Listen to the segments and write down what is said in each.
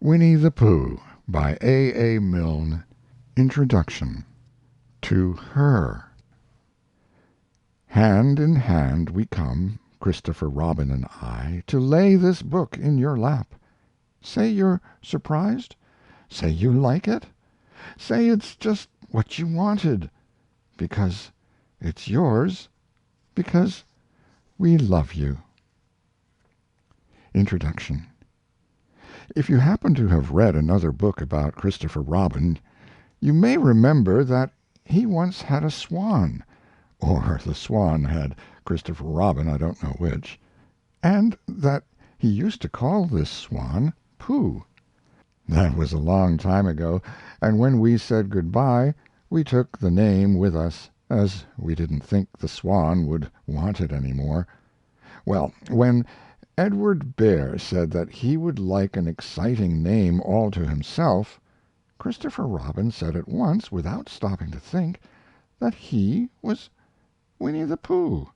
Winnie the Pooh by A. Milne. Introduction. To Her. Hand in hand we come, Christopher Robin and I, to lay this book in your lap. Say you're surprised. Say you like it. Say it's just what you wanted. Because it's yours. Because we love you. Introduction. If you happen to have read another book about Christopher Robin, you may remember that he once had a swan, or the swan had Christopher Robin, I don't know which, and that he used to call this swan Pooh. That was a long time ago, and when we said good-bye we took the name with us, as we didn't think the swan would want it any more. Well, when Edward Bear said that he would like an exciting name all to himself, Christopher Robin said at once, without stopping to think, that he was Winnie the Pooh.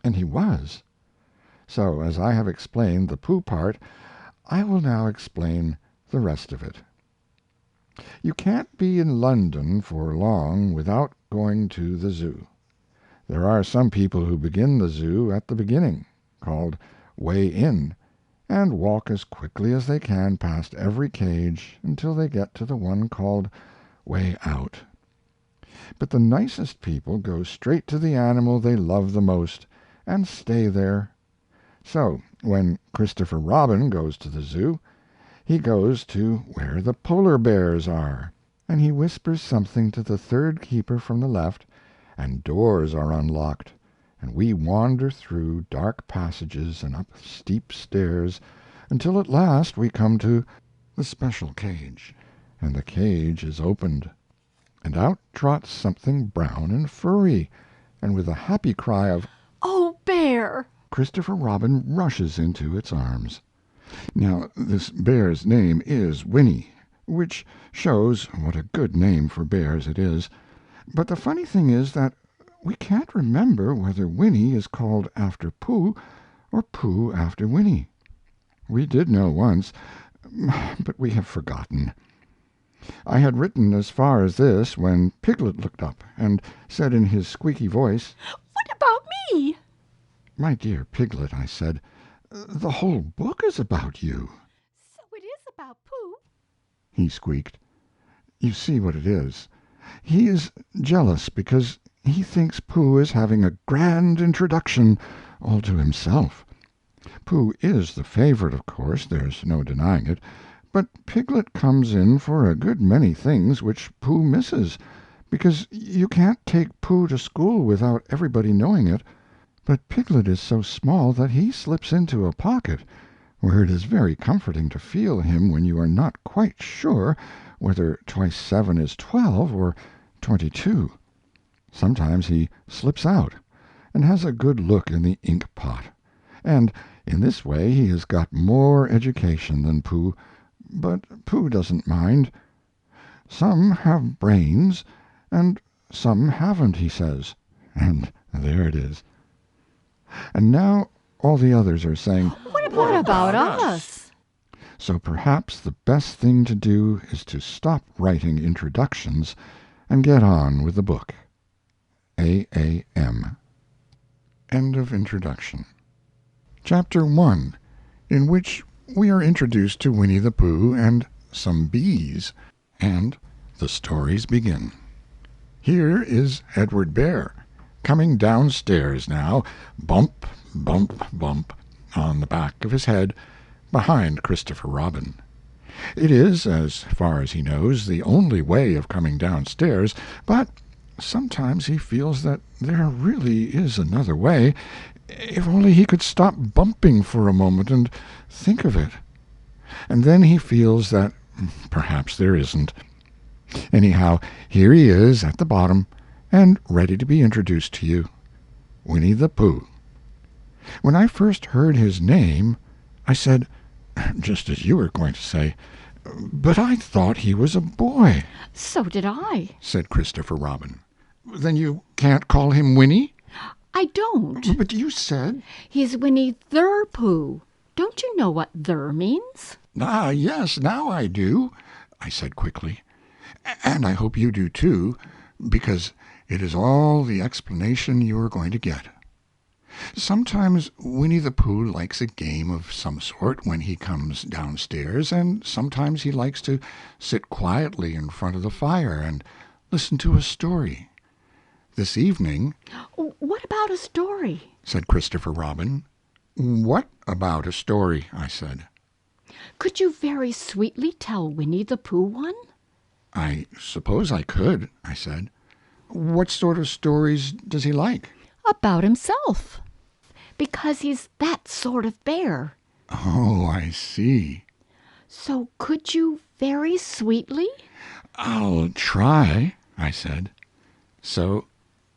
And he was. So, as I have explained the Pooh part, I will now explain the rest of it. You can't be in London for long without going to the Zoo. There are some people who begin the Zoo at the beginning, called Way In, and walk as quickly as they can past every cage until they get to the one called Way Out. But the nicest people go straight to the animal they love the most, and stay there. So, when Christopher Robin goes to the Zoo, he goes to where the polar bears are, and he whispers something to the third keeper from the left, and doors are unlocked, and we wander through dark passages and up steep stairs until at last we come to the special cage, and the cage is opened, and out trots something brown and furry, and with a happy cry of "Oh, Bear!" Christopher Robin rushes into its arms. Now, this bear's name is Winnie, which shows what a good name for bears it is, but the funny thing is that we can't remember whether Winnie is called after Pooh or Pooh after Winnie. We did know once, but we have forgotten. I had written as far as this when Piglet looked up and said in his squeaky voice, "What about me?" "My dear Piglet," I said, "the whole book is about you." "So it is about Pooh?" he squeaked. You see what it is. He is jealous because he thinks Pooh is having a grand introduction all to himself. Pooh is the favorite, of course, there's no denying it, but Piglet comes in for a good many things which Pooh misses, because you can't take Pooh to school without everybody knowing it. But Piglet is so small that he slips into a pocket, where it is very comforting to feel him when you are not quite sure whether twice 7 is 12 or 22. Sometimes he slips out, and has a good look in the ink pot, and in this way he has got more education than Pooh, but Pooh doesn't mind. Some have brains, and some haven't, he says, and there it is. And now all the others are saying, What about us? So perhaps the best thing to do is to stop writing introductions and get on with the book. A.M. End of introduction. Chapter 1, in which we are introduced to Winnie the Pooh and some bees, and the stories begin. Here is Edward Bear, coming downstairs now, bump, bump, bump, on the back of his head, behind Christopher Robin. It is, as far as he knows, the only way of coming downstairs, but sometimes he feels that there really is another way, if only he could stop bumping for a moment and think of it. And then he feels that perhaps there isn't. Anyhow, here he is at the bottom, and ready to be introduced to you. Winnie the Pooh. When I first heard his name, I said, just as you were going to say, "But I thought he was a boy." "So did I." said Christopher Robin. "Then you can't call him Winnie?" "I don't. "But you said—" He's Winnie the Pooh. Don't you know what 'the' means?" Ah, yes, now I do, I said quickly. And I hope you do too, because it is all the explanation you are going to get. Sometimes Winnie the Pooh likes a game of some sort when he comes downstairs, and sometimes he likes to sit quietly in front of the fire and listen to a story. This evening, What about a story? said Christopher Robin. What about a story? I said. Could you very sweetly tell Winnie the Pooh one? I suppose I could, I said. What sort of stories does he like? About himself. Because he's that sort of bear. Oh, I see. So could you very sweetly? I'll try, I said. So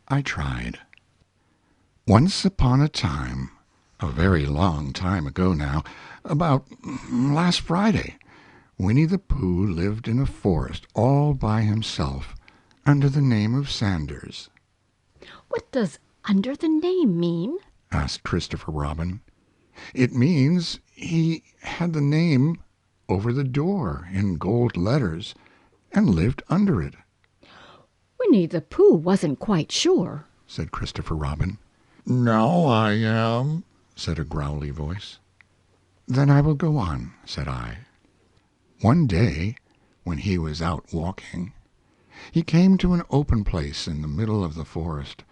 I tried. Once upon a time, a very long time ago now, about last Friday, Winnie the Pooh lived in a forest all by himself, under the name of Sanders. What does under the name mean? Asked Christopher Robin. It means he had the name over the door in gold letters and lived under it. Winnie the Pooh wasn't quite sure, said Christopher Robin. Now I am, said a growly voice. Then I will go on, said I. One day, when he was out walking, he came to an open place in the middle of the forest,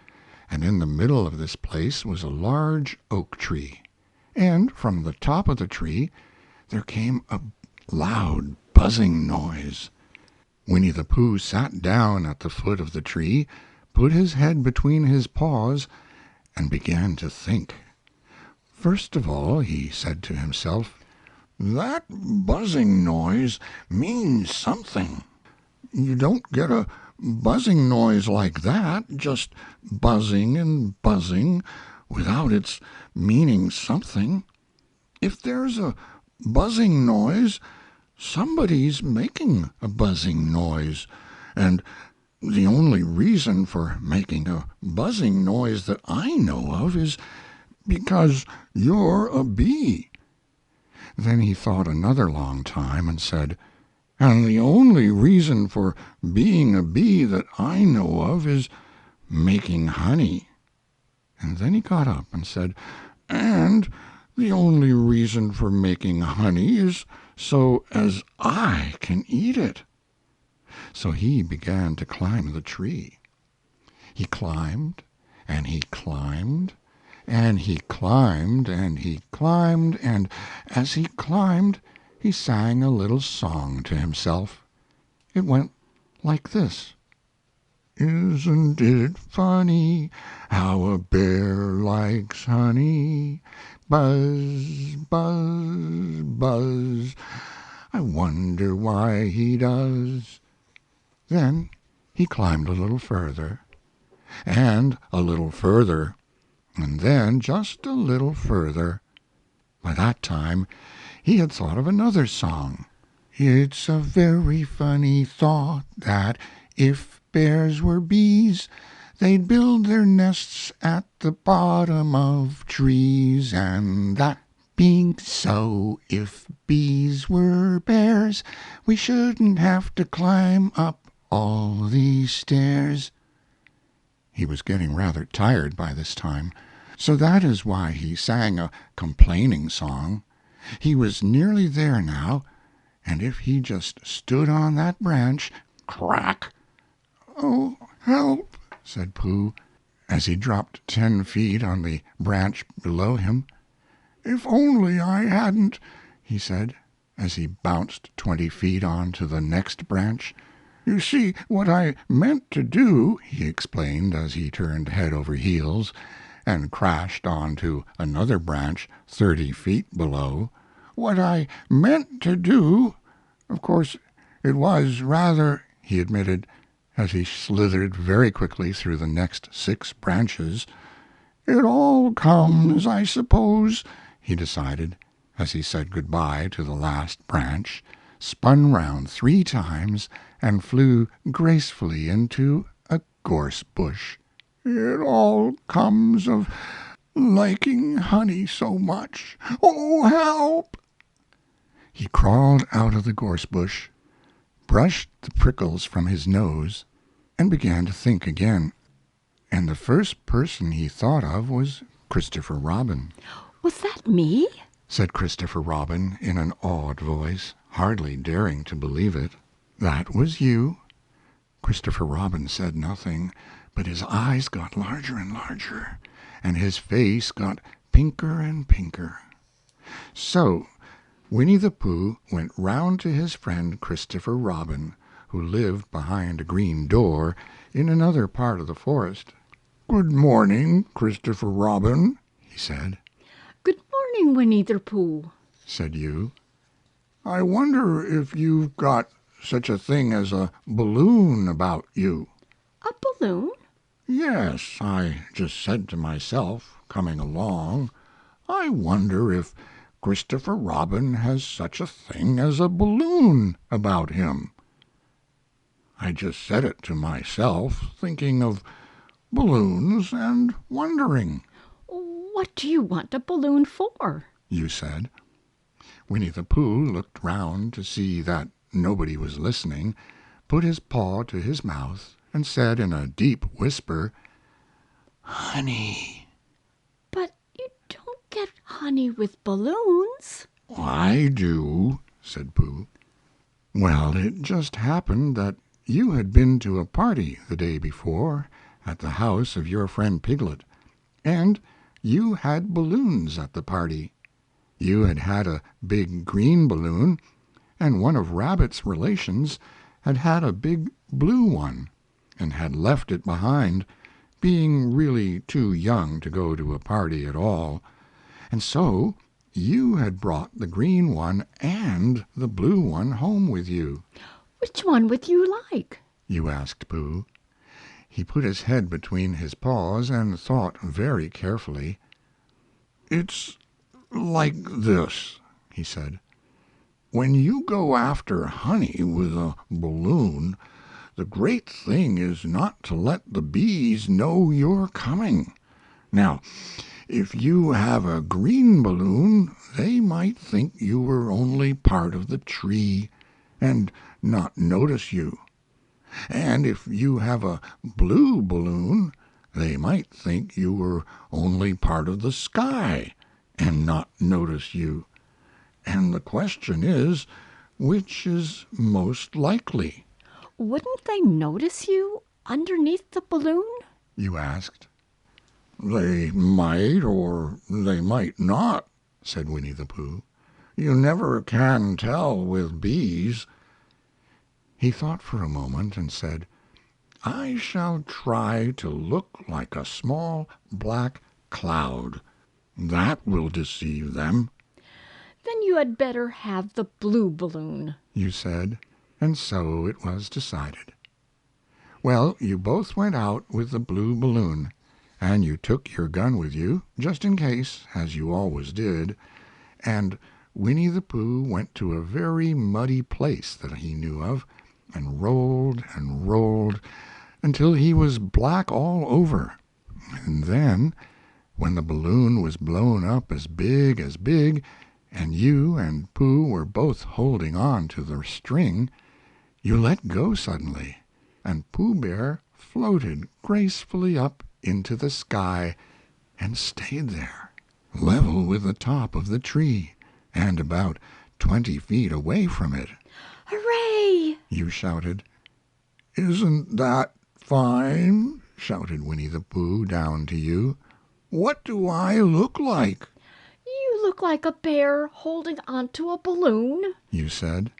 and in the middle of this place was a large oak tree, and from the top of the tree there came a loud buzzing noise. Winnie the Pooh sat down at the foot of the tree, put his head between his paws, and began to think. First of all he said to himself, "That buzzing noise means something. You don't get a buzzing noise like that, just buzzing and buzzing, without its meaning something. If there's a buzzing noise, somebody's making a buzzing noise, and the only reason for making a buzzing noise that I know of is because you're a bee." Then he thought another long time and said, "And the only reason for being a bee that I know of is making honey." And then he got up and said, "And the only reason for making honey is so as I can eat it." So he began to climb the tree. He climbed, and he climbed, and he climbed, and he climbed, and as he climbed he sang a little song to himself. It went like this: "Isn't it funny how a bear likes honey? Buzz, buzz, buzz. I wonder why he does." Then he climbed a little further, and a little further, and then just a little further. By that time he had thought of another song. "It's a very funny thought that if bears were bees, they'd build their nests at the bottom of trees, and that being so, if bees were bears, we shouldn't have to climb up all these stairs." He was getting rather tired by this time, so that is why he sang a complaining song. He was nearly there now, and if he just stood on that branch, crack! "Oh, help!" said Pooh, as he dropped 10 feet on the branch below him. "If only I hadn't," he said, as he bounced 20 feet on to the next branch. "You see, what I meant to do," he explained as he turned head over heels and crashed on to another branch 30 feet below, "what I meant to do, of course it was rather," he admitted, as he slithered very quickly through the next 6 branches. "It all comes, I suppose," he decided, as he said good-bye to the last branch, spun round 3 times, and flew gracefully into a gorse bush. "It all comes of liking honey so much. Oh, help!" He crawled out of the gorse bush, brushed the prickles from his nose, and began to think again. And the first person he thought of was Christopher Robin. Was that me? Said Christopher Robin in an awed voice, hardly daring to believe it. That was you. Christopher Robin said nothing, but his eyes got larger and larger, and his face got pinker and pinker. So Winnie the Pooh went round to his friend Christopher Robin, who lived behind a green door in another part of the forest. "Good morning, Christopher Robin," he said. Good morning, Winnie the Pooh, said you. "I wonder if you've got such a thing as a balloon about you." A balloon? "Yes, I just said to myself, coming along, I wonder if Christopher Robin has such a thing as a balloon about him. I just said it to myself, thinking of balloons and wondering." What do you want a balloon for? You said. Winnie the Pooh looked round to see that nobody was listening, put his paw to his mouth, and said in a deep whisper, "Honey." But you don't get honey with balloons. "I do," said Pooh. "Well, it just happened that you had been to a party the day before at the house of your friend Piglet, and you had balloons at the party. You had had a big green balloon, and one of Rabbit's relations had had a big blue one, and had left it behind, being really too young to go to a party at all, and so you had brought the green one and the blue one home with you." Which one would you like? You asked Pooh. He put his head between his paws and thought very carefully. "It's like this," he said. "When you go after honey with a balloon, the great thing is not to let the bees know you're coming. Now, if you have a green balloon, they might think you were only part of the tree, and not notice you. And if you have a blue balloon, they might think you were only part of the sky, and not notice you. And the question is, which is most likely?" Wouldn't they notice you underneath the balloon? You asked. "They might or they might not," said Winnie the Pooh. "You never can tell with bees." He thought for a moment and said, "I shall try to look like a small black cloud. That will deceive them." Then you had better have the blue balloon, you said, and so it was decided. Well, you both went out with the blue balloon, and you took your gun with you, just in case, as you always did, and Winnie the Pooh went to a very muddy place that he knew of, and rolled until he was black all over. And then, when the balloon was blown up as big, and you and Pooh were both holding on to the string, you let go suddenly, and Pooh Bear floated gracefully up into the sky and stayed there, level with the top of the tree, and about 20 feet away from it. Hooray! You shouted. "Isn't that fine?" shouted Winnie the Pooh down to you. "What do I look like?" You look like a bear holding onto a balloon, you said.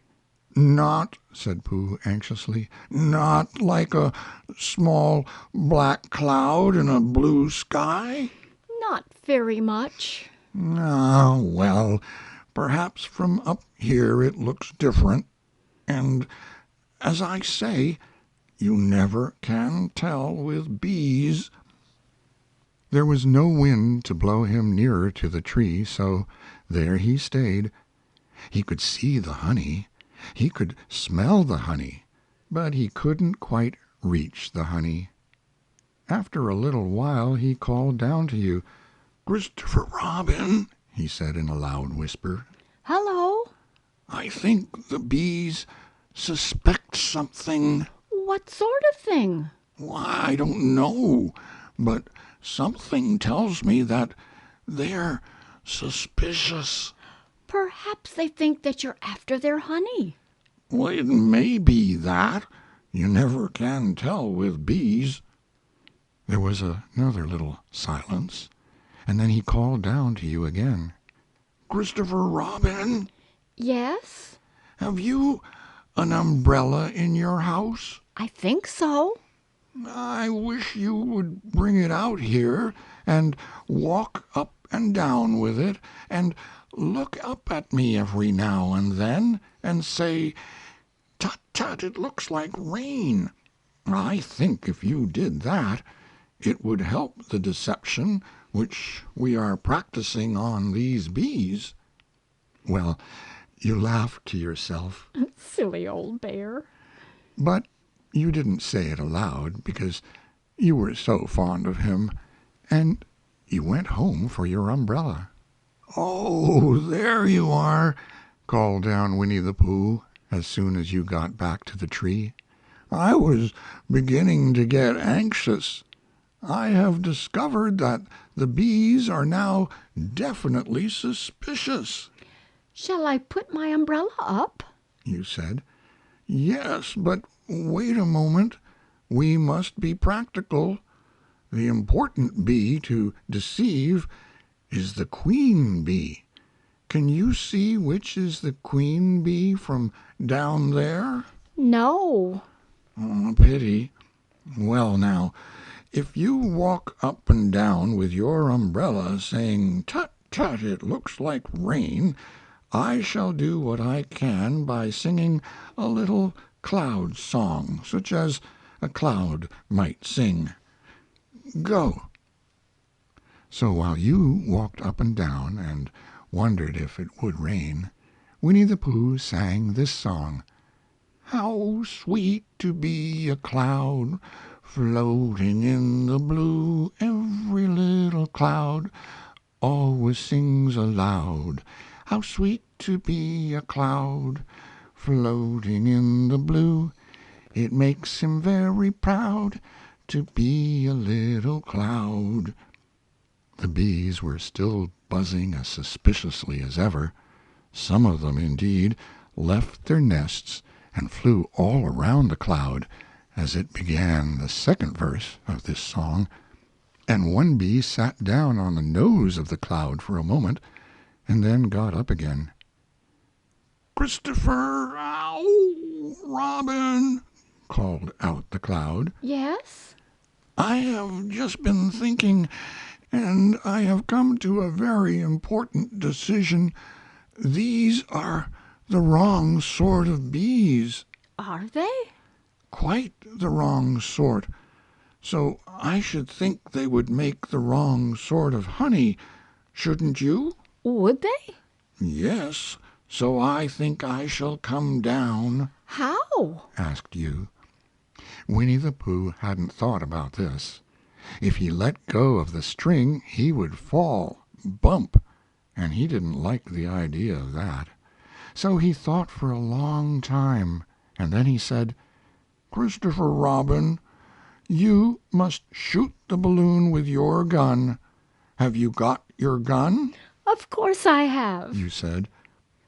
"Not," said Pooh anxiously, "not like a small black cloud in a blue sky?" Not very much. "Ah, well, perhaps from up here it looks different. And, as I say, you never can tell with bees." There was no wind to blow him nearer to the tree, so there he stayed. He could see the honey, he could smell the honey, but he couldn't quite reach the honey. After a little while he called down to you. "Christopher Robin," he said in a loud whisper. Hello? I think the bees suspect something. What sort of thing? Why, I don't know, but something tells me that they're suspicious. Perhaps they think that you're after their honey. Well, it may be that. You never can tell with bees. There was another little silence, and then he called down to you again. Christopher Robin, Yes, have you an umbrella in your house? I think so. I wish you would bring it out here and walk up and down with it and look up at me every now and then and say, "Tut, tut, it looks like rain." I think if you did that, it would help the deception which we are practicing on these bees. Well, you laughed to yourself, Silly old bear. but you didn't say it aloud because you were so fond of him, and you went home for your umbrella. "Oh, there you are," called down Winnie the Pooh as soon as you got back to the tree. "I was beginning to get anxious. I have discovered that the bees are now definitely suspicious," Shall I put my umbrella up? you said. "Yes, but wait a moment. We must be practical. The important bee to deceive is the queen bee. Can you see which is the queen bee from down there?" No. Oh, pity. Well, now, if you walk up and down with your umbrella saying, "Tut, tut, it looks like rain," I shall do what I can by singing a little cloud song, such as a cloud might sing. Go." So while you walked up and down and wondered if it would rain, Winnie the Pooh sang this song: "How sweet to be a cloud floating in the blue! Every little cloud always sings aloud. How sweet to be a cloud floating in the blue! It makes him very proud to be a little cloud." The bees were still buzzing as suspiciously as ever. Some of them, indeed, left their nests and flew all around the cloud as it began the second verse of this song, and one bee sat down on the nose of the cloud for a moment and then got up again. "Christopher, ow, Robin," called out the cloud, Yes? "I have just been thinking, and I have come to a very important decision. These are the wrong sort of bees. Are they? Quite the wrong sort. So I should think they would make the wrong sort of honey, shouldn't you?" Would they? "Yes, so I think I shall come down." How? asked you. Winnie the Pooh hadn't thought about this. If he let go of the string he would fall, bump, and he didn't like the idea of that. So he thought for a long time, and then he said, "Christopher Robin, you must shoot the balloon with your gun. Have you got your gun?" Of course I have. you said.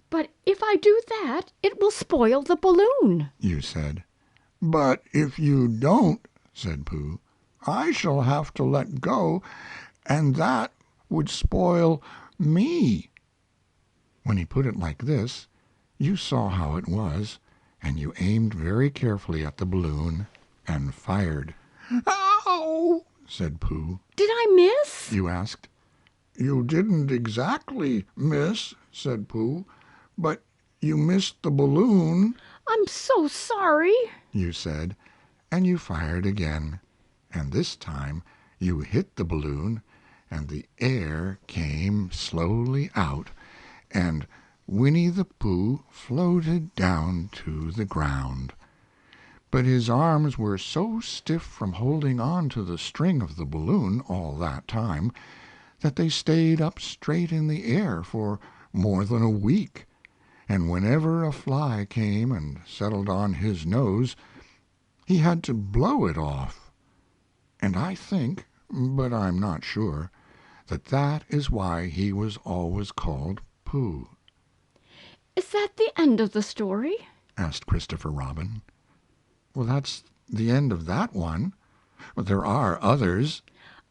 But if I do that, it will spoil the balloon. You said. "But if you don't," said Pooh, "I shall have to let go, and that would spoil me." When he put it like this, you saw how it was, and you aimed very carefully at the balloon and fired. "Ow!" said Pooh. Did I miss? You asked. "You didn't exactly miss," said Pooh, "but you missed the balloon," I'm so sorry. you said, and you fired again, and this time you hit the balloon, and the air came slowly out, and Winnie the Pooh floated down to the ground. But his arms were so stiff from holding on to the string of the balloon all that time that they stayed up straight in the air for more than a week, and whenever a fly came and settled on his nose, he had to blow it off. And I think, but I'm not sure, that that is why he was always called Pooh. Is that the end of the story? Asked Christopher Robin. Well, that's the end of that one. But there are others.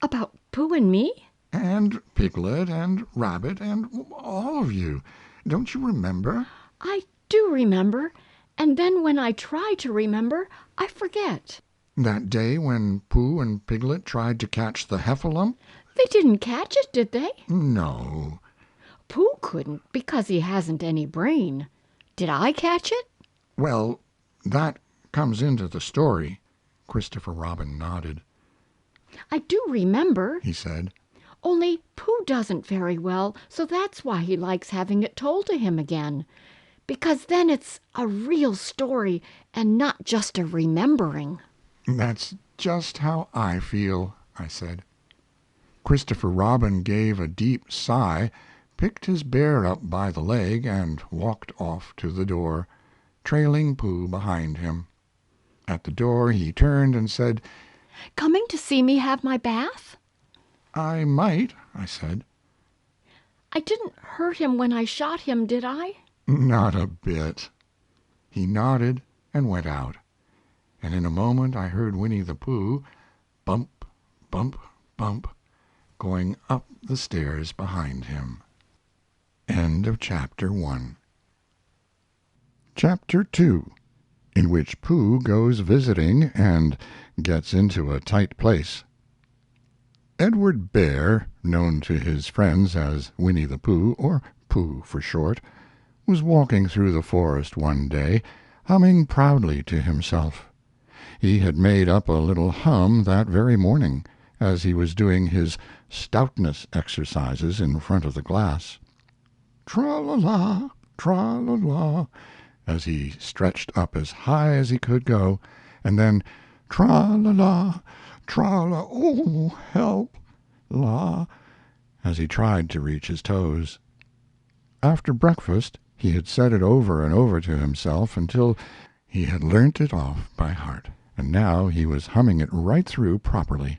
About Pooh and me? And Piglet and Rabbit and all of you. Don't you remember? I do remember, and then when I try to remember, I forget. That day when Pooh and Piglet tried to catch the heffalump? They didn't catch it, did they? No. Pooh couldn't because he hasn't any brain. Did I catch it? Well, that comes into the story. Christopher Robin nodded. I do remember, He said. only Pooh doesn't very well, so that's why he likes having it told to him again. Because then it's a real story and not just a remembering. That's just how I feel, I said. Christopher Robin gave a deep sigh, picked his bear up by the leg, and walked off to the door, trailing Pooh behind him. At the door he turned and said, Coming to see me have my bath? I might, I said. I didn't hurt him when I shot him, did I? Not a bit. He nodded and went out, and in a moment I heard Winnie the Pooh, bump, bump, bump, going up the stairs behind him. End of Chapter 1. Chapter 2, in which Pooh goes visiting and gets into a tight place. Edward Bear, known to his friends as Winnie the Pooh, or Pooh for short, was walking through the forest one day, humming proudly to himself. He had made up a little hum that very morning, as he was doing his stoutness exercises in front of the glass. Tra-la-la, tra-la-la, as he stretched up as high as he could go, and then tra-la-la, tra-la, oh, help, la, as he tried to reach his toes. After breakfast he had said it over and over to himself until he had learnt it off by heart, and now he was humming it right through properly.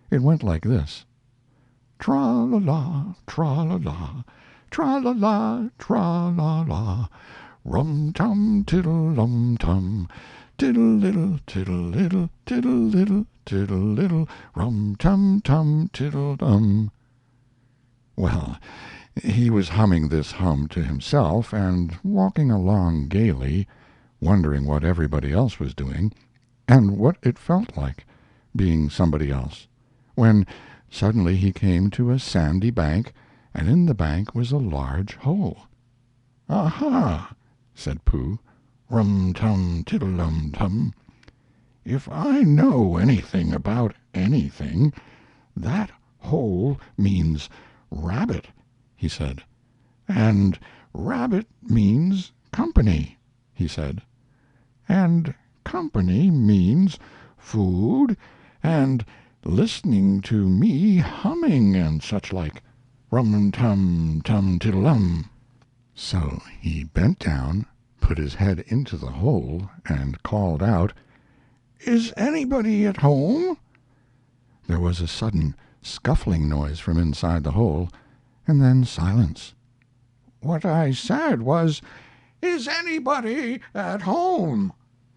It went like this: tra-la-la, tra-la-la, tra-la-la, tra-la-la, rum-tum, tiddle-lum-tum, tiddle-liddle, tiddle-liddle, tiddle-liddle, tiddle-liddle, rum-tum-tum, tiddle-dum. Well, he was humming this hum to himself, and walking along gaily, wondering what everybody else was doing, and what it felt like, being somebody else, when suddenly he came to a sandy bank, and in the bank was a large hole. "Aha!" said Pooh, "rum-tum, tiddle-lum-tum. If I know anything about anything, that hole means rabbit," he said. "And rabbit means company," he said. "And company means food and listening to me humming and such like, rum-tum-tum-tiddle-lum." So he bent down, put his head into the hole, and called out, "Is anybody at home?" There was a sudden scuffling noise from inside the hole, and then silence. "What I said was, 'Is anybody at home?'"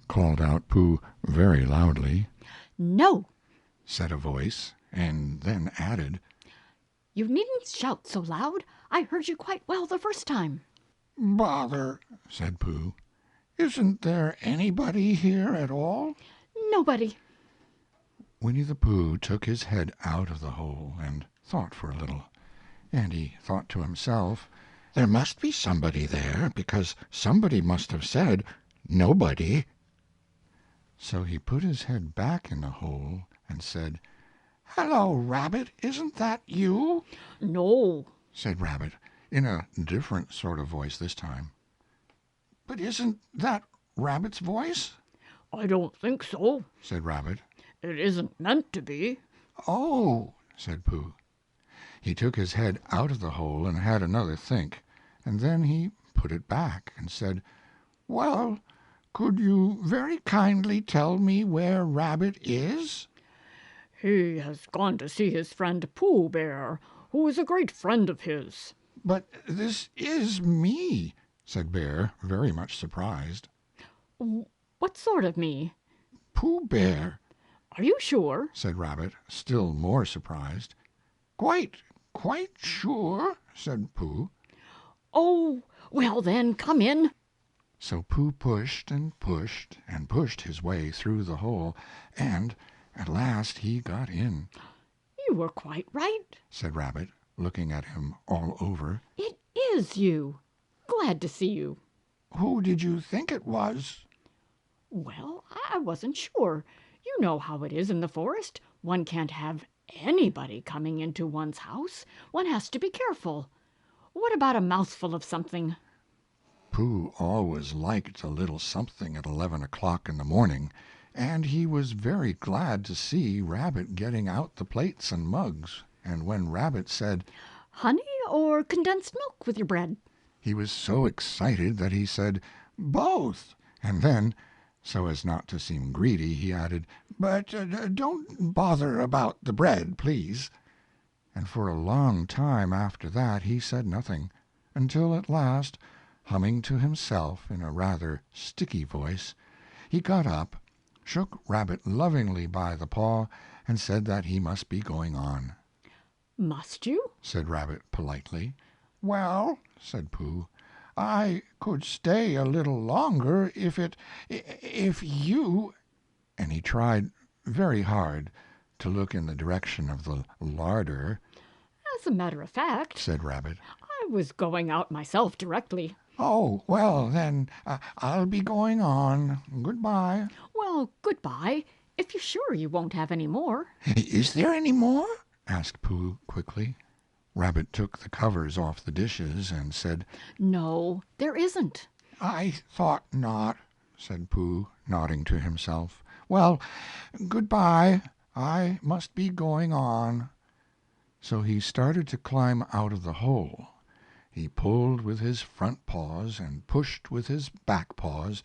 called out Pooh very loudly. No, Said a voice, and then added, you needn't shout so loud. I heard you quite well the first time. "Bother," said Pooh. "Isn't there anybody here at all?" Nobody. Winnie the Pooh took his head out of the hole and thought for a little. And he thought to himself, "There must be somebody there, because somebody must have said, 'Nobody.'" So he put his head back in the hole and said, "Hello, Rabbit, isn't that you?" No. said Rabbit, in a different sort of voice this time. "But isn't that Rabbit's voice?" I don't think so. said Rabbit. It isn't meant to be. "Oh," said Pooh. He took his head out of the hole and had another think, and then he put it back and said, "Well, could you very kindly tell me where Rabbit is?" "He has gone to see his friend Pooh Bear, who is a great friend of his." "But this is me," said Bear, very much surprised. "What sort of me?" "Pooh Bear," "Are you sure?" said Rabbit, still more surprised. "Quite sure," said Pooh. "Oh, well then, come in." So Pooh pushed and pushed and pushed his way through the hole, and at last he got in. "You were quite right," said Rabbit, looking at him all over. "It is you. Glad to see you." "Who did you think it was?" "Well, I wasn't sure. You know how it is in the forest. One can't have anybody coming into one's house. One has to be careful. What about a mouthful of something?" Pooh always liked a little something at 11 o'clock in the morning, and he was very glad to see Rabbit getting out the plates and mugs, and when Rabbit said, "Honey or condensed milk with your bread?" he was so excited that he said, "Both," and then, so as not to seem greedy, he added, "But don't bother about the bread, please." And for a long time after that he said nothing, until at last, humming to himself in a rather sticky voice, he got up, shook Rabbit lovingly by the paw, and said that he must be going on. "Must you?" said Rabbit politely. "Well," said Pooh, "I could stay a little longer if you—" and he tried very hard to look in the direction of the larder. "As a matter of fact," said Rabbit. "I was going out myself directly." "Oh, well, then I'll be going on. Goodbye." "Well, good-bye, if you're sure you won't have any more." "Is there any more?" asked Pooh quickly. Rabbit took the covers off the dishes and said, "No, there isn't." "I thought not," said Pooh, nodding to himself. "Well, goodbye. I must be going on." So he started to climb out of the hole. He pulled with his front paws and pushed with his back paws,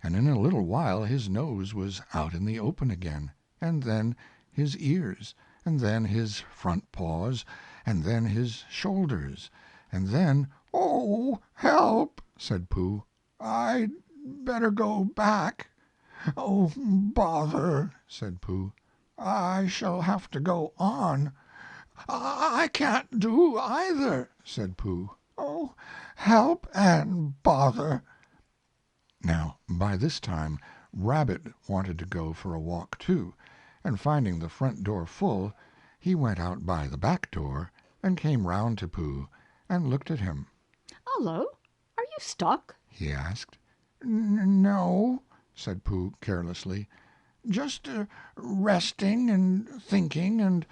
and in a little while his nose was out in the open again, and then his ears, and then his front paws, and then his shoulders, and then— "Oh, help!" said Pooh. "I'd better go back." "Oh, bother!" said Pooh. "I shall have to go on." "I can't do either," said Pooh. "Oh, help and bother!" Now, by this time, Rabbit wanted to go for a walk, too, and finding the front door full, he went out by the back door and came round to Pooh and looked at him. "Hello, are you stuck?" he asked. "No," said Pooh carelessly. "Just resting and thinking and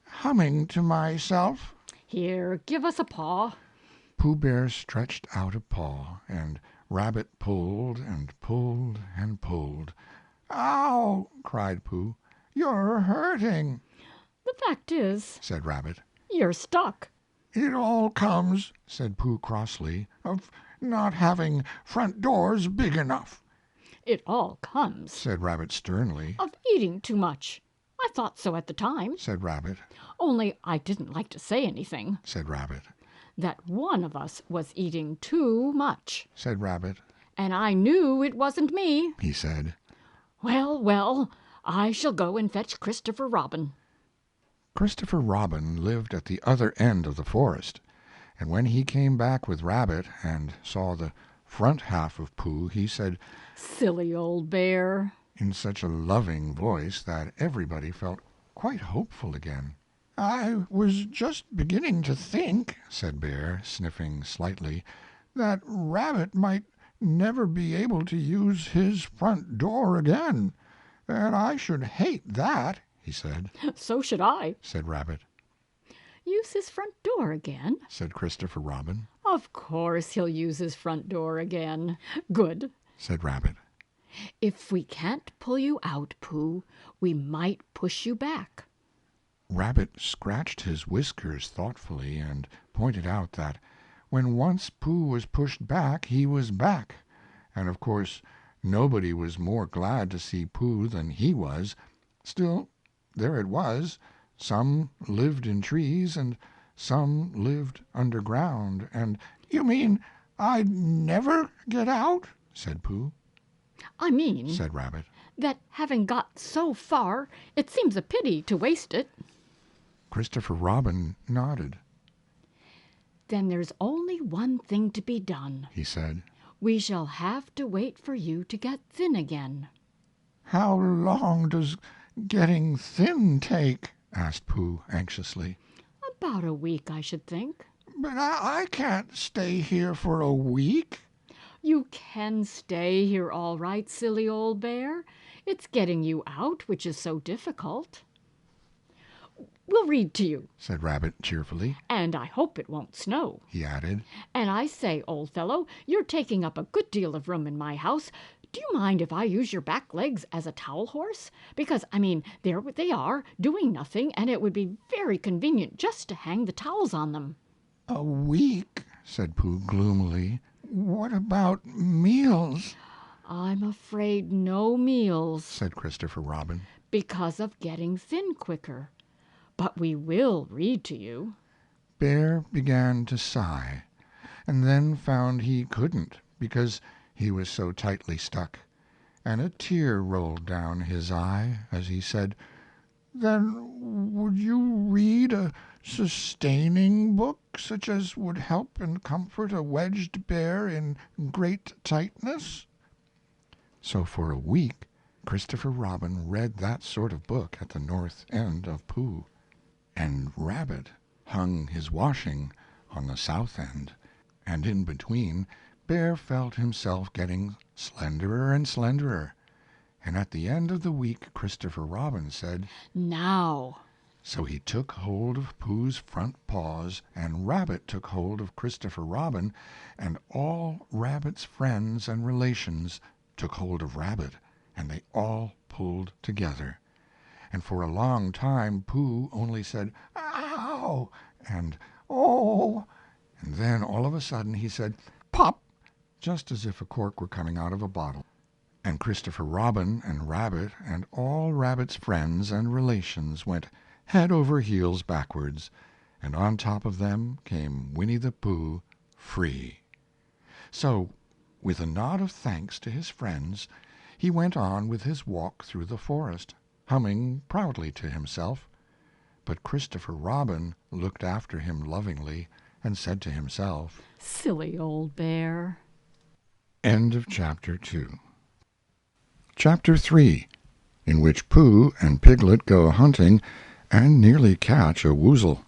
humming to myself." "Here, give us a paw." Pooh Bear stretched out a paw, and Rabbit pulled and pulled and pulled. "Ow!" cried Pooh. "You're hurting," "The fact is," said Rabbit. "you're stuck." "It all comes," said Pooh crossly, "of not having front doors big enough." "It all comes," said Rabbit sternly. "of eating too much. I thought so at the time, said Rabbit. only I didn't like to say anything. said Rabbit. That one of us was eating too much, said Rabbit. and I knew it wasn't me." he said. "Well, well, I shall go and fetch Christopher Robin." Christopher Robin lived at the other end of the forest, and when he came back with Rabbit and saw the front half of Pooh, he said, "Silly old bear." in such a loving voice that everybody felt quite hopeful again. "I was just beginning to think," said Bear, sniffing slightly, "that Rabbit might never be able to use his front door again, and I should hate that," he said. "So should I." said Rabbit. "Use his front door again?" said Christopher Robin. "Of course he'll use his front door again." "Good." said Rabbit. "If we can't pull you out, Pooh, we might push you back." Rabbit scratched his whiskers thoughtfully and pointed out that When once Pooh was pushed back, he was back, and of course nobody was more glad to see Pooh than he was. Still, there it was. Some lived in trees, and some lived underground, and You mean I'd never get out? said Pooh. I mean, Said Rabbit. that having got so far, it seems a pity to waste it. Christopher Robin nodded. Then there's only one thing to be done. He said. We shall have to wait for you to get thin again. How long does getting thin take? Asked Pooh anxiously. About a week, I should think. But I can't stay here for a week. You can stay here all right, silly old bear. It's getting you out which is so difficult. We'll read to you, Said Rabbit cheerfully. and I hope it won't snow. He added. And I say, old fellow, you're taking up a good deal of room in my house. Do you mind if I use your back legs as a towel horse? Because, I mean, there they are, doing nothing, and it would be very convenient just to hang the towels on them. A week? Said Pooh gloomily. What about meals? I'm afraid no meals, Said Christopher Robin. because of getting thin quicker. But we will read to you. Bear began to sigh, and then found he couldn't because he was so tightly stuck, and a tear rolled down his eye as he said, Then would you read a sustaining book, such as would help and comfort a wedged bear in great tightness? So for a week Christopher Robin read that sort of book at the north end of Pooh, and Rabbit hung his washing on the south end, and in between Bear felt himself getting slenderer and slenderer, and at the end of the week Christopher Robin said, Now, so he took hold of Pooh's front paws, and Rabbit took hold of Christopher Robin, and all Rabbit's friends and relations took hold of Rabbit, and they all pulled together. And for a long time Pooh only said, Ow! and Oh! and then all of a sudden he said, Pop! just as if a cork were coming out of a bottle. And Christopher Robin and Rabbit and all Rabbit's friends and relations went head over heels backwards, and on top of them came Winnie the Pooh free. So, with a nod of thanks to his friends, he went on with his walk through the forest, humming proudly to himself. But Christopher Robin looked after him lovingly and said to himself, silly old bear. End of Chapter 2. Chapter 3, in which Pooh and Piglet go hunting and nearly catch a woozle.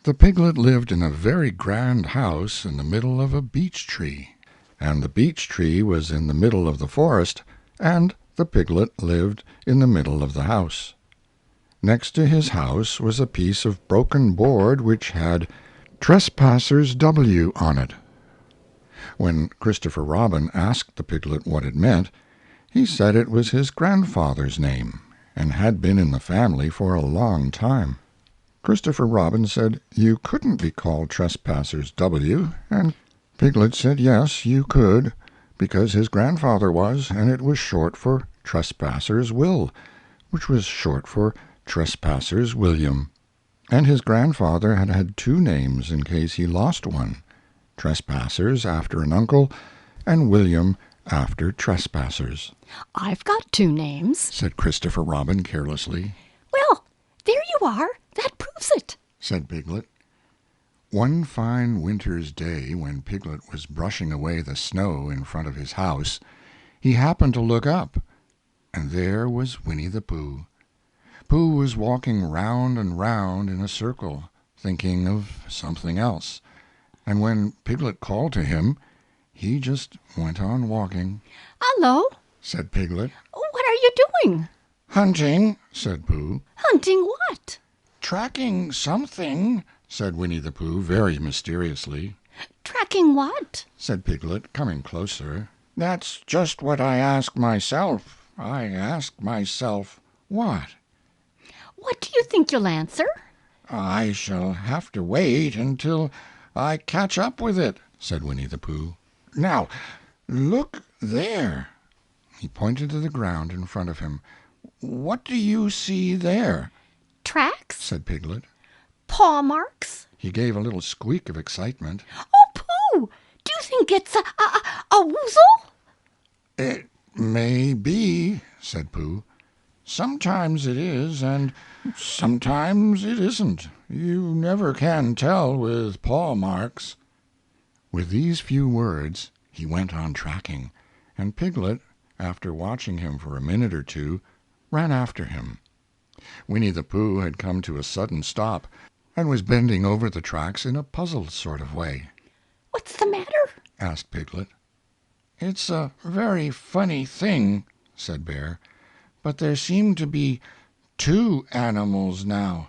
The Piglet lived in a very grand house in the middle of a beech tree, and the beech tree was in the middle of the forest, and the Piglet lived in the middle of the house. Next to his house was a piece of broken board which had Trespassers W on it. When Christopher Robin asked the Piglet what it meant, he said it was his grandfather's name, and had been in the family for a long time. Christopher Robin said you couldn't be called Trespassers W, and Piglet said yes, you could, because his grandfather was, and it was short for Trespassers Will, which was short for Trespassers William. And his grandfather had had two names in case he lost one, Trespassers after an uncle, and William after Trespassers. I've got two names. Said Christopher Robin carelessly. Well, there you are. That proves it. Said Piglet. One fine winter's day, when Piglet was brushing away the snow in front of his house, he happened to look up, and there was Winnie the Pooh. Pooh was walking round and round in a circle, thinking of something else, and when Piglet called to him, he just went on walking. Hello. Said Piglet. What are you doing? Hunting, Said Pooh. Hunting what? tracking something, Said Winnie the Pooh very mysteriously. Tracking what? Said Piglet, coming closer. That's just what I ask myself. I ask myself, what? What do you think you'll answer? I shall have to wait until I catch up with it," said Winnie the Pooh. "Now, look there." He pointed to the ground in front of him. "What do you see there?" Tracks? said Piglet. Paw marks? He gave a little squeak of excitement. Oh, Pooh! Do you think it's a woozle? "It may be," said Pooh. "Sometimes it is, and sometimes it isn't. You never can tell with paw marks." With these few words he went on tracking, and Piglet, after watching him for a minute or two, ran after him. Winnie the Pooh had come to a sudden stop, and was bending over the tracks in a puzzled sort of way. What's the matter? asked Piglet. "It's a very funny thing," said Bear, "but there seem to be two animals now.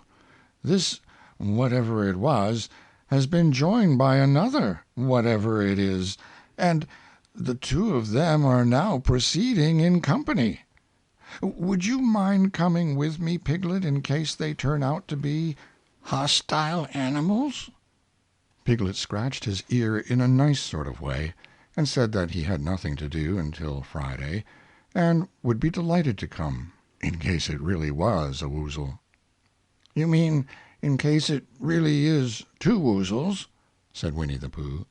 This, whatever it was, has been joined by another, whatever it is, and the two of them are now proceeding in company. Would you mind coming with me, Piglet, in case they turn out to be hostile animals?" Piglet scratched his ear in a nice sort of way, and said that he had nothing to do until Friday, and would be delighted to come, in case it really was a woozle. "You mean in case it really is two woozles?" said Winnie the Pooh,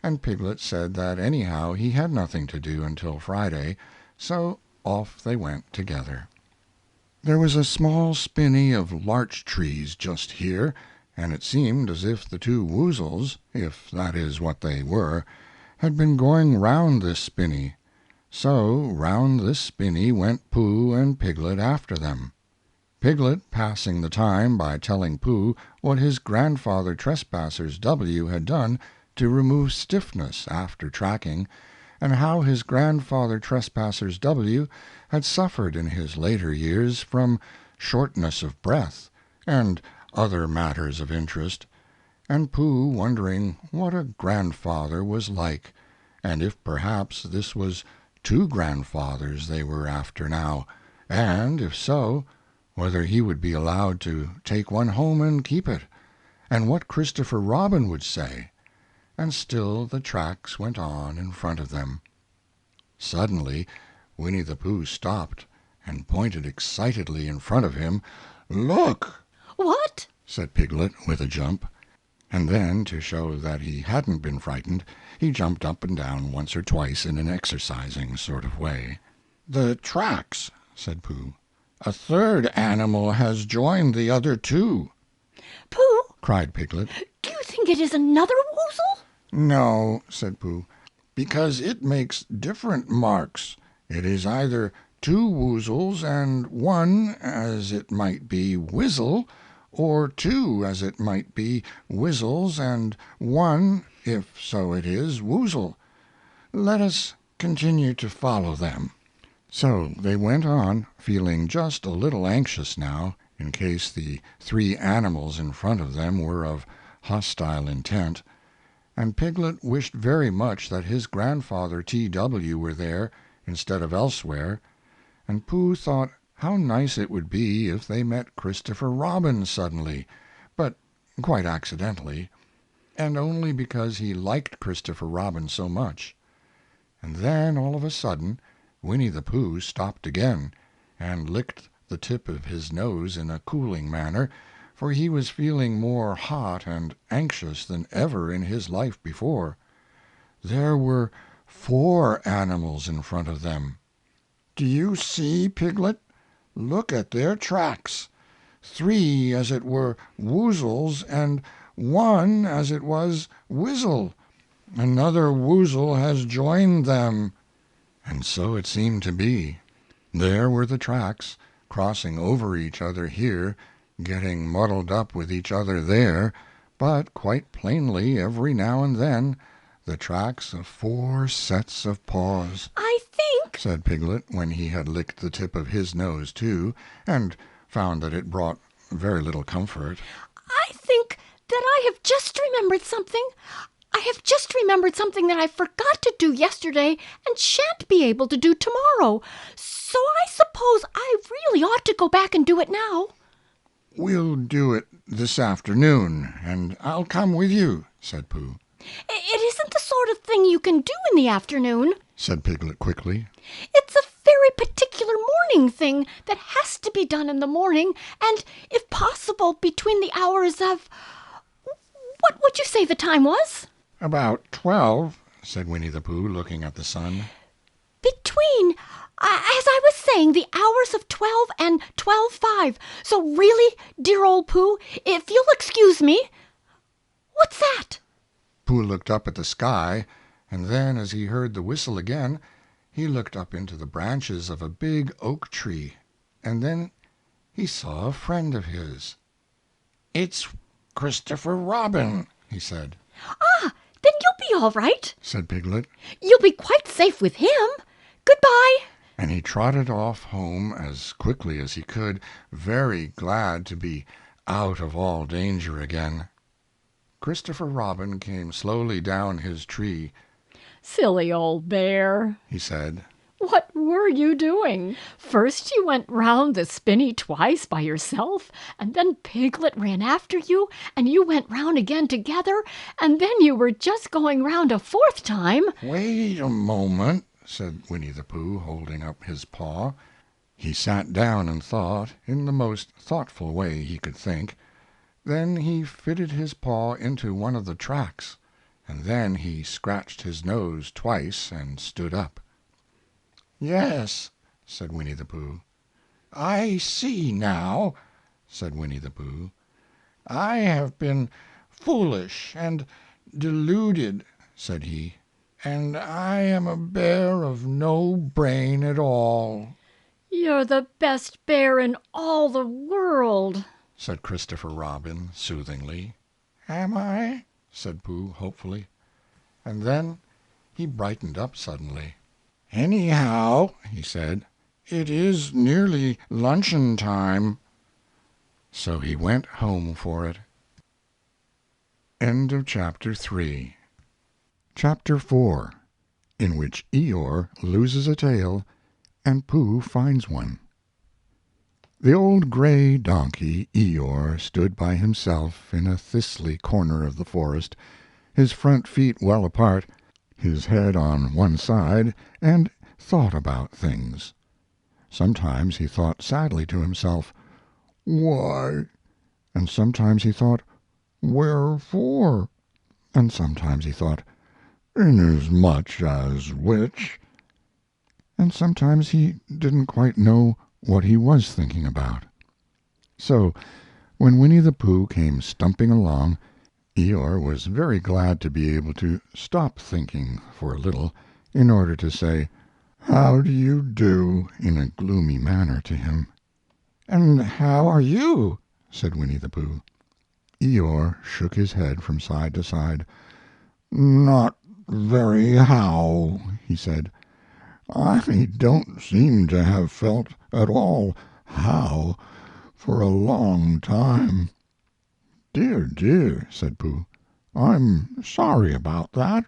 and Piglet said that anyhow he had nothing to do until Friday, so off they went together. There was a small spinney of larch trees just here, and it seemed as if the two woozles, if that is what they were, had been going round this spinney. So round this spinney went Pooh and Piglet after them. Piglet passing the time by telling Pooh what his grandfather Trespassers W had done to remove stiffness after tracking, and how his grandfather Trespassers W had suffered in his later years from shortness of breath, and other matters of interest, and Pooh wondering what a grandfather was like, and if perhaps this was two grandfathers they were after now, and, if so, whether he would be allowed to take one home and keep it, and what Christopher Robin would say. And still the tracks went on in front of them. Suddenly Winnie the Pooh stopped, and pointed excitedly in front of him. "Look!" What? said Piglet, with a jump. And then, to show that he hadn't been frightened, he jumped up and down once or twice in an exercising sort of way. "The tracks," said Pooh. "A third animal has joined the other two." Pooh, cried Piglet. do you think it is another woozle? "No," said Pooh, "because it makes different marks. It is either two woozles and one, as it might be, wizzle, or two, as it might be, wizzles and one, if so it is, woozle. Let us continue to follow them." So they went on, feeling just a little anxious now, in case the three animals in front of them were of hostile intent, and Piglet wished very much that his grandfather T.W. were there instead of elsewhere, and Pooh thought how nice it would be if they met Christopher Robin suddenly, but quite accidentally, and only because he liked Christopher Robin so much. And then, all of a sudden, Winnie the Pooh stopped again, and licked the tip of his nose in a cooling manner, for he was feeling more hot and anxious than ever in his life before. There were 4 animals in front of them. "Do you see, Piglet? Look at their tracks. 3, as it were, woozles, and 1, as it was, wizzle. Another woozle has joined them." And so it seemed to be. There were the tracks, crossing over each other here, getting muddled up with each other there, but quite plainly every now and then the tracks of 4 sets of paws. I think, said Piglet, when he had licked the tip of his nose too, and found that it brought very little comfort. I think that I have just remembered something. I have just remembered something that I forgot to do yesterday and shan't be able to do tomorrow. So I suppose I really ought to go back and do it now. "We'll do it this afternoon, and I'll come with you," said Pooh. It isn't the sort of thing you can do in the afternoon, said Piglet quickly. It's a very particular morning thing that has to be done in the morning, and, if possible, between the hours of... What would you say the time was? About 12, said Winnie the Pooh, looking at the sun. Between, as I was saying, the hours of 12 and 12:05. So really, dear old Pooh, if you'll excuse me... What's that? Pooh looked up at the sky, and then, as he heard the whistle again, he looked up into the branches of a big oak tree, and then he saw a friend of his. "It's Christopher Robin," he said. Ah, then you'll be all right, said Piglet. You'll be quite safe with him. Goodbye. And he trotted off home as quickly as he could, very glad to be out of all danger again. Christopher Robin came slowly down his tree. Silly old bear, he said. What were you doing? First you went round the spinney twice by yourself, and then Piglet ran after you, and you went round again together, and then you were just going round a fourth time. Wait a moment, said Winnie the Pooh, holding up his paw. He sat down and thought, in the most thoughtful way he could think. Then he fitted his paw into one of the tracks, and then he scratched his nose twice and stood up. "Yes," said Winnie the Pooh. "I see now," said Winnie the Pooh. "I have been foolish and deluded," said he, "and I am a bear of no brain at all." You're the best bear in all the world, said Christopher Robin soothingly. "Am I?" said Pooh hopefully. And then he brightened up suddenly. "Anyhow," he said, "it is nearly luncheon time." So he went home for it. End of Chapter 3. Chapter 4, in which Eeyore loses a tail and Pooh finds one. The old gray donkey, Eeyore, stood by himself in a thistly corner of the forest, his front feet well apart, his head on one side, and thought about things. Sometimes he thought sadly to himself, "Why?" And sometimes he thought, "Wherefore?" And sometimes he thought, "Inasmuch as which?" And sometimes he didn't quite know what he was thinking about. So, when Winnie the Pooh came stumping along, Eeyore was very glad to be able to stop thinking for a little, in order to say, "How do you do?" in a gloomy manner to him. "And how are you?" said Winnie the Pooh. Eeyore shook his head from side to side. "Not very how," he said. "I don't seem to have felt at all how for a long time." "Dear, dear," said Pooh, "I'm sorry about that.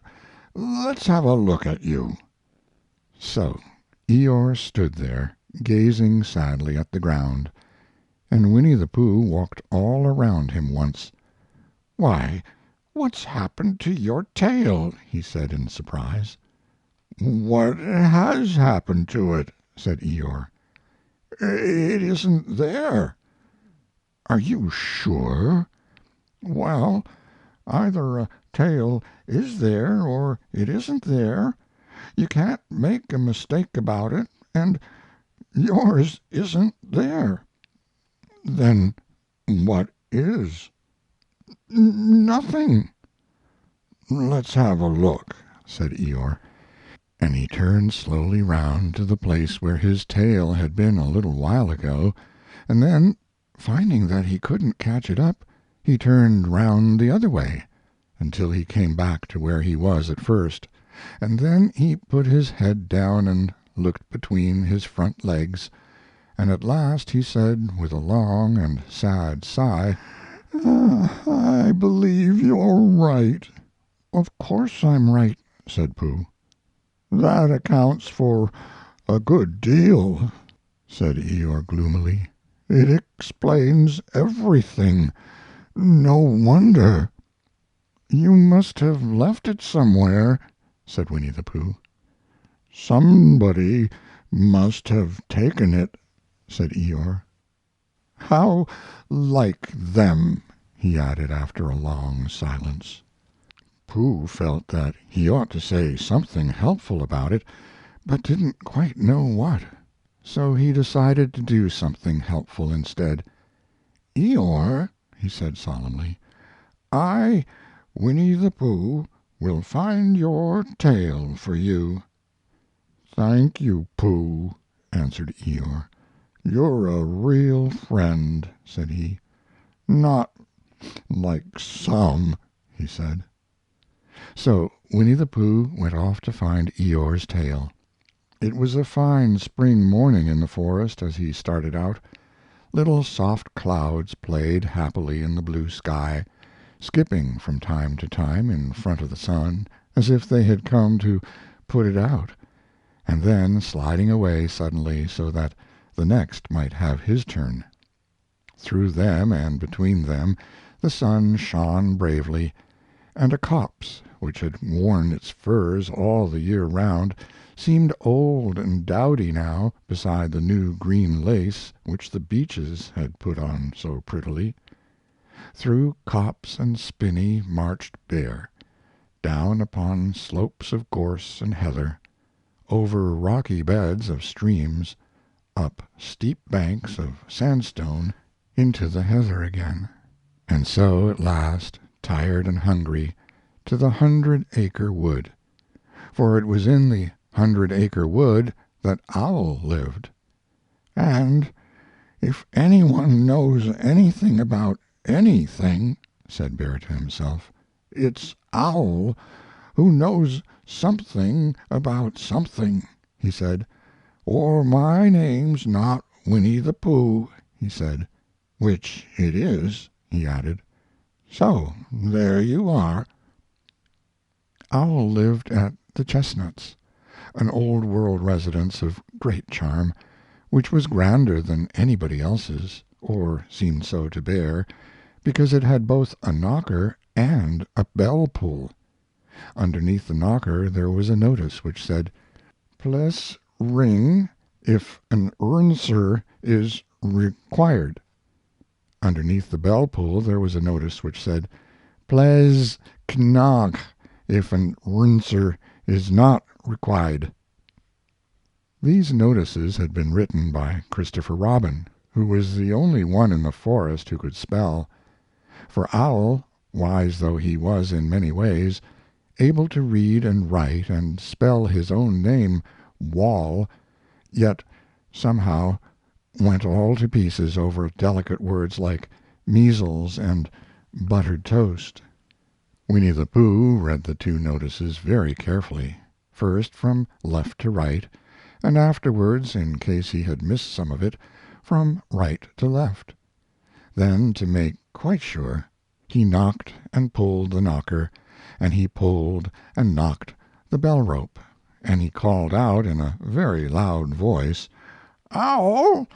Let's have a look at you." So Eeyore stood there, gazing sadly at the ground, and Winnie the Pooh walked all around him once. "Why, what's happened to your tail?" he said in surprise. "What has happened to it?" said Eeyore. "It isn't there." "Are you sure?" "Well, either a tail is there or it isn't there. You can't make a mistake about it, and yours isn't there." "Then what is?" "Nothing." "Let's have a look," said Eeyore, and he turned slowly round to the place where his tail had been a little while ago, and then, finding that he couldn't catch it up, he turned round the other way, until he came back to where he was at first, and then he put his head down and looked between his front legs, and at last he said, with a long and sad sigh, "I believe you're right." "Of course I'm right," said Pooh. "That accounts for a good deal," said Eeyore gloomily. "It explains everything. No wonder." "You must have left it somewhere," said Winnie the Pooh. "Somebody must have taken it," said Eeyore. "How like them," he added after a long silence. Pooh felt that he ought to say something helpful about it, but didn't quite know what. So he decided to do something helpful instead. "Eeyore," he said solemnly, "I, Winnie the Pooh, will find your tail for you." "Thank you, Pooh," answered Eeyore. "You're a real friend," said he. "Not like some," he said. So Winnie the Pooh went off to find Eeyore's tail. It was a fine spring morning in the forest as he started out. Little soft clouds played happily in the blue sky, skipping from time to time in front of the sun, as if they had come to put it out, and then sliding away suddenly so that the next might have his turn. Through them and between them the sun shone bravely, and a copse which had worn its furs all the year round seemed old and dowdy now beside the new green lace which the beeches had put on so prettily. Through copse and spinney marched Bear, down upon slopes of gorse and heather, over rocky beds of streams, up steep banks of sandstone into the heather again, and so at last, tired and hungry, to the 100-acre wood. For it was in the 100-acre wood that Owl lived. "And if anyone knows anything about anything," said Bear to himself, "it's Owl, who knows something about something," he said. "Or my name's not Winnie the Pooh," he said. "Which it is," he added. "So there you are." Owl lived at the Chestnuts, an old-world residence of great charm, which was grander than anybody else's, or seemed so to Bear, because it had both a knocker and a bell-pull. Underneath the knocker there was a notice which said, "Pless ring if an answer is required." Underneath the bell-pull there was a notice which said, "Pless knock if an answer is not required." These notices had been written by Christopher Robin, who was the only one in the forest who could spell. For Owl, wise though he was in many ways, able to read and write and spell his own name, Wall, yet somehow went all to pieces over delicate words like measles and buttered toast. Winnie the Pooh read the two notices very carefully, first from left to right, and afterwards, in case he had missed some of it, from right to left. Then, to make quite sure, he knocked and pulled the knocker, and he pulled and knocked the bell-rope, and he called out in a very loud voice, "Owl,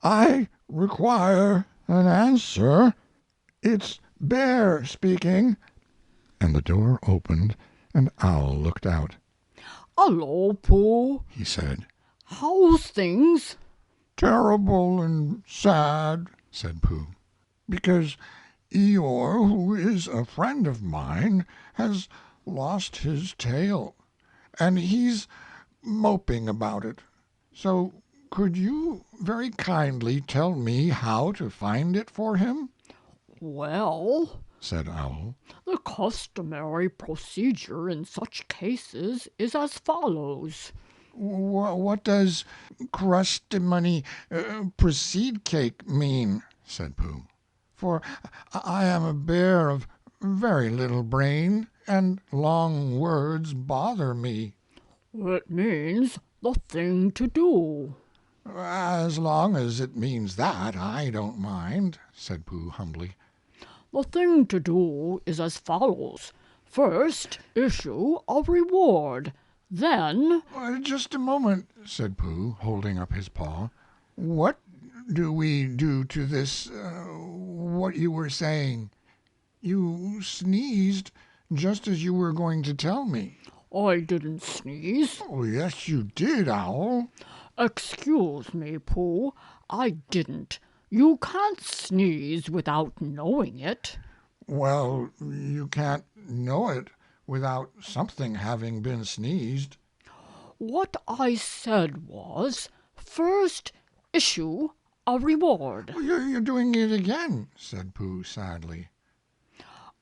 I require an answer. It's Bear speaking." And the door opened, and Owl looked out. "Hello, Pooh," He said. "how's things?" "Terrible and sad," said Pooh, "because Eeyore, who is a friend of mine, has lost his tail, and he's moping about it. So could you very kindly tell me how to find it for him?" "Well," said Owl. "the customary procedure in such cases is as follows." "What does crustimony precede cake mean?" said Pooh. "For I am a bear of very little brain, and long words bother me." "It means the thing to do." "As long as it means that, I don't mind," said Pooh humbly. "The thing to do is as follows. First issue a reward. Then—" "Just a moment," said Pooh, holding up his paw. "What do we do to this what you were saying? You sneezed just as you were going to tell me." I didn't sneeze. "Oh, yes, you did, Owl." Excuse me, Pooh. I didn't. You can't sneeze without knowing it. "Well, you can't know it without something having been sneezed." What I said was, first issue a reward. You're doing it again," said Pooh sadly.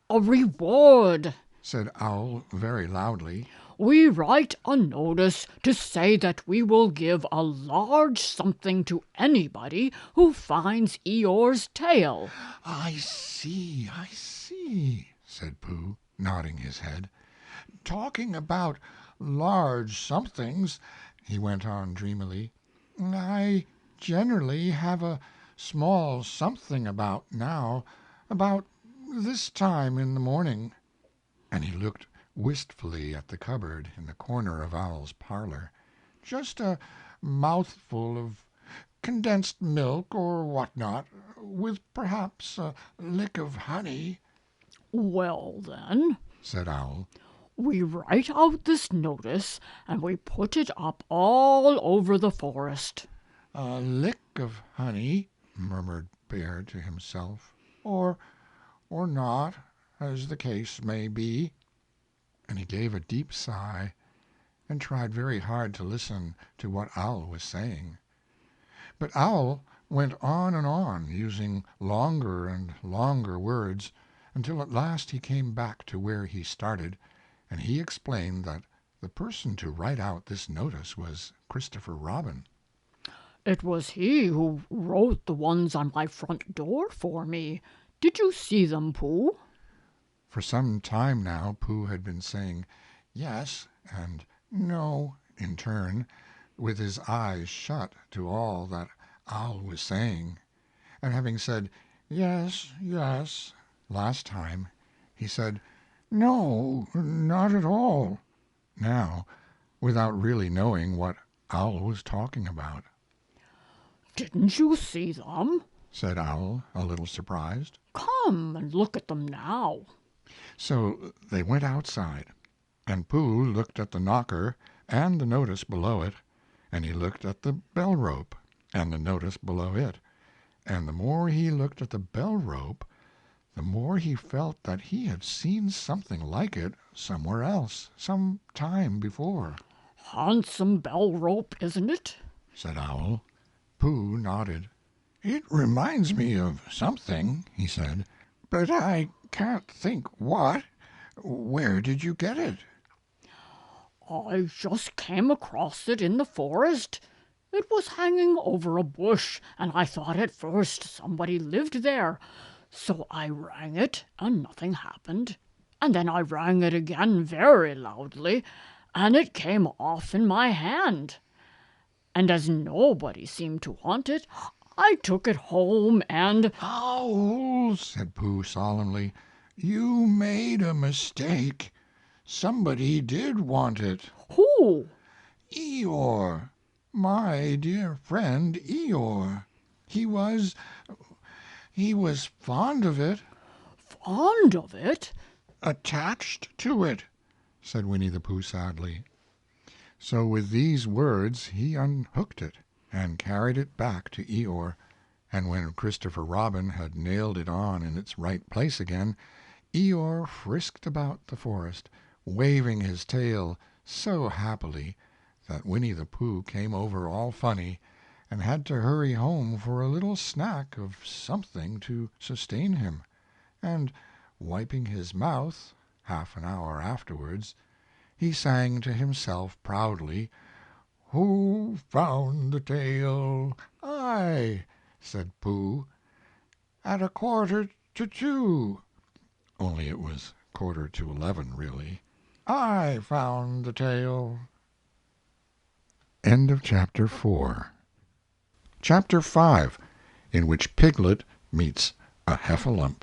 A reward. Said Owl very loudly. We write a notice to say that we will give a large something to anybody who finds Eeyore's tail. I see, said Pooh, nodding his head. "Talking about large somethings," he went on dreamily, "I generally have a small something about now, about this time in the morning." And he looked wistfully at the cupboard in the corner of Owl's parlor. "Just a mouthful of condensed milk or what not, with perhaps a lick of honey." Well, then, said Owl, we write out this notice and we put it up all over the forest. "A lick of honey," murmured Bear to himself, or not, as the case may be." And he gave a deep sigh, and tried very hard to listen to what Owl was saying. But Owl went on and on, using longer and longer words, until at last he came back to where he started, and he explained that the person to write out this notice was Christopher Robin. It was he who wrote the ones on my front door for me. Did you see them, Pooh? For some time now Pooh had been saying yes and no in turn, with his eyes shut to all that Owl was saying, and having said yes, yes, last time, he said no, not at all, now, without really knowing what Owl was talking about. Didn't you see them? Said Owl, a little surprised. Come and look at them now. So they went outside, and Pooh looked at the knocker and the notice below it, and he looked at the bell rope and the notice below it, and the more he looked at the bell rope, the more he felt that he had seen something like it somewhere else, some time before. Handsome bell rope, isn't it? Said Owl. Pooh nodded. "It reminds me of something," he said, "but I can't think what. Where did you get it?" I just came across it in the forest. It was hanging over a bush, and I thought at first somebody lived there. So I rang it, and nothing happened. And then I rang it again very loudly, and it came off in my hand. And as nobody seemed to want it, I took it home and— "Owl," said Pooh solemnly, "you made a mistake. Somebody did want it. Who? Eeyore, my dear friend Eeyore. He was fond of it." Fond of it? "Attached to it," said Winnie the Pooh sadly. So with these words he unhooked it and carried it back to Eeyore, and when Christopher Robin had nailed it on in its right place again, Eeyore frisked about the forest, waving his tail so happily that Winnie the Pooh came over all funny, and had to hurry home for a little snack of something to sustain him, and, wiping his mouth, half an hour afterwards, he sang to himself proudly, "Who found the tail? I," said Pooh, "at 1:45, only it was 11:15, really. I found the tail." End of Chapter 4. Chapter 5, in which Piglet meets a heffalump.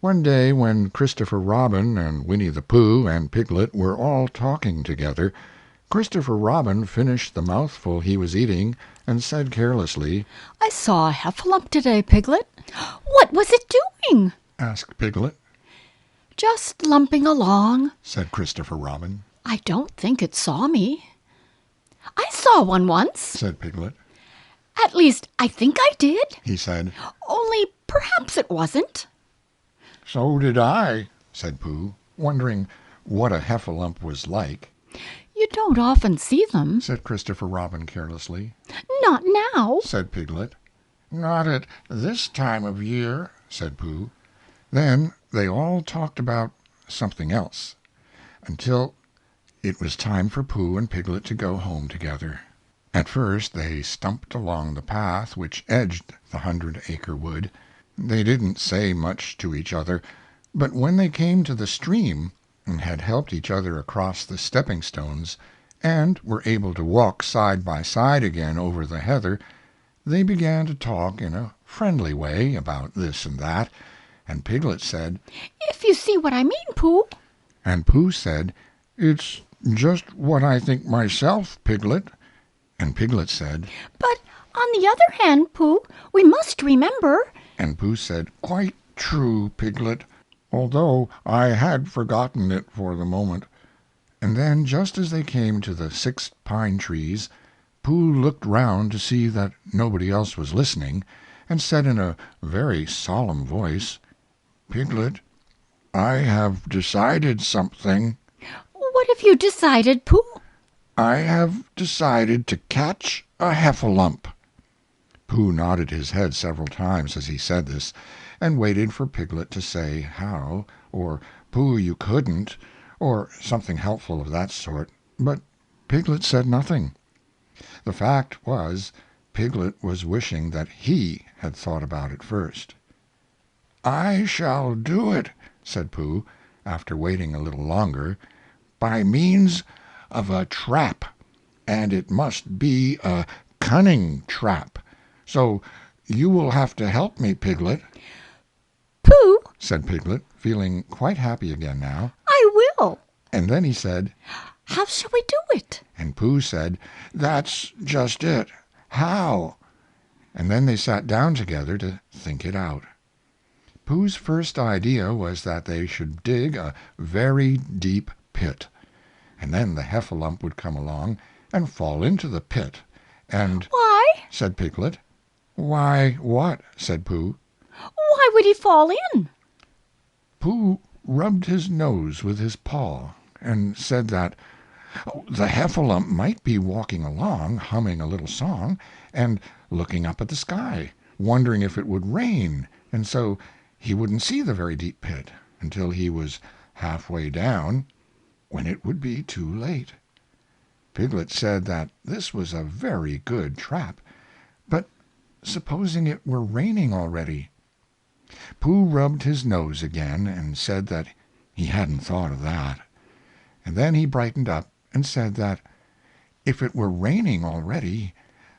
One day when Christopher Robin and Winnie the Pooh and Piglet were all talking together, Christopher Robin finished the mouthful he was eating and said carelessly, I saw a heffalump today, Piglet. What was it doing? asked Piglet. Just lumping along, said Christopher Robin. I don't think it saw me. I saw one once. Said Piglet. At least, I think I did. He said. Only perhaps it wasn't. So did I, said Pooh, wondering what a heffalump was like. You don't often see them. Said Christopher Robin carelessly. Not now. Said Piglet. Not at this time of year, said Pooh. Then they all talked about something else, until it was time for Pooh and Piglet to go home together. At first they stumped along the path which edged the 100-acre wood. They didn't say much to each other, but when they came to the stream, and had helped each other across the stepping-stones, and were able to walk side by side again over the heather, they began to talk in a friendly way about this and that, and Piglet said, If you see what I mean, Pooh. and Pooh said, it's just what I think myself, Piglet. and Piglet said, But on the other hand, Pooh, we must remember. and Pooh said, Quite true, Piglet, although I had forgotten it for the moment. and then just as they came to the 6 pine trees, Pooh looked round to see that nobody else was listening, and said in a very solemn voice, Piglet, I have decided something. What have you decided, Pooh? I have decided to catch a heffalump. Pooh nodded his head several times as he said this, and waited for Piglet to say how, or Pooh, you couldn't, or something helpful of that sort, but Piglet said nothing. The fact was, Piglet was wishing that he had thought about it first. I shall do it, said Pooh, after waiting a little longer, by means of a trap, and it must be a cunning trap. So you will have to help me, Piglet. Pooh, said Piglet, feeling quite happy again now. I will. And then he said, How shall we do it? and Pooh said, That's just it. How? and then they sat down together to think it out. Pooh's first idea was that they should dig a very deep pit, and then the heffalump would come along and fall into the pit, and Why? said Piglet. Why, what? Said Pooh. Why would he fall in? Pooh rubbed his nose with his paw, and said that the heffalump might be walking along, humming a little song, and looking up at the sky, wondering if it would rain, and so he wouldn't see the very deep pit until he was halfway down, when it would be too late. Piglet said that this was a very good trap, but supposing it were raining already? Pooh rubbed his nose again, and said that he hadn't thought of that. And then he brightened up and said that if it were raining already,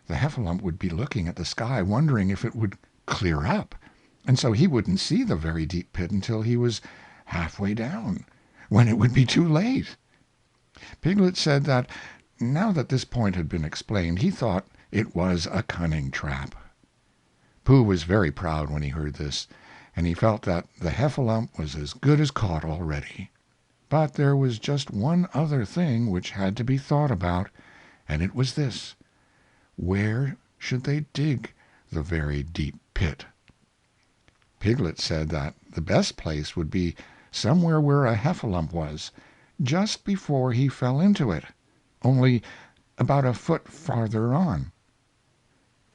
the heffalump would be looking at the sky, wondering if it would clear up, and so he wouldn't see the very deep pit until he was halfway down, when it would be too late. Piglet said that, now that this point had been explained, he thought it was a cunning trap. Pooh was very proud when he heard this, and he felt that the heffalump was as good as caught already. But there was just one other thing which had to be thought about, and it was this: where should they dig the very deep pit? Piglet said that the best place would be somewhere where a heffalump was, just before he fell into it, only about a foot farther on.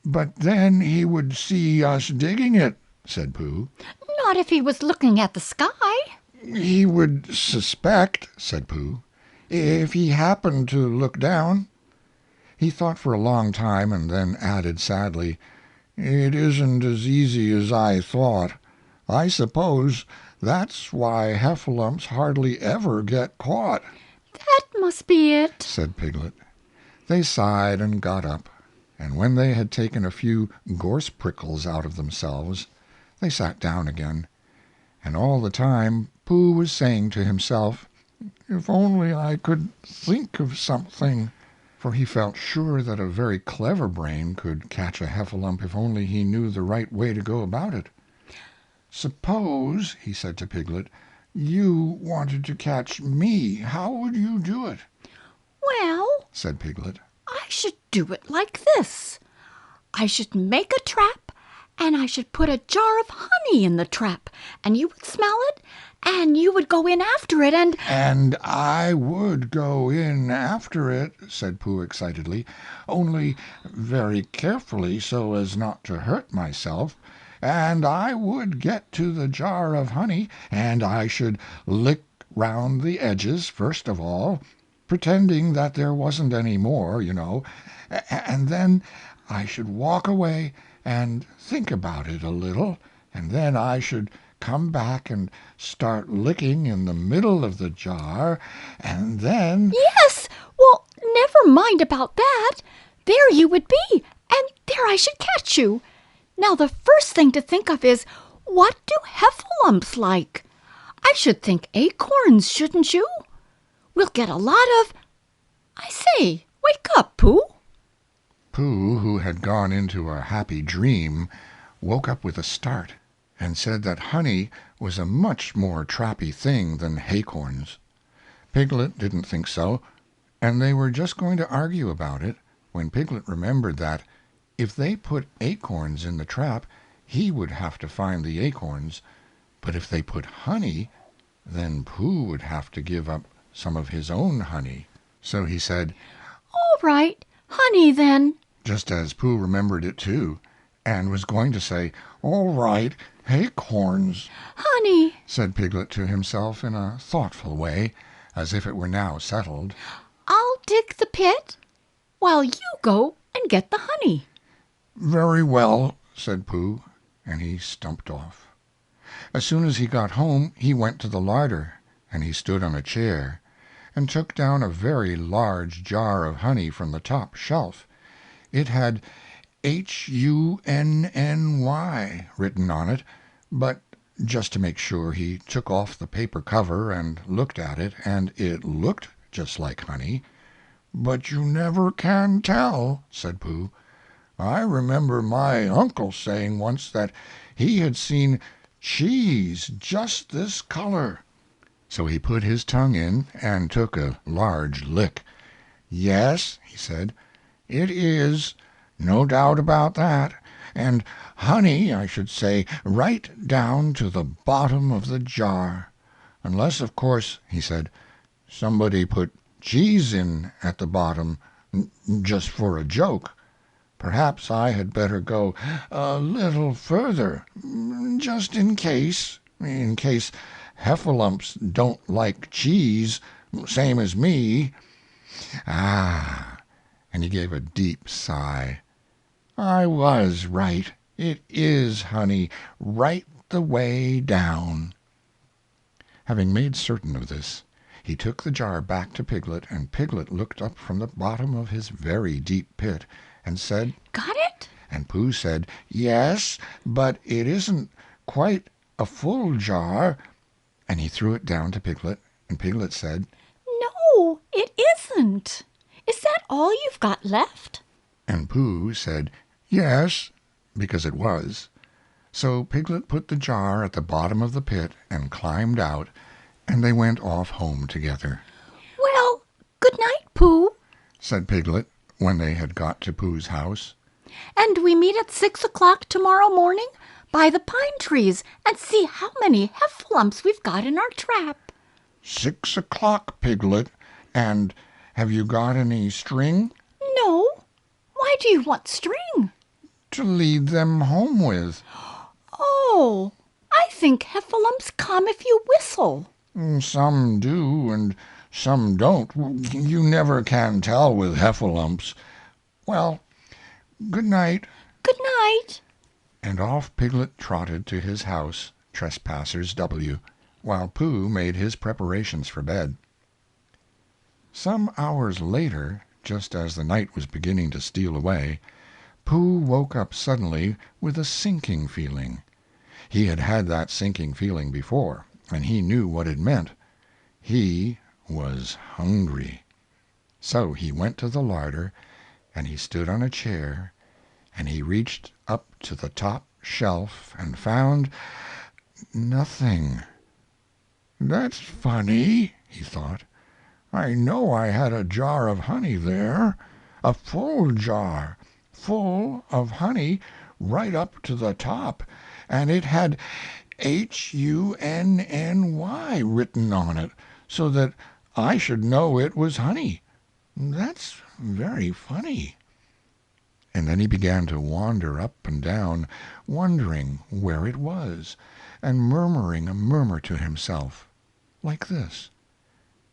But then he would see us digging it, said Pooh. Not if he was looking at the sky. He would suspect, said Pooh. if he happened to look down. He thought for a long time, and then added sadly, It isn't as easy as I thought. I suppose that's why heffalumps hardly ever get caught. That must be it. said Piglet. They sighed and got up, and when they had taken a few gorse prickles out of themselves, they sat down again. And all the time Pooh was saying to himself, If only I could think of something. for he felt sure that a very clever brain could catch a heffalump if only he knew the right way to go about it. "Suppose," he said to Piglet, you wanted to catch me, how would you do it?" Well, said Piglet. I should do it like this. I should make a trap, and I should put a jar of honey in the trap, and you would smell it, and you would go in after it, and— "And I would go in after it," said Pooh excitedly, "only very carefully so as not to hurt myself, and I would get to the jar of honey, and I should lick round the edges first of all, pretending that there wasn't any more, you know, and then I should walk away and think about it a little, and then I should come back and start licking in the middle of the jar, and then—" Yes! Well, never mind about that. There you would be, and there I should catch you. Now the first thing to think of is, what do heffalumps like? I should think acorns, shouldn't you? We'll get a lot of— I say, wake up, Pooh. Pooh, who had gone into a happy dream, woke up with a start, and said that honey was a much more trappy thing than haycorns. Piglet didn't think so, and they were just going to argue about it, when Piglet remembered that, if they put acorns in the trap, he would have to find the acorns, but if they put honey, then Pooh would have to give up some of his own honey. So he said, All right, honey then. just as Pooh remembered it too, and was going to say, "All right, acorns," Honey. said Piglet to himself in a thoughtful way, as if it were now settled. I'll dig the pit while you go and get the honey. "Very well," said Pooh, and he stumped off. As soon as he got home he went to the larder, and he stood on a chair, and took down a very large jar of honey from the top shelf. It had HUNNY written on it, but just to make sure he took off the paper cover and looked at it, and it looked just like honey. "But you never can tell," said Pooh. "I remember my uncle saying once that he had seen cheese just this color." So he put his tongue in and took a large lick. "Yes," he said, "it is, no doubt about that, and honey, I should say, right down to the bottom of the jar. Unless, of course," he said, "somebody put cheese in at the bottom, just for a joke. Perhaps I had better go a little further, just in case heffalumps don't like cheese, same as me. Ah!" And he gave a deep sigh. "I was right. It is honey, right the way down." Having made certain of this, he took the jar back to Piglet, and Piglet looked up from the bottom of his very deep pit and said, Got it? and Pooh said, "Yes, but it isn't quite a full jar," and he threw it down to Piglet, and Piglet said, No, it isn't. Is that all you've got left? and Pooh said, "Yes," because it was. So Piglet put the jar at the bottom of the pit and climbed out, and they went off home together. Well, good night, Pooh. Said Piglet, when they had got to Pooh's house. And we meet at 6 o'clock tomorrow morning by the pine trees and see how many heffalumps we've got in our trap. 6 o'clock, Piglet, and have you got any string? No. Why do you want string? To lead them home with. Oh, I think heffalumps come if you whistle. Some do, and some don't. You never can tell with heffalumps. Well, good night. Good night. And off Piglet trotted to his house, Trespassers W., while Pooh made his preparations for bed. Some hours later, just as the night was beginning to steal away, Pooh woke up suddenly with a sinking feeling. He had had that sinking feeling before, and he knew what it meant. He was hungry. So he went to the larder, and he stood on a chair, and he reached up to the top shelf and found nothing. "That's funny," he thought. "I know I had a jar of honey there, a full jar, full of honey right up to the top, and it had Hunny written on it, so that I should know it was honey. That's very funny." And then he began to wander up and down, wondering where it was, and murmuring a murmur to himself, like this: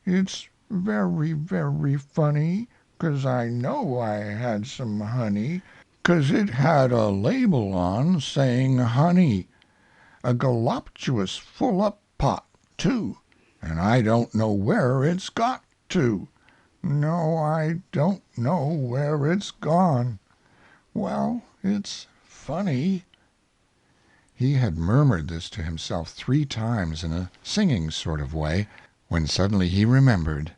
"It's very, very funny, 'cause I know I had some honey, 'cause it had a label on saying honey, a galoptuous full-up pot, too, and I don't know where it's got to. No, I don't know where it's gone. Well, it's funny." He had murmured this to himself 3 times in a singing sort of way, when suddenly he remembered.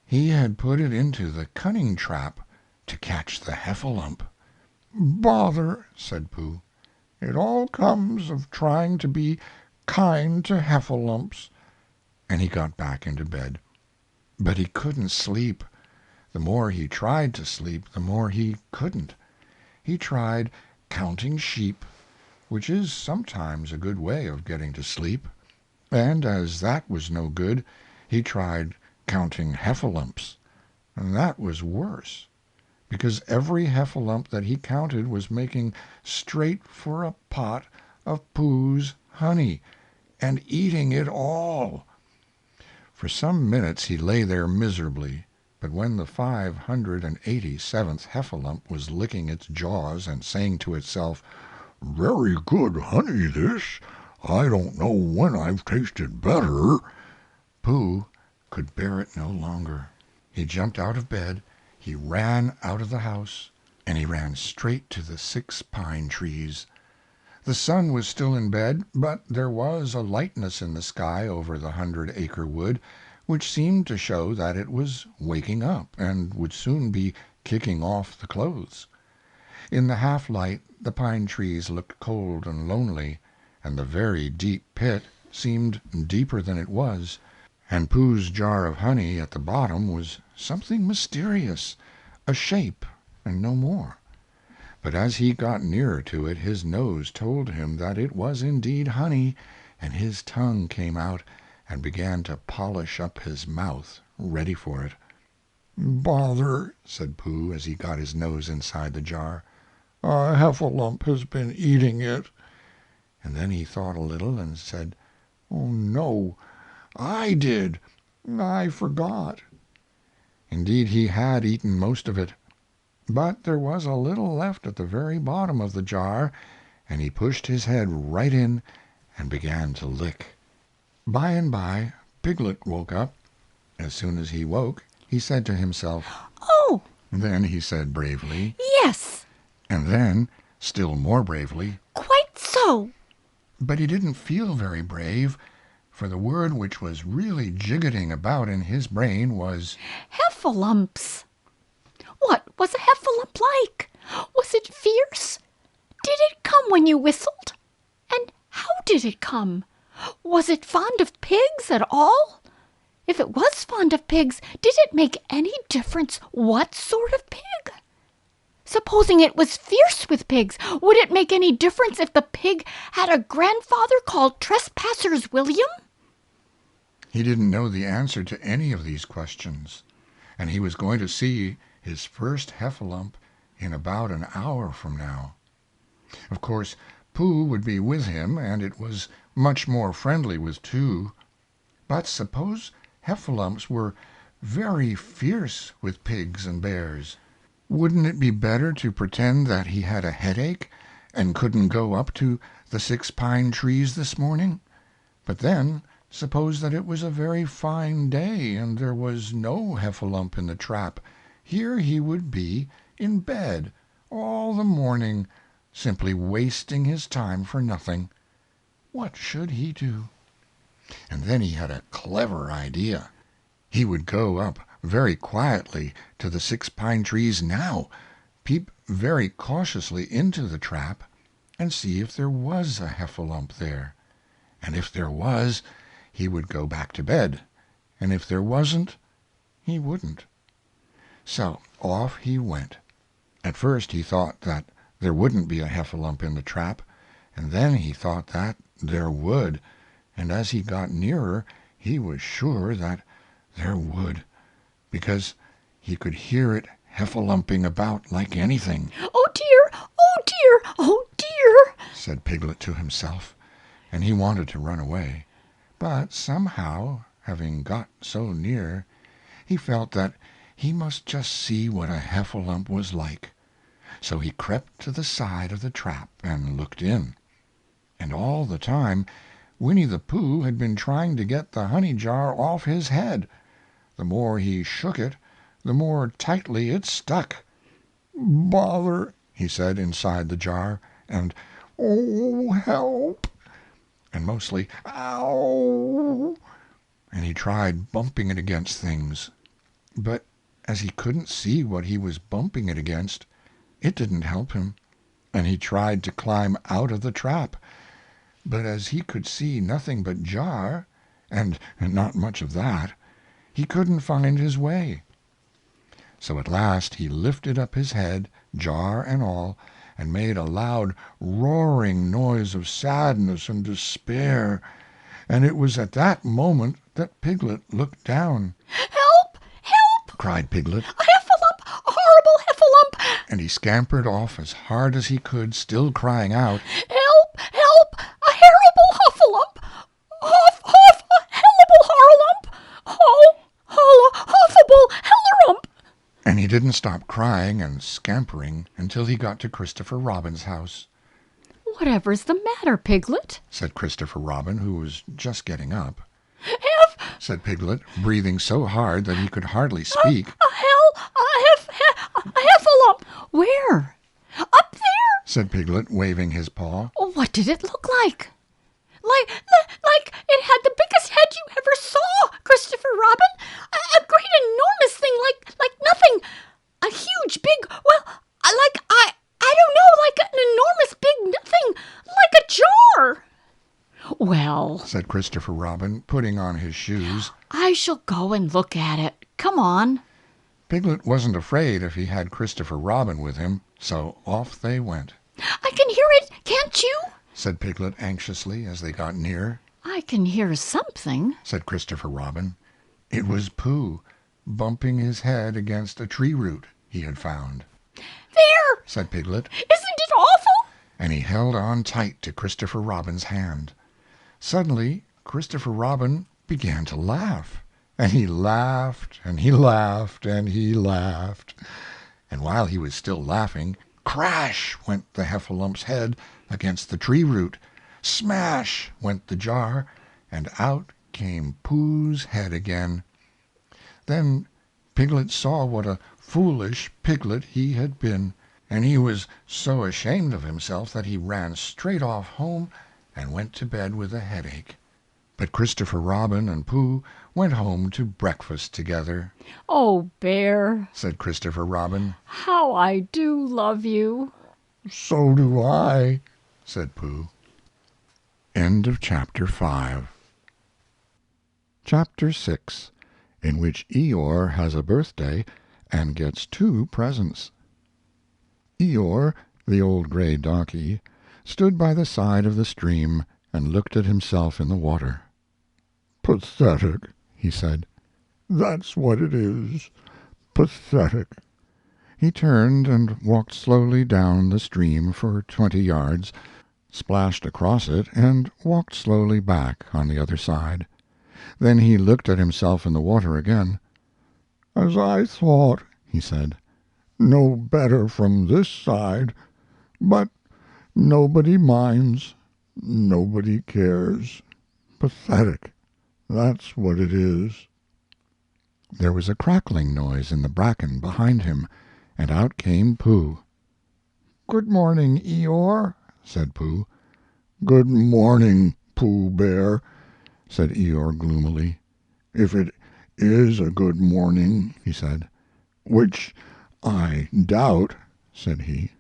He had put it into the cunning trap to catch the heffalump. "Bother," said Pooh. "It all comes of trying to be kind to heffalumps." And he got back into bed. But he couldn't sleep. The more he tried to sleep, the more he couldn't. He tried counting sheep, which is sometimes a good way of getting to sleep, and as that was no good, he tried counting heffalumps, and that was worse, because every heffalump that he counted was making straight for a pot of Pooh's honey, and eating it all. For some minutes he lay there miserably, but when the 587th heffalump was licking its jaws and saying to itself, "Very good honey, this. I don't know when I've tasted better," Pooh could bear it no longer. He jumped out of bed, he ran out of the house, and he ran straight to the 6 pine trees. The sun was still in bed, but there was a lightness in the sky over the 100-acre wood, which seemed to show that it was waking up, and would soon be kicking off the clothes. In the half-light the pine trees looked cold and lonely, and the very deep pit seemed deeper than it was, and Pooh's jar of honey at the bottom was something mysterious, a shape and no more. But as he got nearer to it his nose told him that it was indeed honey, and his tongue came out and began to polish up his mouth, ready for it. "Bother," said Pooh, as he got his nose inside the jar. "A heffalump has been eating it." And then he thought a little and said, "Oh, no, I did. I forgot." Indeed, he had eaten most of it, but there was a little left at the very bottom of the jar, and he pushed his head right in and began to lick. By and by Piglet woke up. As soon as he woke, he said to himself, "Oh, then he said bravely, yes, and then still more bravely, quite so." but he didn't feel very brave, for the word which was really jiggetting about in his brain was Heffalumps. What was a heffalump like? Was it fierce? Did it come when you whistled? And how did it come? Was it fond of pigs at all? If it was fond of pigs, did it make any difference what sort of pig? Supposing it was fierce with pigs, would it make any difference if the pig had a grandfather called Trespassers William? He didn't know the answer to any of these questions, and he was going to see his first heffalump in about an hour from now. Of course, Pooh would be with him, and it was much more friendly with 2. But suppose heffalumps were very fierce with pigs and bears? Wouldn't it be better to pretend that he had a headache and couldn't go up to the 6 pine trees this morning? But then suppose that it was a very fine day and there was no heffalump in the trap. Here he would be in bed all the morning, simply wasting his time for nothing. What should he do? And then he had a clever idea. He would go up very quietly to the 6 pine trees now, peep very cautiously into the trap, and see if there was a heffalump there. And if there was, he would go back to bed, and if there wasn't, he wouldn't. So off he went. At first he thought that there wouldn't be a heffalump in the trap, and then he thought that there would, and as he got nearer he was sure that there would, because he could hear it heffalumping about like anything. "Oh, dear! Oh, dear! Oh, dear!" said Piglet to himself, and he wanted to run away. But somehow, having got so near, he felt that he must just see what a heffalump was like. So he crept to the side of the trap and looked in. And all the time Winnie the Pooh had been trying to get the honey jar off his head. The more he shook it, the more tightly it stuck. "Bother!" he said inside the jar, and "Oh, help!" and mostly "Ow!" and he tried bumping it against things. But as he couldn't see what he was bumping it against, it didn't help him, and he tried to climb out of the trap. But as he could see nothing but jar, and not much of that, he couldn't find his way. So at last he lifted up his head, jar and all, and made a loud roaring noise of sadness and despair, and it was at that moment that Piglet looked down. "Help! Help!" cried Piglet, "A heffalump! A horrible heffalump! and he scampered off as hard as he could, still crying out, Help! Help! A horrible huffalump! Huff! Huff! A hellable horralump! Ho! Holla! Huffable hellerump!" and he didn't stop crying and scampering until he got to Christopher Robin's house. "Whatever's the matter, Piglet?" said Christopher Robin, who was just getting up. "Heff! Said Piglet, breathing so hard that he could hardly speak. A heffalump! Where? Up there?" Said Piglet, waving his paw. What did it look like? Like it had the biggest head you ever saw, Christopher Robin. A great enormous thing, like nothing. A huge, big, well, I don't know, like an enormous big nothing, like a jar. "Well," said Christopher Robin, putting on his shoes. "I shall go and look at it. Come on." Piglet wasn't afraid if he had Christopher Robin with him, so off they went. "I can hear it, can't you?" said Piglet anxiously as they got near. "I can hear something," said Christopher Robin. It was Pooh, bumping his head against a tree root he had found. "There!" said Piglet, "Isn't it awful?" and he held on tight to Christopher Robin's hand. Suddenly Christopher Robin began to laugh, and he laughed, and he laughed, and he laughed. And while he was still laughing, crash went the heffalump's head against the tree root, smash went the jar, and out came Pooh's head again. Then Piglet saw what a foolish piglet he had been, and he was so ashamed of himself that he ran straight off home and went to bed with a headache. But Christopher Robin and Pooh went home to breakfast together. "Oh, Bear," said Christopher Robin. "how I do love you." So do I, said Pooh. End of Chapter 5. Chapter 6, in which Eeyore has a birthday and gets 2 presents. Eeyore, the old gray donkey, stood by the side of the stream and looked at himself in the water. "Pathetic," he said. "That's what it is. Pathetic." He turned and walked slowly down the stream for 20 yards, splashed across it, and walked slowly back on the other side. Then he looked at himself in the water again. "As I thought," he said. "No better from this side. But nobody minds. Nobody cares. Pathetic. That's what it is." There was a crackling noise in the bracken behind him, and out came Pooh. "Good morning, Eeyore," said Pooh. "Good morning, Pooh Bear," said Eeyore gloomily. "If it is a good morning," he said. "Which I doubt," said he.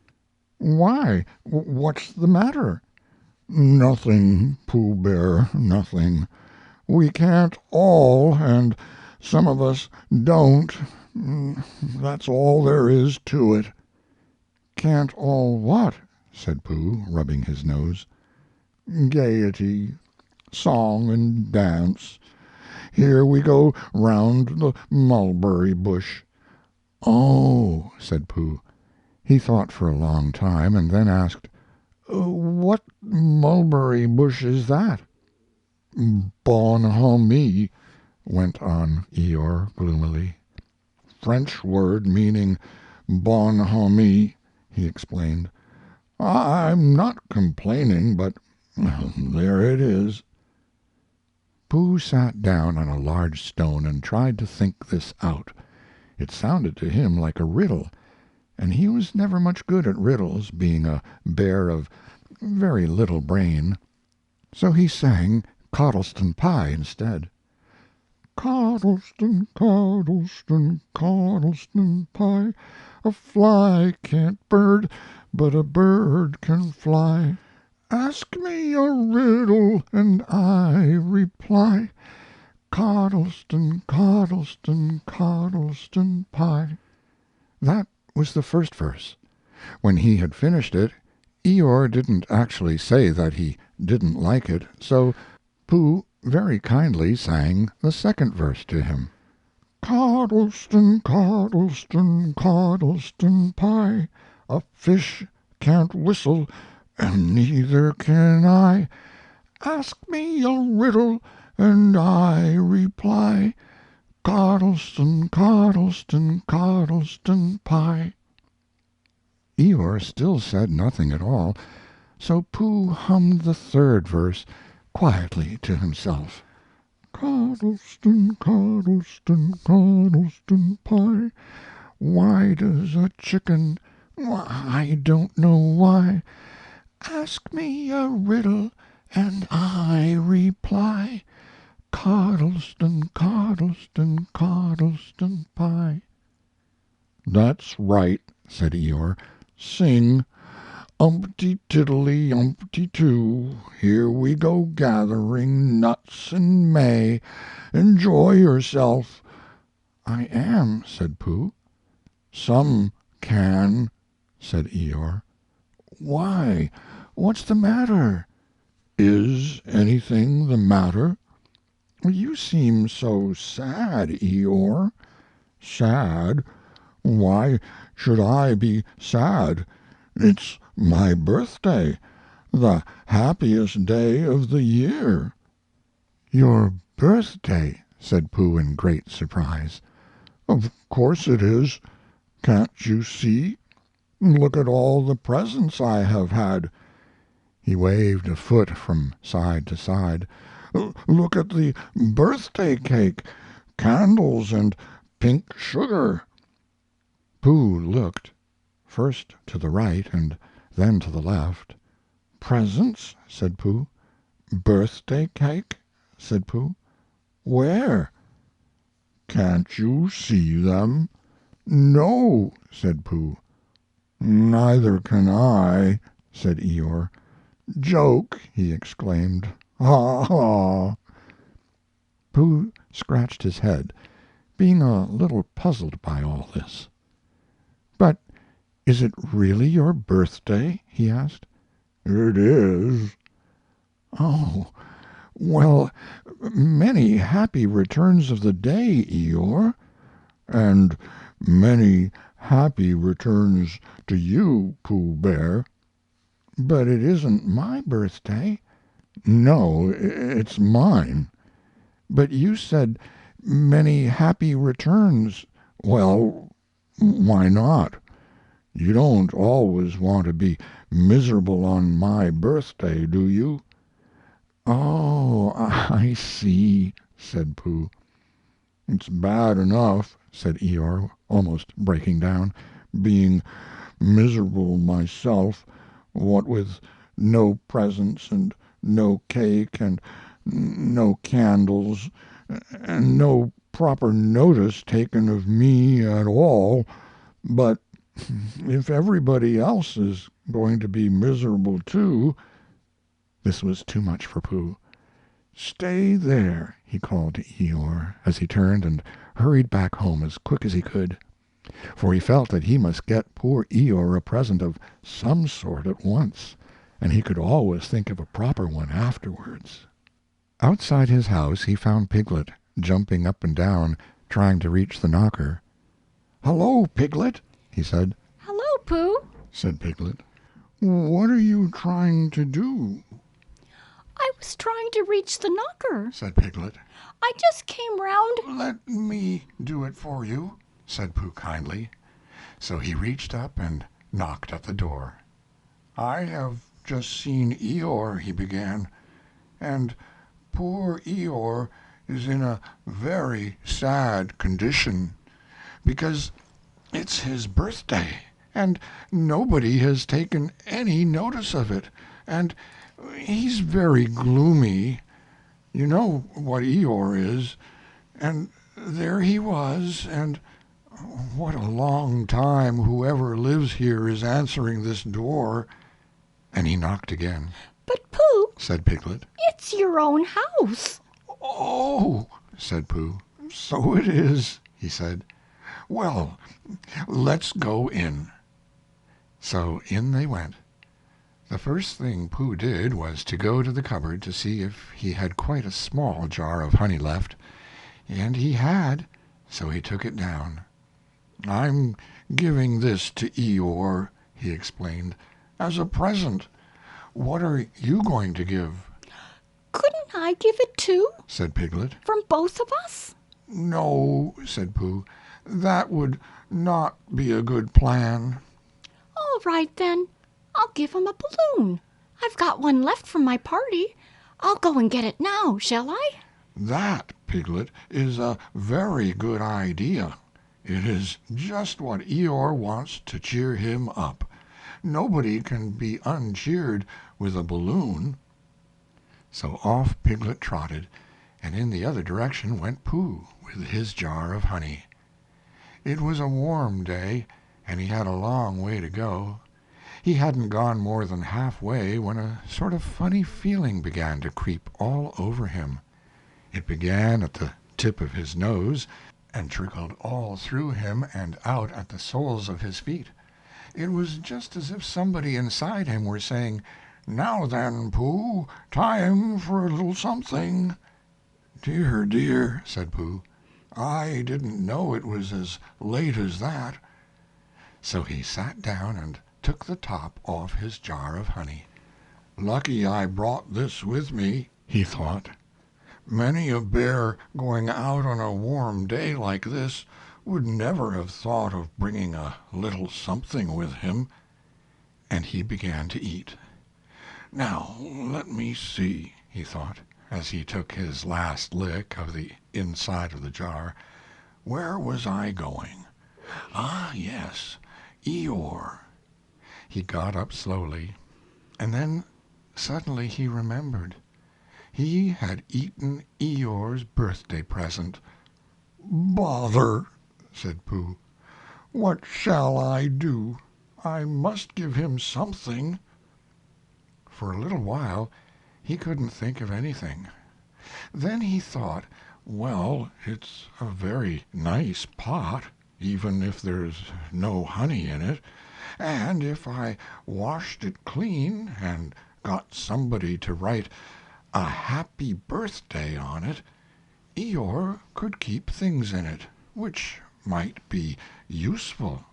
"Why? What's the matter?" "Nothing, Pooh Bear, nothing. We can't all, and some of us don't. That's all there is to it." "Can't all what?" said Pooh, rubbing his nose. "Gaiety, song and dance. Here we go round the mulberry bush." "Oh," said Pooh. He thought for a long time, and then asked, "What mulberry bush is that?" "Bonhomie," went on Eeyore, gloomily. "French word meaning bonhomie," he explained. "I'm not complaining, but there it is." Pooh sat down on a large stone and tried to think this out. It sounded to him like a riddle, and he was never much good at riddles, being a bear of very little brain. So he sang Coddleston Pie instead. "Coddleston, Coddleston, Coddleston pie, a fly can't bird, but a bird can fly. Ask me a riddle and I reply, Coddleston, Coddleston, Coddleston pie." That was the first verse. When he had finished it, Eeyore didn't actually say that he didn't like it, so Pooh very kindly sang the second verse to him. "Coddleston, Coddleston, Coddleston pie, a fish can't whistle, and neither can I. Ask me a riddle, and I reply, Coddleston, Coddleston, Coddleston pie." Eeyore still said nothing at all, so Pooh hummed the third verse quietly to himself. "Coddleston, Coddleston, Coddleston pie, why does a chicken, I don't know why. Ask me a riddle and I reply, Coddleston, Coddleston, Coddleston pie." "That's right," said Eeyore. "Sing, Umpty tiddly umpty too, here we go gathering nuts in May. Enjoy yourself." "I am," said Pooh. "Some can," said Eeyore. "Why, what's the matter?" "Is anything the matter?" "You seem so sad, Eeyore." "Sad? Why should I be sad? It's my birthday, the happiest day of the year." "Your birthday?" said Pooh in great surprise. "Of course it is. Can't you see? Look at all the presents I have had." He waved a foot from side to side. "Look at the birthday cake, candles, and pink sugar." Pooh looked, first to the right and then to the left. "Presents?" said Pooh. "Birthday cake?" said Pooh. "Where?" "Can't you see them?" "No," said Pooh. "Neither can I," said Eeyore. "Joke!" he exclaimed. "Ha, ha!" Pooh scratched his head, being a little puzzled by all this. "But is it really your birthday?" he asked. "It is." "Oh, well, many happy returns of the day, Eeyore." "And many happy returns to you, Pooh Bear." "But it isn't my birthday." "No, it's mine." "But you said 'many happy returns.'" "Well, why not? You don't always want to be miserable on my birthday, do you?" "Oh, I see," said Pooh. "It's bad enough," said Eeyore, almost breaking down, "being miserable myself, what with no presents, and no cake, and no candles, and no proper notice taken of me at all. But if everybody else is going to be miserable too." This was too much for Pooh. Stay there," he called to Eeyore, as he turned and hurried back home as quick as he could, for he felt that he must get poor Eeyore a present of some sort at once, and he could always think of a proper one afterwards. Outside his house he found Piglet, jumping up and down, trying to reach the knocker. "Hello, Piglet," he said. Hello, Pooh. Said Piglet. "What are you trying to do?" I was trying to reach the knocker. said Piglet. I just came round. "Let me do it for you," said Pooh kindly. So he reached up and knocked at the door. "I have just seen Eeyore," he began, "and poor Eeyore is in a very sad condition, because it's his birthday, and nobody has taken any notice of it, and he's very gloomy. You know what Eeyore is, and there he was, and what a long time whoever lives here is answering this door." And he knocked again. But, Pooh, Said Piglet. it's your own house. "Oh," said Pooh. "So it is," he said. "Well, let's go in." So in they went. The first thing Pooh did was to go to the cupboard to see if he had quite a small jar of honey left, and he had, so he took it down. "I'm giving this to Eeyore," he explained, "as a present. What are you going to give?" Couldn't I give it too? said Piglet. From both of us? "No," said Pooh, "that would not be a good plan." All right, then. I'll give him a balloon. I've got one left from my party. I'll go and get it now, shall I? "That, Piglet, is a very good idea. It is just what Eeyore wants to cheer him up. Nobody can be uncheered with a balloon." So off Piglet trotted, and in the other direction went Pooh with his jar of honey. It was a warm day, and he had a long way to go. He hadn't gone more than halfway when a sort of funny feeling began to creep all over him. It began at the tip of his nose, and trickled all through him and out at the soles of his feet. It was just as if somebody inside him were saying, "Now then, Pooh, time for a little something." "Dear, dear," said Pooh, "I didn't know it was as late as that." So he sat down and took the top off his jar of honey. "Lucky I brought this with me," he thought. "Many a bear going out on a warm day like this would never have thought of bringing a little something with him." And he began to eat. "Now let me see," he thought, as he took his last lick of the inside of the jar. "Where was I going? Ah, yes, Eeyore." He got up slowly, and then suddenly he remembered. He had eaten Eeyore's birthday present. "Bother!" said Pooh. "What shall I do? I must give him something." For a little while he couldn't think of anything. Then he thought, "Well, it's a very nice pot, even if there's no honey in it, and if I washed it clean and got somebody to write a happy birthday on it, Eeyore could keep things in it which might be useful."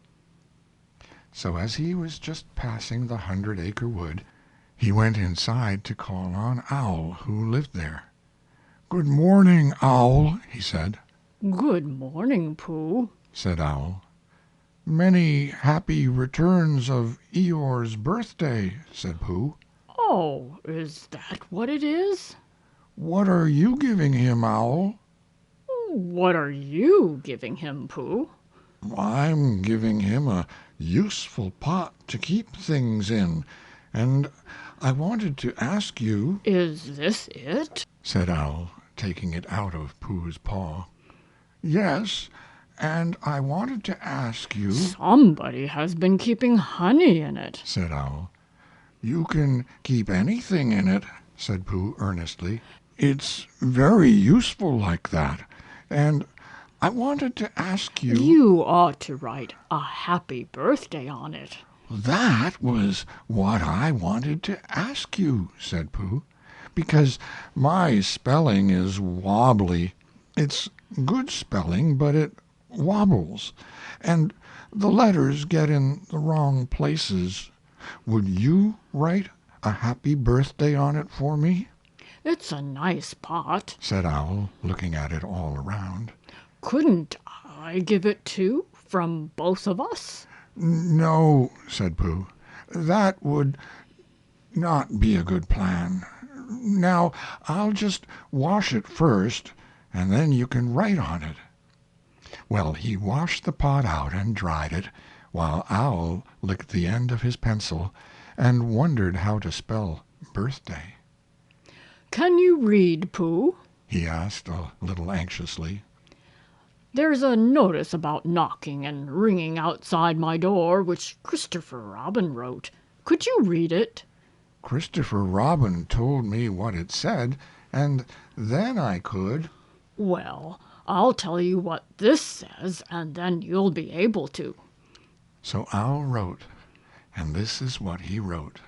So as he was just passing the 100-acre wood, he went inside to call on Owl, who lived there. "Good morning, Owl," he said. Good morning, Pooh. Said Owl. "Many happy returns of Eeyore's birthday," said Pooh. Oh, is that what it is? "What are you giving him, Owl?" What are you giving him, Pooh? "I'm giving him a useful pot to keep things in, and I wanted to ask you—" Is this it? said Owl, taking it out of Pooh's paw. "Yes, and I wanted to ask you—" Somebody has been keeping honey in it. said Owl. "You can keep anything in it," said Pooh earnestly, It's very useful like that, and I wanted to ask you. You ought to write a happy birthday on it. That was what I wanted to ask you, said Pooh, because my spelling is wobbly. It's good spelling, but it wobbles, and the letters get in the wrong places. Would you write a happy birthday on it for me? It's a nice pot. Said Owl, looking at it all around. Couldn't I give it too, from both of us? No, said Pooh. That would not be a good plan. Now, I'll just wash it first, and then you can write on it. Well, he washed the pot out and dried it, while Owl licked the end of his pencil and wondered how to spell birthday. Can you read, Pooh? He asked a little anxiously. There's a notice about knocking and ringing outside my door, which Christopher Robin wrote. Could you read it? Christopher Robin told me what it said, and then I could. Well, I'll tell you what this says, and then you'll be able to. So Owl wrote, and this is what he wrote.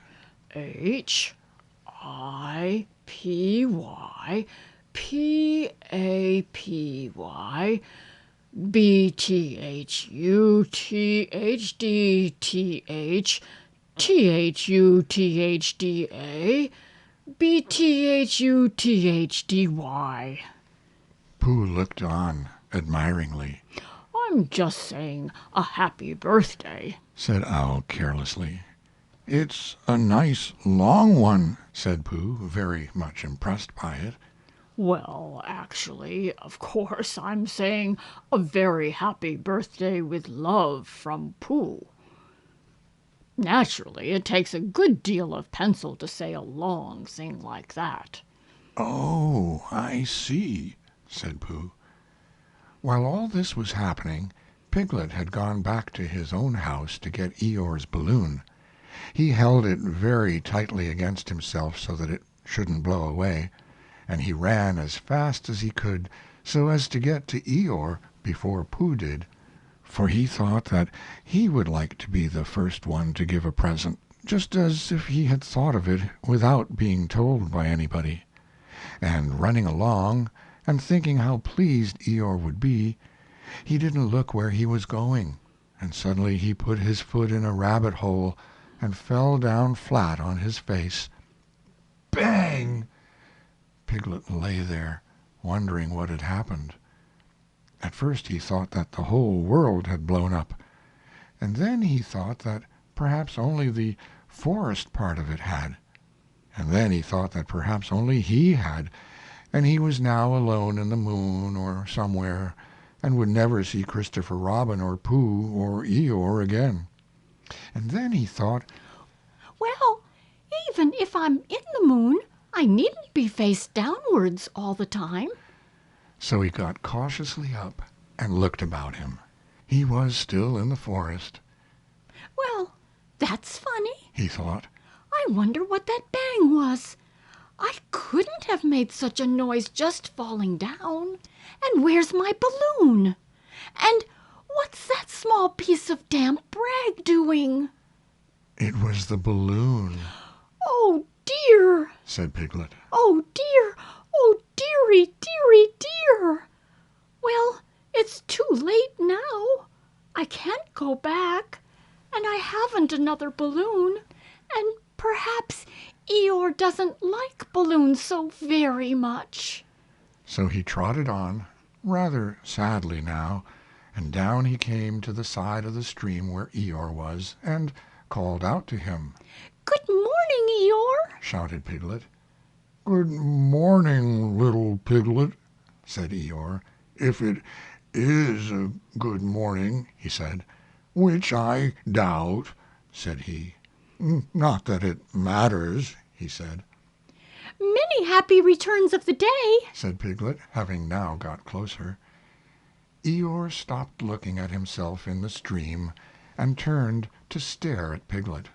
HIPYPAPY BTHUTHDTH THUTHDA BTHUTHDY. Pooh looked on admiringly. I'm just saying a happy birthday, said Owl carelessly. It's a nice long one, said Pooh, very much impressed by it. Well, actually, of course, I'm saying a very happy birthday with love from Pooh. Naturally, it takes a good deal of pencil to say a long thing like that. Oh, I see, said Pooh. While all this was happening, Piglet had gone back to his own house to get Eeyore's balloon. He held it very tightly against himself so that it shouldn't blow away, and he ran as fast as he could so as to get to Eeyore before Pooh did, for he thought that he would like to be the first one to give a present, just as if he had thought of it without being told by anybody. And running along, and thinking how pleased Eeyore would be, he didn't look where he was going, and suddenly he put his foot in a rabbit hole and fell down flat on his face. Bang! Piglet lay there, wondering what had happened. At first he thought that the whole world had blown up, and then he thought that perhaps only the forest part of it had, and then he thought that perhaps only he had, and he was now alone in the moon or somewhere, and would never see Christopher Robin or Pooh or Eeyore again. And then he thought, Well, even if I'm in the moon, I needn't be face downwards all the time. So he got cautiously up and looked about him. He was still in the forest. Well, that's funny. He thought. I wonder what that bang was. I couldn't have made such a noise just falling down. And where's my balloon? And what's that small piece of damp rag doing? It was the balloon, Oh, dear, said Piglet. oh, dear, oh, dearie, dearie, dear. Well, it's too late now. I can't go back, and I haven't another balloon, and perhaps Eeyore doesn't like balloons so very much. So he trotted on, rather sadly now, and down he came to the side of the stream where Eeyore was, and called out to him. Good morning, Eeyore, Shouted Piglet. Good morning, little Piglet, said Eeyore. If it is a good morning, he said. Which I doubt, said he. Not that it matters, he said. Many happy returns of the day, said Piglet, having now got closer. Eeyore stopped looking at himself in the stream and turned to stare at Piglet.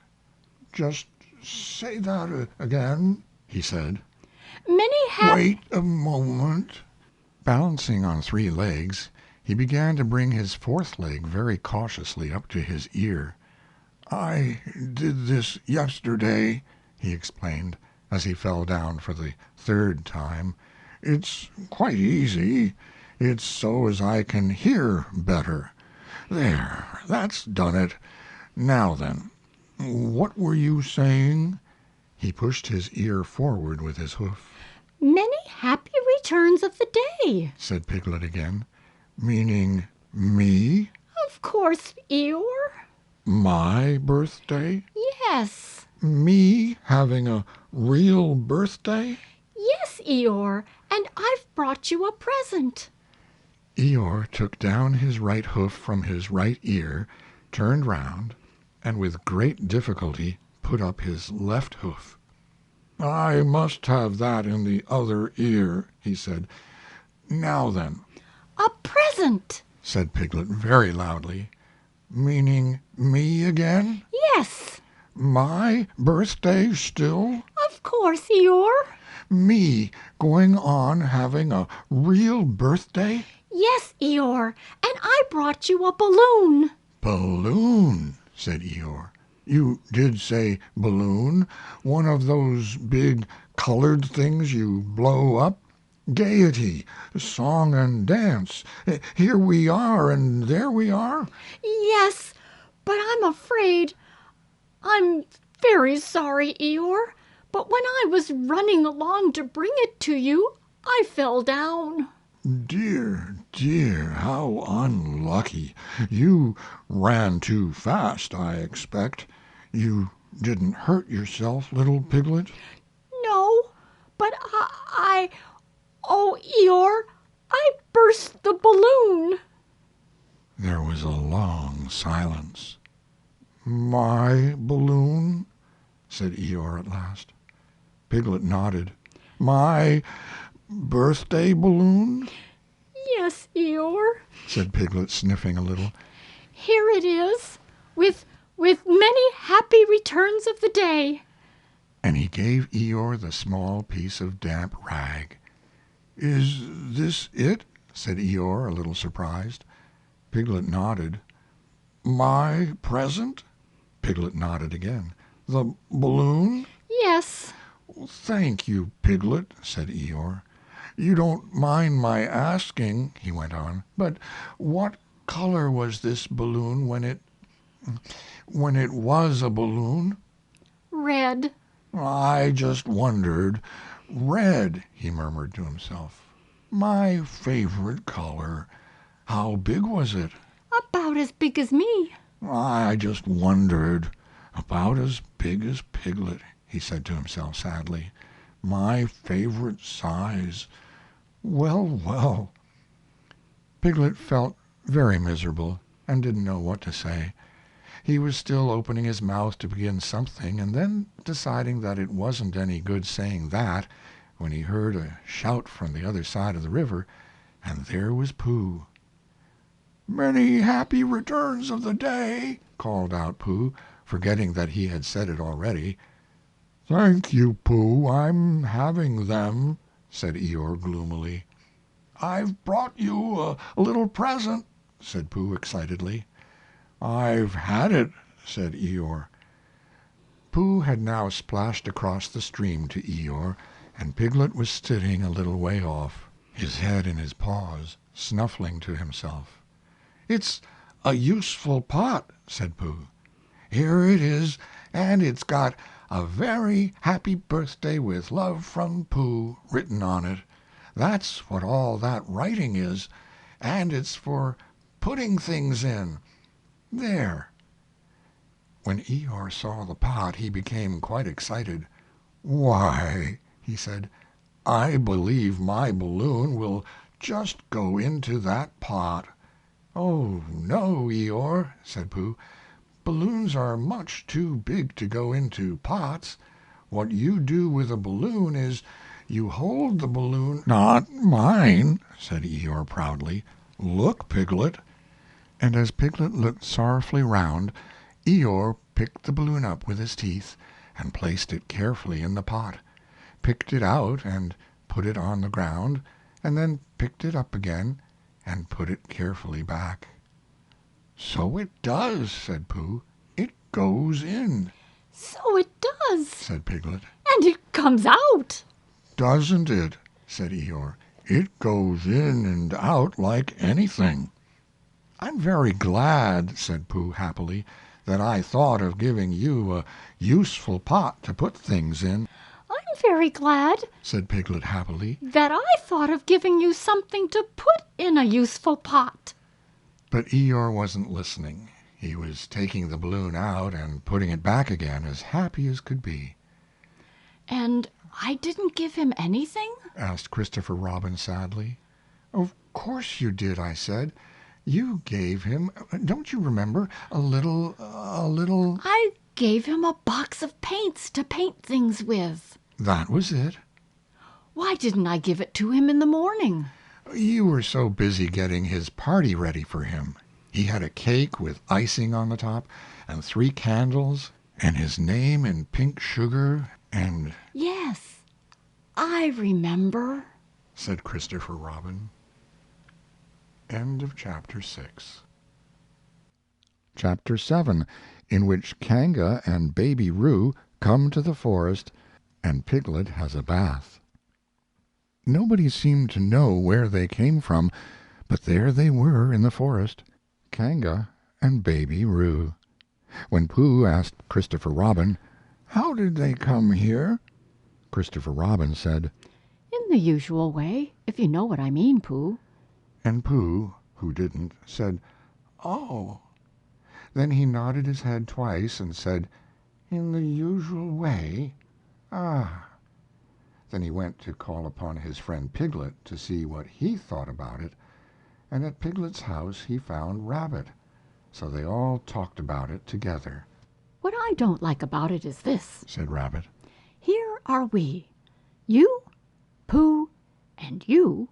Just say that again, he said. Many Wait a moment. Balancing on 3 legs, he began to bring his 4th leg very cautiously up to his ear. I did this yesterday, he explained, as he fell down for the 3rd time. It's quite easy. It's so as I can hear better. There, that's done it. Now then, what were you saying? He pushed his ear forward with his hoof. Many happy returns of the day, Said Piglet again. Meaning me? of course, Eeyore. My birthday? Yes. Me having a real birthday? Yes, Eeyore, and I've brought you a present. Eeyore took down his right hoof from his right ear, turned round, and with great difficulty put up his left hoof. I must have that in the other ear, he said. Now then, A present. said Piglet very loudly. Meaning me again? Yes, My birthday still? of course, Eeyore. Me going on having a real birthday? Yes, Eeyore, and I brought you a balloon. Balloon, said Eeyore. You did say balloon, one of those big colored things you blow up? Gaiety, song and dance. Here we are and there we are. Yes, but I'm very sorry, Eeyore, but when I was running along to bring it to you, I fell down. Dear, dear, how unlucky. You ran too fast, I expect. You didn't hurt yourself, little Piglet? No, but oh, Eeyore, I burst the balloon. There was a long silence. My balloon? Said Eeyore at last. Piglet nodded. My birthday balloon? Yes, Eeyore, Said Piglet, sniffing a little. here it is, with many happy returns of the day. And he gave Eeyore the small piece of damp rag. Is this it? Said Eeyore, a little surprised. Piglet nodded. My present? Piglet nodded again. The balloon? Yes, Thank you, Piglet, said Eeyore. You don't mind my asking, he went on, but what color was this balloon when it was a balloon? red. I just wondered. Red, he murmured to himself. My favorite color. How big was it? About as big as me. I just wondered. About as big as Piglet, he said to himself sadly. My favorite size. Well, well. Piglet felt very miserable and didn't know what to say. He was still opening his mouth to begin something, and then deciding that it wasn't any good saying that, when he heard a shout from the other side of the river, and there was Pooh. Many happy returns of the day, called out Pooh, forgetting that he had said it already. Thank you, Pooh, I'm having them, said Eeyore gloomily. I've brought you a little present, said Pooh excitedly. I've had it, said Eeyore. Pooh had now splashed across the stream to Eeyore, and Piglet was sitting a little way off, his head in his paws, snuffling to himself. It's a useful pot, said Pooh. Here it is, and it's got a very happy birthday with love from Pooh written on it. That's what all that writing is, and it's for putting things in. There. When Eeyore saw the pot, he became quite excited. Why, he said, I believe my balloon will just go into that pot. Oh, no, Eeyore, said Pooh. Balloons are much too big to go into pots. What you do with a balloon is you hold the balloon. Not mine, said Eeyore proudly. Look, Piglet. And as Piglet looked sorrowfully round, Eeyore picked the balloon up with his teeth and placed it carefully in the pot. picked it out and put it on the ground, and then picked it up again and put it carefully back. "So it does," said Pooh. "It goes in," So it does. said Piglet. And it comes out. "Doesn't it?" said Eeyore. "It goes in and out like anything." "I'm very glad," said Pooh happily, "that I thought of giving you a useful pot to put things in," I'm very glad said Piglet happily. that I thought of giving you something to put in a useful pot. But Eeyore wasn't listening. He was taking the balloon out and putting it back again, as happy as could be. And I didn't give him anything? Asked Christopher Robin sadly. "Of course you did," I said. "You gave him, don't you remember, a little... I gave him a box of paints to paint things with. That was it." Why didn't I give it to him in the morning? "You were so busy getting his party ready for him. He had a cake with icing on the top, and 3 candles, and his name in pink sugar, and—" Yes, I remember," said Christopher Robin. End of Chapter 6. Chapter 7, in which Kanga and Baby Roo come to the forest and Piglet has a bath. Nobody seemed to know where they came from, but there they were in the forest, Kanga and Baby Roo. When Pooh asked Christopher Robin, "How did they come here?" Christopher Robin said, In the usual way, if you know what I mean, Pooh. And Pooh, who didn't, said, "Oh." Then he nodded his head twice and said, "In the usual way? Ah." Then he went to call upon his friend Piglet to see what he thought about it, and at Piglet's house he found Rabbit, so they all talked about it together. What I don't like about it is this. Said Rabbit. Here are we, you, Pooh, and you,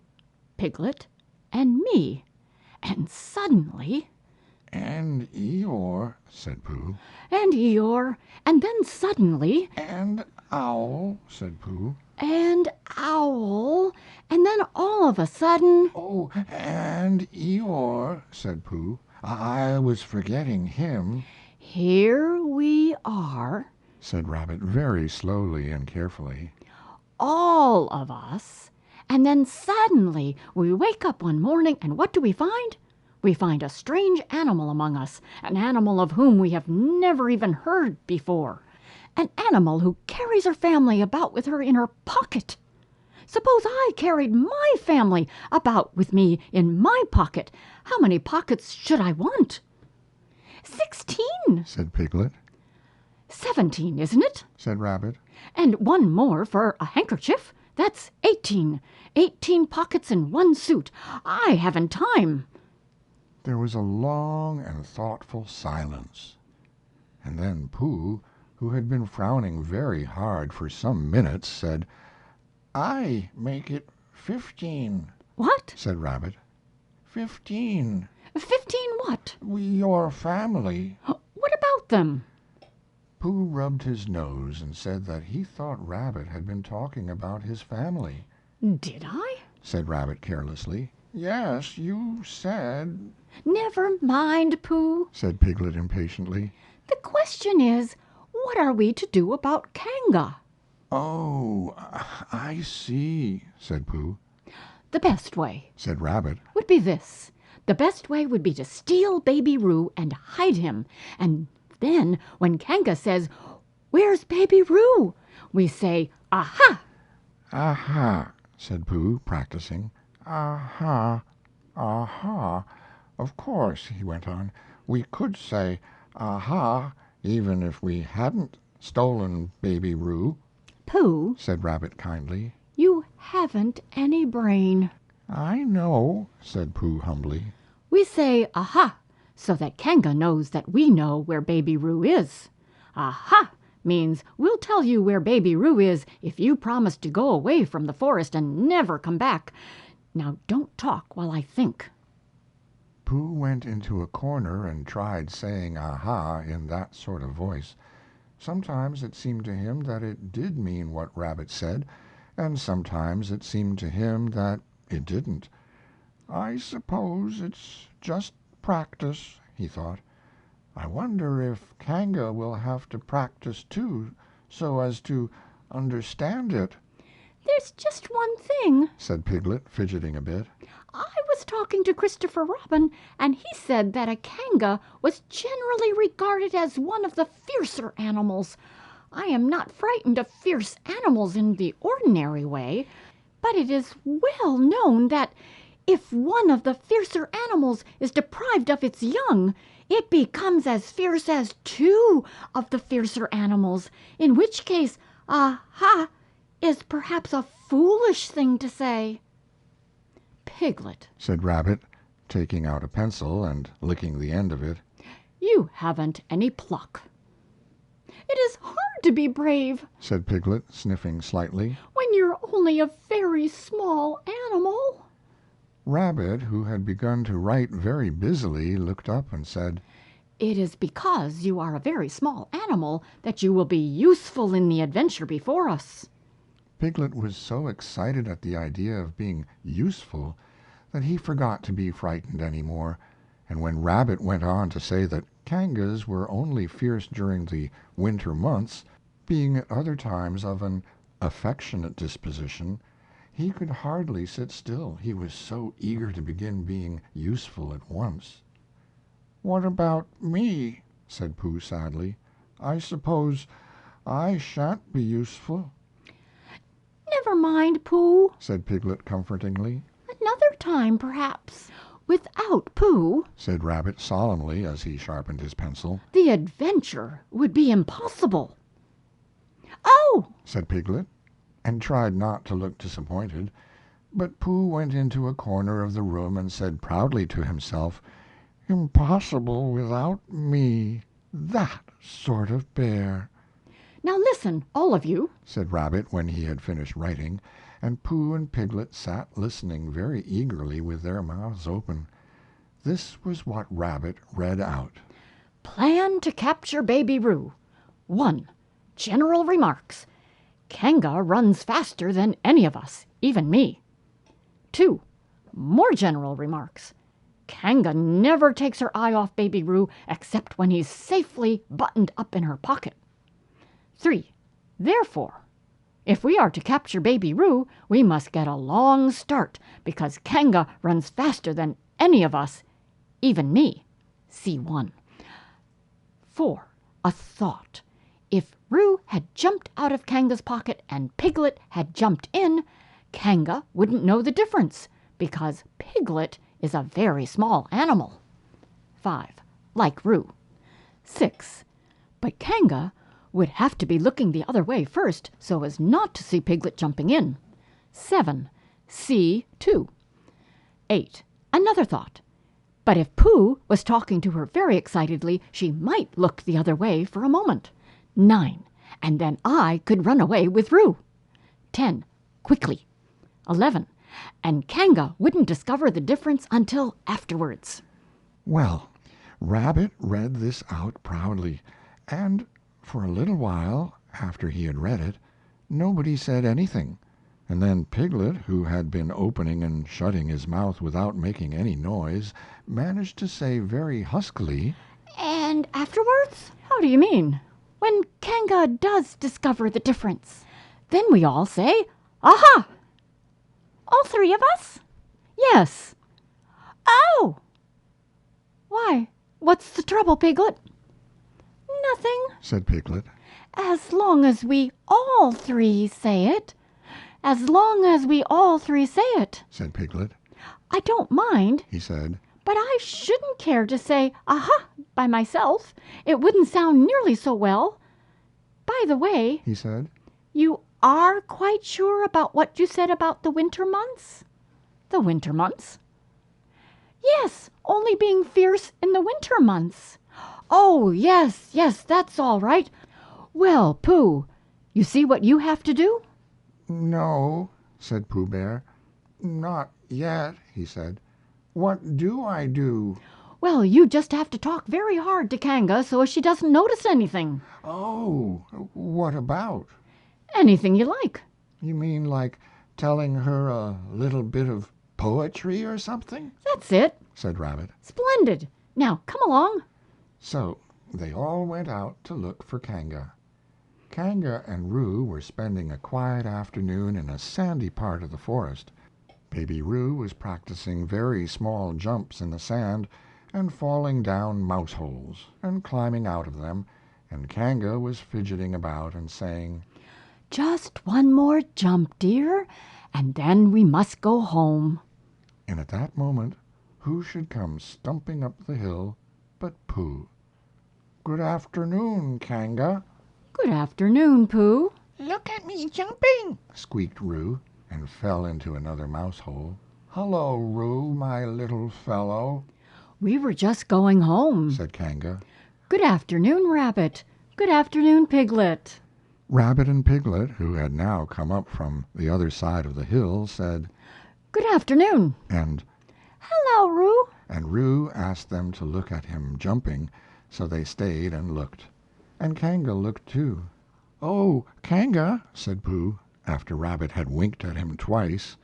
Piglet, and me, and suddenly... "And Eeyore," said Pooh. And Eeyore, and then suddenly... "And Owl," said Pooh. And Owl, and then all of a sudden... "Oh, and Eeyore," said Pooh. "I was forgetting him." Here we are, said Rabbit very slowly and carefully. all of us, and then suddenly we wake up one morning, and what do we find? We find a strange animal among us, an animal of whom we have never even heard before, an animal who carries her family about with her in her pocket. Suppose I carried my family about with me in my pocket. How many pockets should I want? 16, said Piglet. 17, isn't it? Said Rabbit. And one more for a handkerchief. That's 18. 18 pockets in one suit. I haven't time. There was a long and thoughtful silence, and then Pooh, who had been frowning very hard for some minutes, said, "I make it 15. What? Said Rabbit. 15. 15 what? Your family. What about them? Pooh rubbed his nose and said that he thought Rabbit had been talking about his family. Did I? Said Rabbit carelessly. Yes, you said... Never mind, Pooh. Said Piglet impatiently. The question is, what are we to do about Kanga? Oh, I see, said Pooh. The best way, Said Rabbit. would be this. The best way would be to steal Baby Roo and hide him. And then, when Kanga says, "Where's Baby Roo?" we say, "Aha!" Aha, said Pooh, practicing. Aha, aha. Of course, he went on, we could say aha, even if we hadn't stolen Baby Roo. Pooh, Said Rabbit kindly. you haven't any brain. I know, said Pooh humbly. We say, "Aha," so that Kanga knows that we know where Baby Roo is. "Aha" means we'll tell you where Baby Roo is if you promise to go away from the forest and never come back. Now don't talk while I think. Pooh went into a corner and tried saying aha in that sort of voice, Sometimes it seemed to him that it did mean what Rabbit said, and sometimes it seemed to him that it didn't. "I suppose it's just practice," he thought. "I wonder if Kanga will have to practice, too, so as to understand it," There's just one thing. said Piglet, fidgeting a bit. I was talking to Christopher Robin, and he said that a kanga was generally regarded as one of the fiercer animals. I am not frightened of fierce animals in the ordinary way, but it is well known that if one of the fiercer animals is deprived of its young, it becomes as fierce as two of the fiercer animals, in which case, aha, is perhaps a foolish thing to say. Piglet, Said Rabbit, taking out a pencil and licking the end of it. you haven't any pluck. It is hard to be brave Said Piglet, sniffing slightly. when you're only a very small animal. Rabbit, who had begun to write very busily, looked up and said, It is because you are a very small animal that you will be useful in the adventure before us. Piglet was so excited at the idea of being useful that he forgot to be frightened any more, and when Rabbit went on to say that kangas were only fierce during the winter months, being at other times of an affectionate disposition, he could hardly sit still, he was so eager to begin being useful at once. "What about me?" said Pooh sadly. "I suppose I shan't be useful," Never mind, Pooh. said Piglet comfortingly. Another time, perhaps. Without Pooh, Said Rabbit solemnly as he sharpened his pencil. The adventure would be impossible. oh, Said Piglet, and tried not to look disappointed. But Pooh went into a corner of the room and said proudly to himself, "Impossible without me, that sort of bear," Now listen, all of you. said Rabbit when he had finished writing, and Pooh and Piglet sat listening very eagerly with their mouths open. This was what Rabbit read out. Plan to capture Baby Roo. 1. General remarks. Kanga runs faster than any of us, even me. 2. More general remarks. Kanga never takes her eye off Baby Roo except when he's safely buttoned up in her pocket. 3. Therefore, if we are to capture Baby Roo, we must get a long start because Kanga runs faster than any of us, even me. C1. 4. A thought. If Roo had jumped out of Kanga's pocket and Piglet had jumped in, Kanga wouldn't know the difference because Piglet is a very small animal. 5. Like Roo. 6. But Kanga would have to be looking the other way first so as not to see Piglet jumping in. 7. C2. 8. Another thought. But if Pooh was talking to her very excitedly, she might look the other way for a moment. 9. And then I could run away with Roo. 10. Quickly. 11. And Kanga wouldn't discover the difference until afterwards. Well, Rabbit read this out proudly, and for a little while, after he had read it, nobody said anything, and then Piglet, who had been opening and shutting his mouth without making any noise, managed to say very huskily, and afterwards? How do you mean? When Kanga does discover the difference. Then we all say, Aha! All three of us? Yes. Oh, Why, what's the trouble, Piglet? nothing. said Piglet. As long as we all three say it. As long as we all three say it. Said Piglet. I don't mind, He said, but I shouldn't care to say aha by myself. It wouldn't sound nearly so well. By the way, he said. you are quite sure about what you said about the winter months? The winter months? Yes, only being fierce in the winter months. Oh, yes, that's all right. Well, Pooh, you see what you have to do? No, said Pooh Bear. Not yet, he said. What do I do? Well, you just have to talk very hard to Kanga so she doesn't notice anything. Oh, what about? Anything you like. You mean like telling her a little bit of poetry or something? That's it. Said Rabbit. Splendid. Now, come along. So they all went out to look for Kanga. Kanga and Roo were spending a quiet afternoon in a sandy part of the forest. Baby Roo was practicing very small jumps in the sand and falling down mouse holes and climbing out of them, and Kanga was fidgeting about and saying, Just one more jump, dear, and then we must go home. And at that moment who should come stumping up the hill but Pooh. "Good afternoon, Kanga." Good afternoon, Pooh. Look at me jumping, squeaked Roo, and fell into another mouse hole. "Hello, Roo, my little fellow," We were just going home. said Kanga. Good afternoon, Rabbit. Good afternoon, Piglet. Rabbit and Piglet, who had now come up from the other side of the hill, said, Good afternoon. and Hello, Roo. Roo asked them to look at him jumping, so they stayed and looked. And Kanga looked too. "Oh, Kanga," said Pooh, after Rabbit had winked at him twice,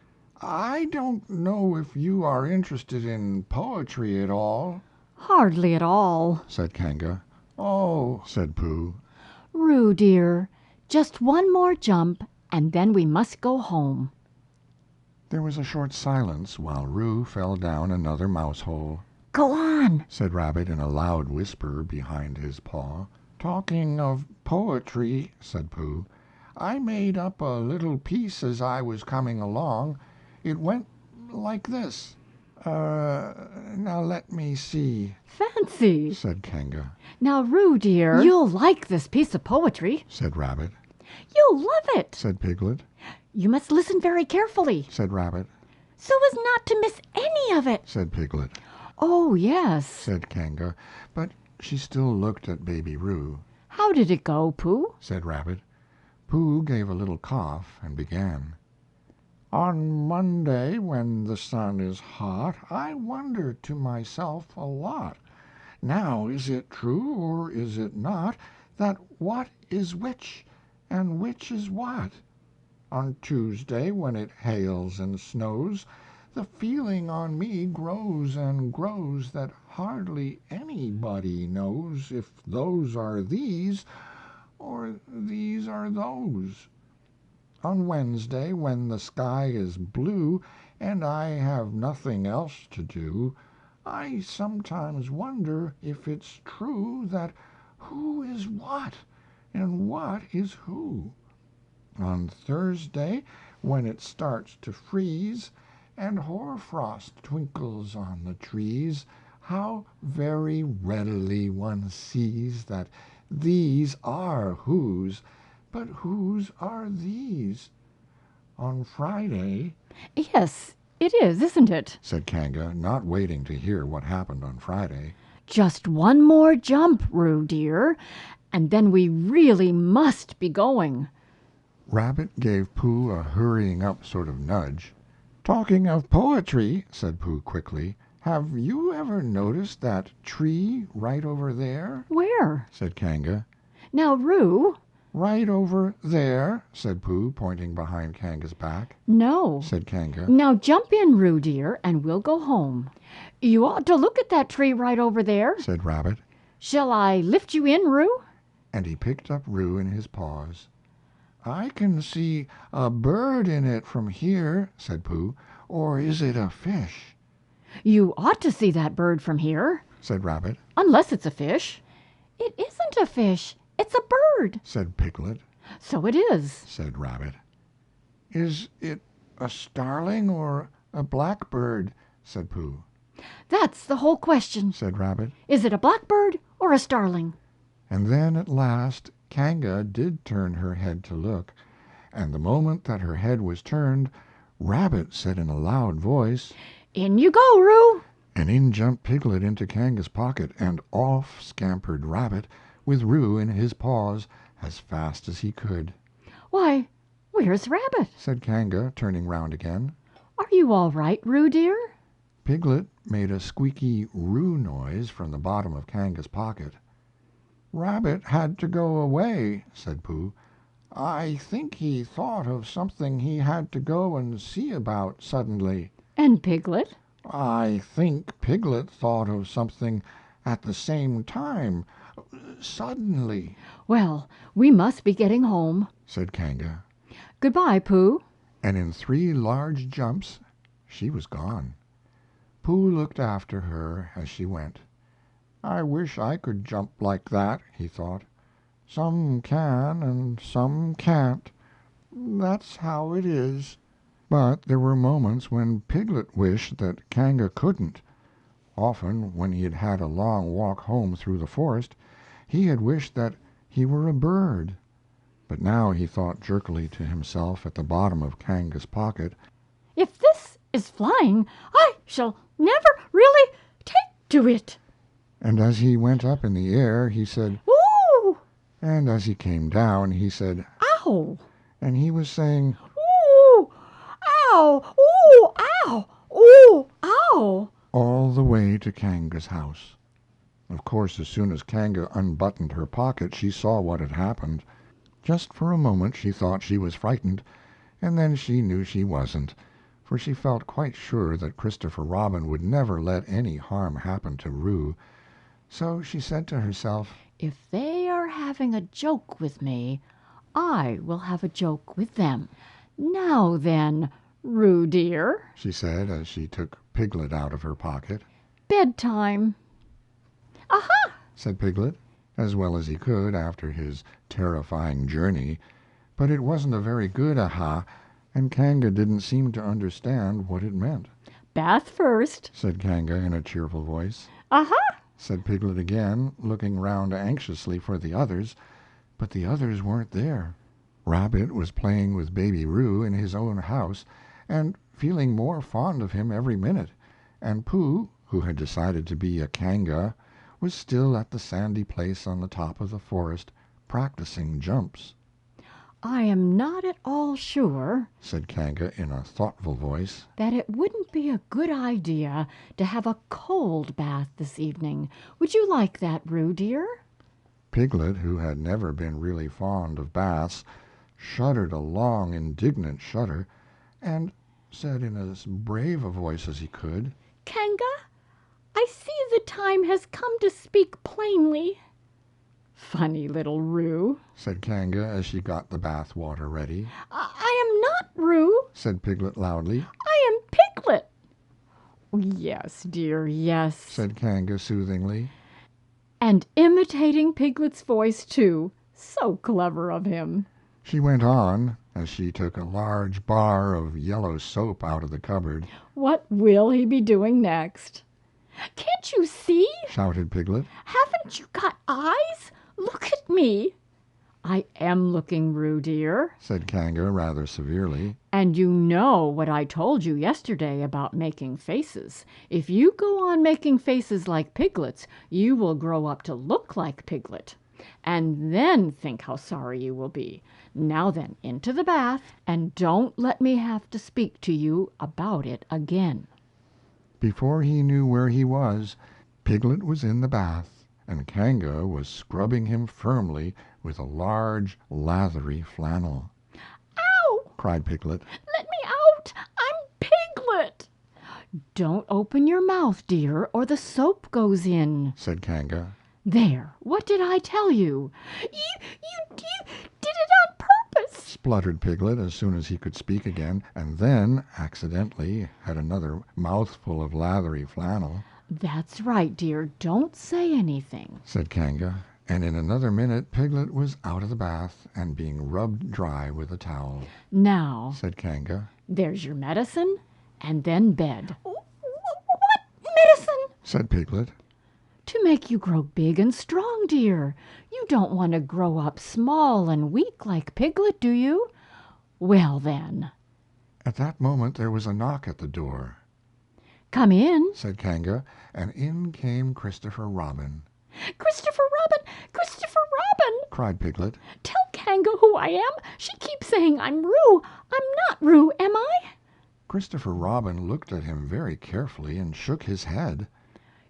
"I don't know if you are interested in poetry at all." Hardly at all. said Kanga. "Oh," said Pooh. Roo, dear, just one more jump, and then we must go home. There was a short silence while Roo fell down another mouse hole. Go on. said Rabbit in a loud whisper behind his paw. "Talking of poetry," said Pooh, "I made up a little piece as I was coming along. It went like this. Now let me see," Fancy. said Kanga. Now, Roo, dear, you'll like this piece of poetry. said Rabbit. You'll love it. said Piglet. You must listen very carefully, said Rabbit. So as not to miss any of it. said Piglet. Oh, yes. said Kanga, but she still looked at Baby Roo. How did it go, Pooh? said Rabbit. Pooh gave a little cough and began. "On Monday, when the sun is hot, I wonder to myself a lot. Now is it true or is it not, that what is which, and which is what? On Tuesday, when it hails and snows, the feeling on me grows and grows that hardly anybody knows if those are these or these are those. On Wednesday, when the sky is blue and I have nothing else to do, I sometimes wonder if it's true that who is what and what is who. On Thursday, when it starts to freeze and hoarfrost twinkles on the trees, how very readily one sees that these are whose, but whose are these. On Friday," Yes, it is, isn't it? said Kanga, not waiting to hear what happened on Friday. Just one more jump, Roo, dear, and then we really must be going. Rabbit gave Pooh a hurrying up sort of nudge. "Talking of poetry," said Pooh quickly, "have you ever noticed that tree right over there?" Where? said Kanga. Now, Roo. "Right over there," said Pooh, pointing behind Kanga's back. No. said Kanga. Now jump in, Roo, dear, and we'll go home. You ought to look at that tree right over there. said Rabbit, Shall I lift you in, Roo? and he picked up Roo in his paws. "I can see a bird in it from here," said Pooh. "Or is it a fish?" You ought to see that bird from here, said Rabbit. unless it's a fish. It isn't a fish. It's a bird. said Piglet. So it is. said Rabbit. "Is it a starling or a blackbird?" said Pooh. That's the whole question. said Rabbit. Is it a blackbird or a starling? And then at last Kanga did turn her head to look, and the moment that her head was turned, Rabbit said in a loud voice, In you go, Roo. and in jumped Piglet into Kanga's pocket, and off scampered Rabbit with Roo in his paws as fast as he could. Why, where's Rabbit? said Kanga, turning round again. Are you all right, Roo, dear? Piglet made a squeaky roo noise from the bottom of Kanga's pocket. "Rabbit had to go away," said Pooh. "I think he thought of something he had to go and see about suddenly." And Piglet? "I think Piglet thought of something at the same time, suddenly," Well, we must be getting home. said Kanga, Goodbye, Pooh. and in 3 large jumps she was gone. Pooh looked after her as she went. "I wish I could jump like that," he thought. "Some can and some can't. That's how it is." But there were moments when Piglet wished that Kanga couldn't. Often, when he had had a long walk home through the forest, he had wished that he were a bird. But now he thought jerkily to himself at the bottom of Kanga's pocket, If this is flying, I shall never really take to it. and as he went up in the air he said, Ooh! and as he came down he said, Ow! and he was saying, Ooh! Ow! Ooh! Ow! Ooh! Ow! all the way to Kanga's house. Of course, as soon as Kanga unbuttoned her pocket she saw what had happened. Just for a moment she thought she was frightened, and then she knew she wasn't, for she felt quite sure that Christopher Robin would never let any harm happen to Roo. So she said to herself, If they are having a joke with me, I will have a joke with them. Now then, Roo dear, she said as she took Piglet out of her pocket. bedtime. Aha! Said Piglet, as well as he could after his terrifying journey, but it wasn't a very good aha, and Kanga didn't seem to understand what it meant. Bath first. Said Kanga in a cheerful voice. Aha! Said Piglet again, looking round anxiously for the others, but the others weren't there. Rabbit was playing with Baby Roo in his own house, and feeling more fond of him every minute, and Pooh, who had decided to be a Kanga, was still at the sandy place on the top of the forest, practicing jumps. I am not at all sure, said Kanga in a thoughtful voice, that it wouldn't be a good idea to have a cold bath this evening. Would you like that, Roo dear? Piglet, who had never been really fond of baths, shuddered a long, indignant shudder, and said in as brave a voice as he could, Kanga, I see the time has come to speak plainly. Funny little Roo, said Kanga as she got the bath water ready. I am not Roo. Said Piglet loudly. I am Piglet. Yes, dear, yes. Said Kanga soothingly. And imitating Piglet's voice, too. So clever of him. She went on as she took a large bar of yellow soap out of the cupboard. What will he be doing next? Can't you see? Shouted Piglet. Haven't you got eyes? Look at me. I am looking, Roo dear. Said Kanga rather severely. And you know what I told you yesterday about making faces. If you go on making faces like Piglet's, you will grow up to look like Piglet. And then think how sorry you will be. Now then, into the bath, and don't let me have to speak to you about it again. Before he knew where he was, Piglet was in the bath, and Kanga was scrubbing him firmly with a large, lathery flannel. Ow! Cried Piglet. Let me out. I'm Piglet. Don't open your mouth, dear, or the soap goes in. Said Kanga. There, what did I tell you? You did it on purpose. Spluttered Piglet as soon as he could speak again, and then, accidentally, had another mouthful of lathery flannel. That's right, dear. Don't say anything. Said Kanga, and in another minute Piglet was out of the bath and being rubbed dry with a towel. Now, Said Kanga. there's your medicine, and then bed. What medicine? Said Piglet. To make you grow big and strong, dear. You don't want to grow up small and weak like Piglet, do you? Well, then. At that moment there was a knock at the door. Come in. Said Kanga, and in came Christopher Robin. Christopher Robin! Christopher Robin! Cried Piglet. Tell Kanga who I am. She keeps saying I'm Roo. I'm not Roo, am I? Christopher Robin looked at him very carefully and shook his head.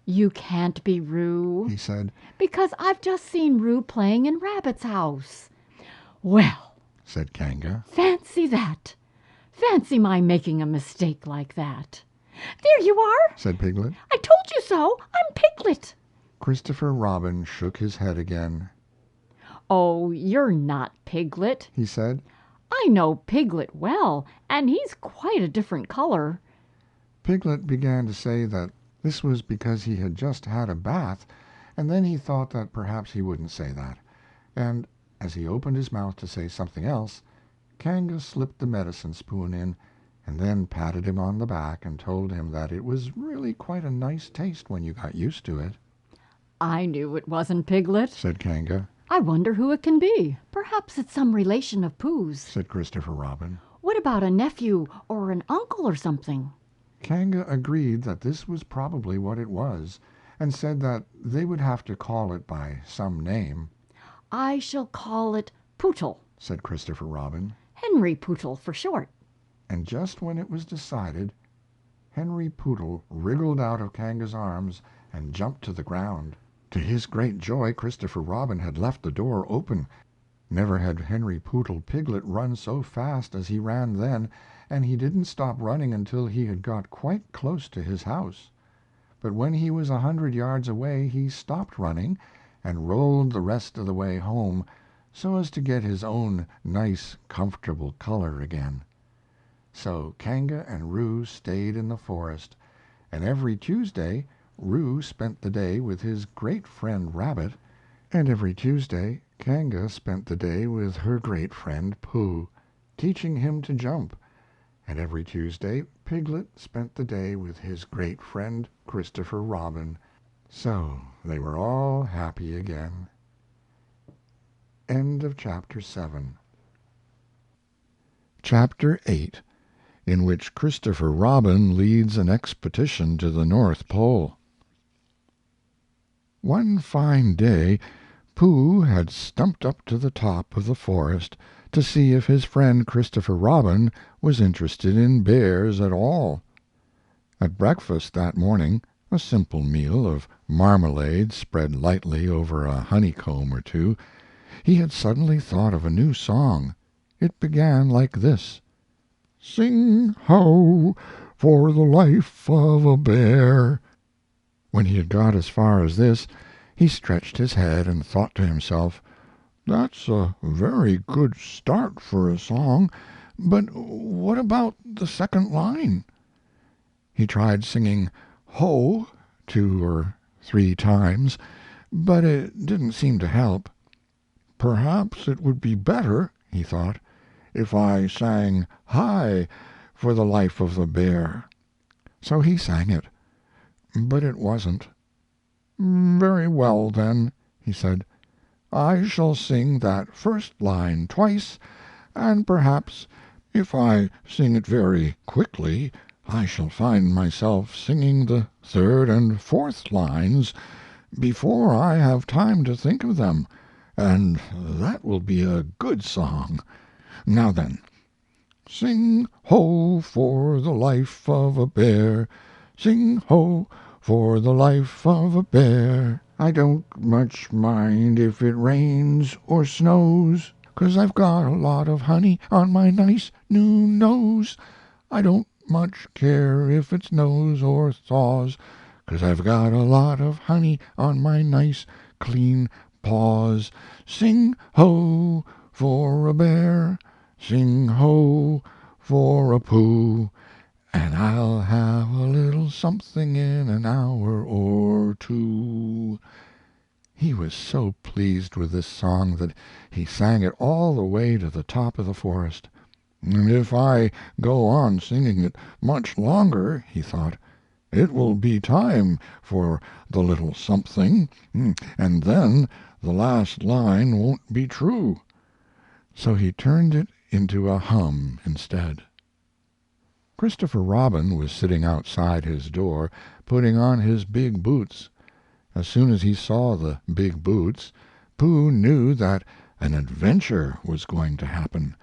You can't be Roo, He said, because I've just seen Roo playing in Rabbit's house. Well, said Kanga. fancy that. Fancy my making a mistake like that. There you are, Said Piglet. I told you so. I'm Piglet. Christopher Robin shook his head again. Oh, you're not Piglet. He said, I know Piglet well, and he's quite a different color. Piglet began to say that this was because he had just had a bath, and then he thought that perhaps he wouldn't say that. And as he opened his mouth to say something else, Kanga slipped the medicine spoon in, and then patted him on the back and told him that it was really quite a nice taste when you got used to it. I knew it wasn't Piglet. Said Kanga. I wonder who it can be. Perhaps it's some relation of Pooh's. Said Christopher Robin. What about a nephew or an uncle or something? Kanga agreed that this was probably what it was, and said that they would have to call it by some name. I shall call it Pootle. Said Christopher Robin. Henry Pootle for short. And just when it was decided, Henry Pootle wriggled out of Kanga's arms and jumped to the ground. To his great joy, Christopher Robin had left the door open. Never had Henry Pootle Piglet run so fast as he ran then, and he didn't stop running until he had got quite close to his house. But when he was 100 yards away he stopped running and rolled the rest of the way home, so as to get his own nice, comfortable color again. So Kanga and Roo stayed in the forest, and every Tuesday Roo spent the day with his great friend Rabbit, and every Tuesday Kanga spent the day with her great friend Pooh, teaching him to jump, and every Tuesday Piglet spent the day with his great friend Christopher Robin. So they were all happy again. End of Chapter 7. Chapter 8, in which Christopher Robin leads an expedition to the North Pole. One fine day Pooh had stumped up to the top of the forest to see if his friend Christopher Robin was interested in bears at all. At breakfast that morning, a simple meal of marmalade spread lightly over a honeycomb or two, he had suddenly thought of a new song. It began like this: "Sing ho, for the life of a bear." When he had got as far as this, he stretched his head and thought to himself, "That's a very good start for a song, but what about the second line?" He tried singing "ho" 2 or 3 times, but it didn't seem to help. "Perhaps it would be better," he thought, "if I sang high for the life of the bear." So he sang it, but it wasn't. "Very well, then," he said, "I shall sing that first line twice, and perhaps if I sing it very quickly I shall find myself singing the third and fourth lines before I have time to think of them, and that will be a good song. Now then, sing ho for the life of a bear, sing ho for the life of a bear. I don't much mind if it rains or snows, 'cause I've got a lot of honey on my nice new nose. I don't much care if it snows or thaws, 'cause I've got a lot of honey on my nice clean paws. Sing ho for a bear, sing ho for a Pooh, and I'll have a little something in an hour or two." He was so pleased with this song that he sang it all the way to the top of the forest. "If I go on singing it much longer," he thought, "it will be time for the little something, and then the last line won't be true." So he turned it into a hum instead. Christopher Robin was sitting outside his door, putting on his big boots. As soon as he saw the big boots, Pooh knew that an adventure was going to happen,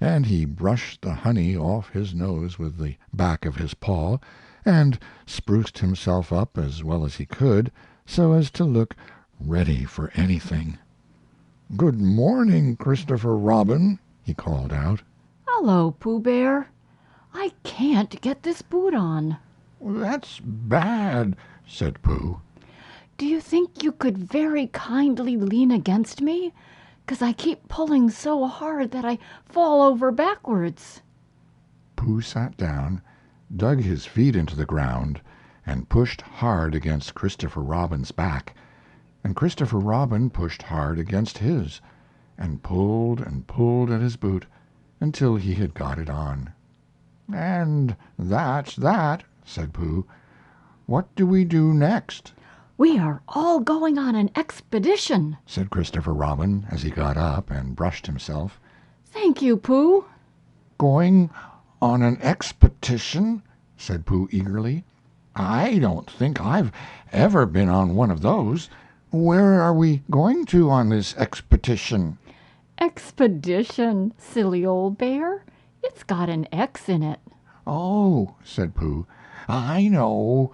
and he brushed the honey off his nose with the back of his paw, and spruced himself up as well as he could, so as to look ready for anything. "Good morning, Christopher Robin," he called out. Hello, Pooh Bear. I can't get this boot on. "That's bad," said Pooh. Do you think you could very kindly lean against me? 'Cause I keep pulling so hard that I fall over backwards. Pooh sat down, dug his feet into the ground, and pushed hard against Christopher Robin's back, and Christopher Robin pushed hard against his, and pulled at his boot until he had got it on. "And that's that," said Pooh. "What do we do next?" We are all going on an expedition, said Christopher Robin as he got up and brushed himself. Thank you, Pooh. "Going on an expedition?" said Pooh eagerly. "I don't think I've ever been on one of those. Where are we going to on this expedition?" Expedition, silly old bear. It's got an X in it. "Oh," said Pooh, "I know,"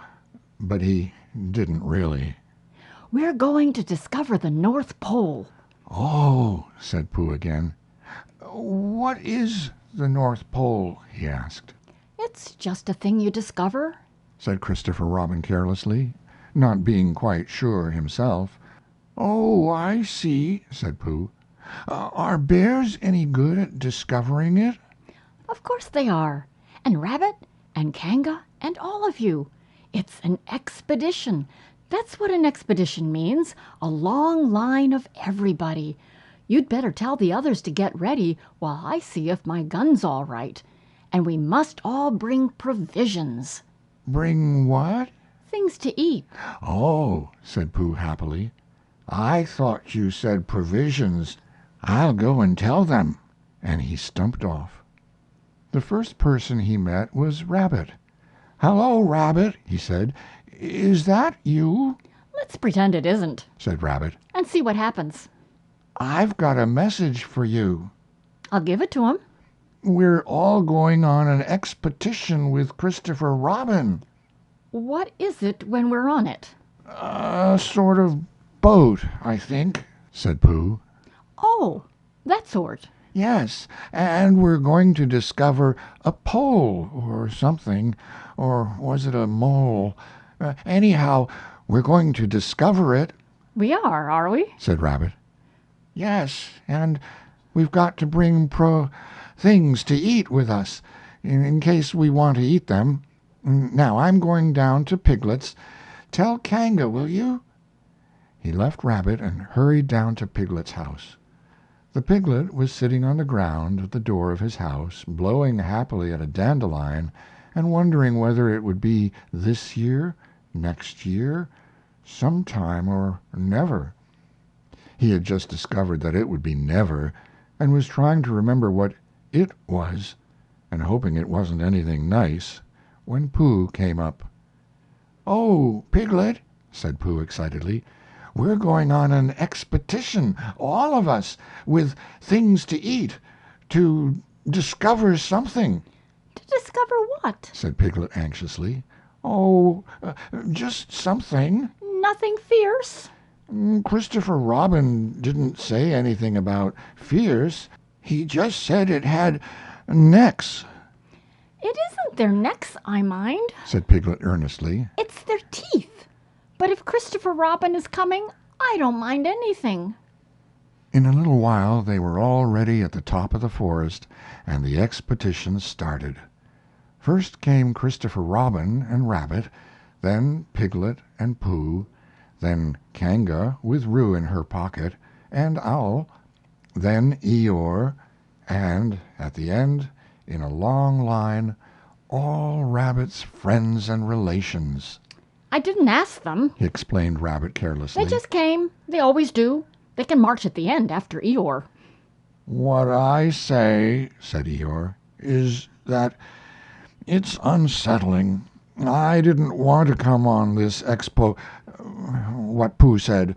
but he didn't really. We're going to discover the North Pole. "Oh," said Pooh again. "What is the North Pole?" he asked. It's just a thing you discover. said Christopher Robin carelessly, not being quite sure himself. "Oh, I see," said Pooh. "Are bears any good at discovering it?" Of course they are. And Rabbit and Kanga and all of you. It's an expedition. That's what an expedition means. A long line of everybody. You'd better tell the others to get ready while I see if my gun's all right. And we must all bring provisions. "Bring what?" Things to eat. "Oh," said Pooh happily. "I thought you said provisions. I'll go and tell them." And he stumped off. The first person he met was Rabbit. "Hello, Rabbit," he said. "Is that you?" Let's pretend it isn't said Rabbit. and see what happens. "I've got a message for you. I'll give it to him. We're all going on an expedition with Christopher Robin." What is it when we're on it? "A sort of boat, I think," said Pooh. Oh, that sort. "Yes, and we're going to discover a pole or something, or was it a mole? Anyhow, we're going to discover it," We are we? said Rabbit. "Yes, and we've got to bring things to eat with us, in case we want to eat them. Now I'm going down to Piglet's. Tell Kanga, will you?" He left Rabbit and hurried down to Piglet's house. The piglet was sitting on the ground at the door of his house, blowing happily at a dandelion, and wondering whether it would be this year, next year, sometime, or never. He had just discovered that it would be never, and was trying to remember what it was, and hoping it wasn't anything nice, when Pooh came up. "Oh, Piglet," said Pooh excitedly, "we're going on an expedition, all of us, with things to eat, to discover something." To discover what? said Piglet anxiously. "Oh, just something. Nothing fierce? Christopher Robin didn't say anything about fierce. He just said it had necks," It isn't their necks I mind. said Piglet earnestly. It's their teeth. But if Christopher Robin is coming, I don't mind anything. In a little while they were already at the top of the forest, and the expedition started. First came Christopher Robin and Rabbit, then Piglet and Pooh, then Kanga with Roo in her pocket, and Owl, then Eeyore, and at the end, in a long line, all Rabbit's friends and relations. I didn't ask them. He explained Rabbit carelessly. They just came. They always do. They can march at the end after Eeyore. "What I say," said Eeyore, "is that it's unsettling. I didn't want to come on this what Pooh said.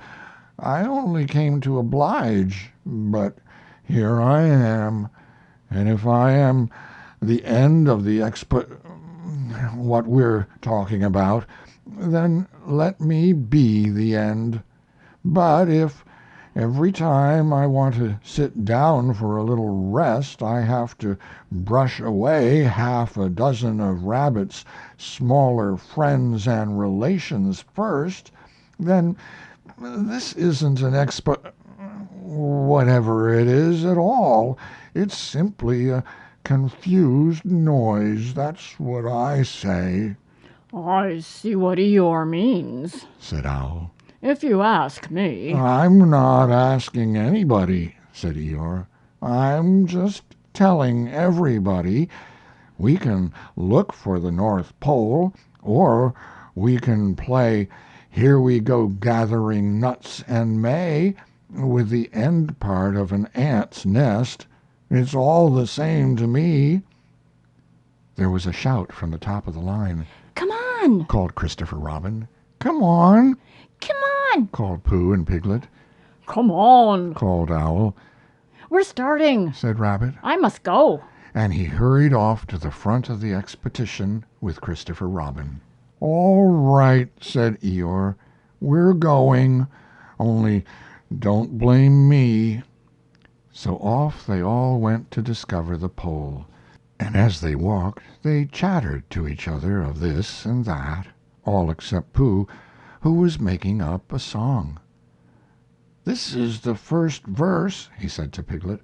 I only came to oblige, but here I am, And if I am the end of the what we're talking about, then let me be the end. But if every time I want to sit down for a little rest I have to brush away half a dozen of Rabbit's smaller friends and relations first, then this isn't an whatever it is at all. It's simply a confused noise. That's what I say, I see what Eeyore means. said Owl. If you ask me. I'm not asking anybody, said Eeyore. I'm just telling everybody we can look for the North Pole, or we can play Here We Go Gathering Nuts and May with the end part of an ant's nest. It's all the same to me. There was a shout from the top of the line. Come on! Called Christopher Robin. Come on! Come on! Called Pooh and Piglet. Come on! Called Owl. We're starting, said Rabbit. I must go. And he hurried off to the front of the expedition with Christopher Robin. All right, said Eeyore. We're going. Only don't blame me. So off they all went to discover the pole. And as they walked, they chattered to each other of this and that, all except Pooh, who was making up a song. This is the first verse, he said to Piglet,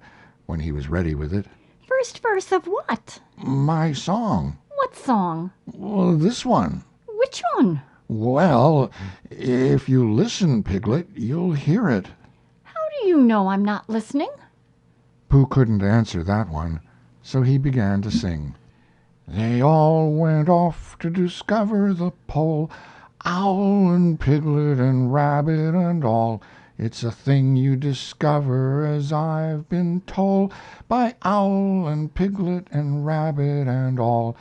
when he was ready with it. First verse of what? My song. What song? Well, this one. Which one? Well, if you listen, Piglet, you'll hear it. How do you know I'm not listening? Pooh couldn't answer that one, so he began to sing. They all went off to discover the pole, Owl and Piglet and Rabbit and all. It's a thing you discover, as I've been told, by Owl and Piglet and Rabbit and all.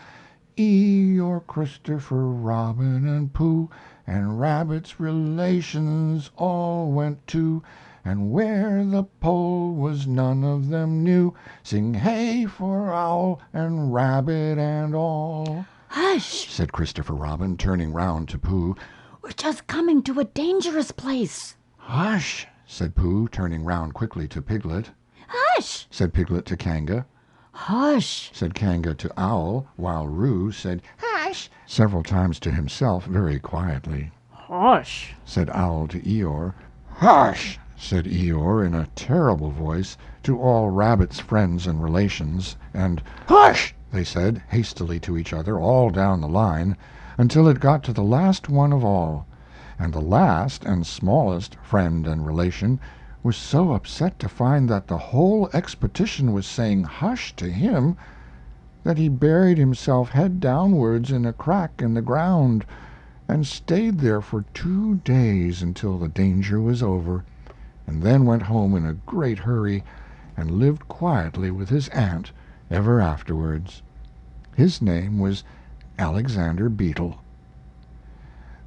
Eeyore, Christopher, Robin, and Pooh, and Rabbit's relations all went too, and where the pole was none of them knew. Sing hey for Owl and Rabbit and all. Hush! Said Christopher Robin, turning round to Pooh. We're just coming to a dangerous place. Hush! Said Pooh, turning round quickly to Piglet. Hush! Said Piglet to Kanga. Hush! Said Kanga to Owl, while Roo said hush several times to himself very quietly. Hush! Said Owl to Eeyore. Hush! Said Eeyore in a terrible voice to all Rabbit's friends and relations, and hush! They said hastily to each other all down the line, until it got to the last one of all, and the last and smallest friend and relation was so upset to find that the whole expedition was saying hush to him that he buried himself head downwards in a crack in the ground, and stayed there for 2 days until the danger was over, and then went home in a great hurry and lived quietly with his aunt ever afterwards. His name was Alexander Beetle.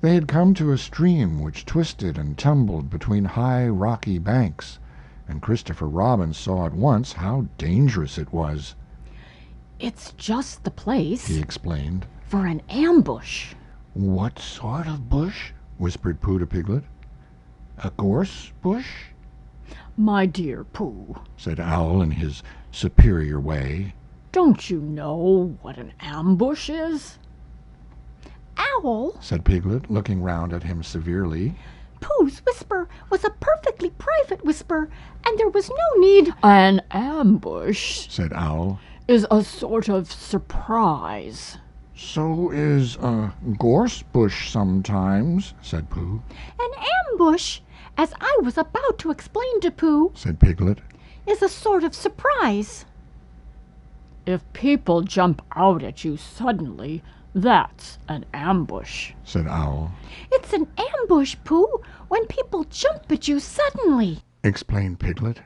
They had come to a stream which twisted and tumbled between high rocky banks, and Christopher Robin saw at once how dangerous it was. It's just the place, He explained. for an ambush. What sort of bush? Whispered Pooh to Piglet. A gorse bush? My dear Pooh, Said Owl in his superior way. don't you know what an ambush is? Owl, Said Piglet, looking round at him severely. Pooh's whisper was a perfectly private whisper, and there was no need. An ambush Said Owl. is a sort of surprise. So is a gorse bush sometimes, said Pooh. An ambush, as I was about to explain to Pooh, Said Piglet. is a sort of surprise. If people jump out at you suddenly, that's an ambush. Said Owl. It's an ambush, Pooh, when people jump at you suddenly. Explained Piglet.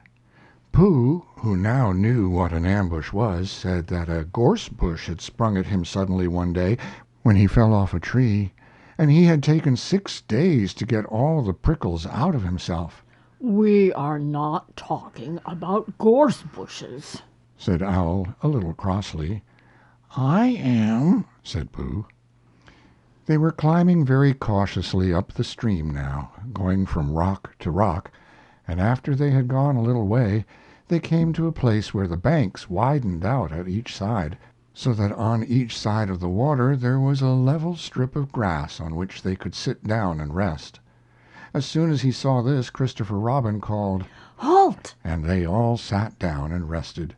Pooh, who now knew what an ambush was, said that a gorse bush had sprung at him suddenly one day when he fell off a tree, and he had taken 6 days to get all the prickles out of himself. We are not talking about gorse bushes. said Owl a little crossly. I am, said Pooh. They were climbing very cautiously up the stream now, going from rock to rock, and after they had gone a little way they came to a place where the banks widened out at each side, so that on each side of the water there was a level strip of grass on which they could sit down and rest. As soon as he saw this, Christopher Robin called, Halt! and they all sat down and rested.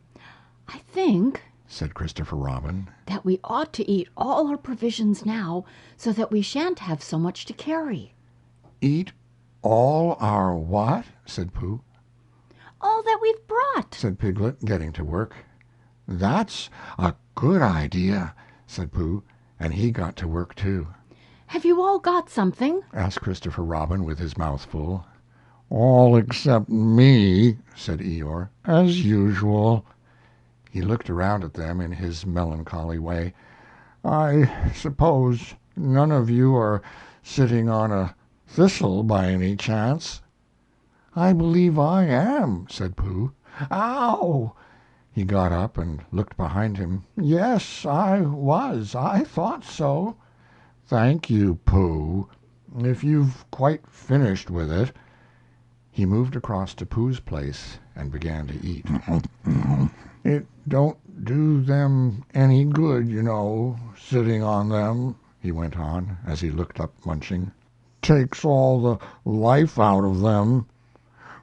I think, said Christopher Robin, that we ought to eat all our provisions now so that we shan't have so much to carry. Eat all our what? said Pooh. All that we've brought, said Piglet, getting to work. That's a good idea, said Pooh, and he got to work too. Have you all got something? asked Christopher Robin with his mouth full. all except me, said Eeyore, as usual. He looked around at them in his melancholy way. I suppose none of you are sitting on a thistle by any chance? I believe I am, said Pooh. Ow! He got up and looked behind him. Yes, I was. I thought so. Thank you, Pooh, if you've quite finished with it. He moved across to Pooh's place and began to eat. It don't do them any good, you know, sitting on them, he went on, as he looked up munching. Takes all the life out of them.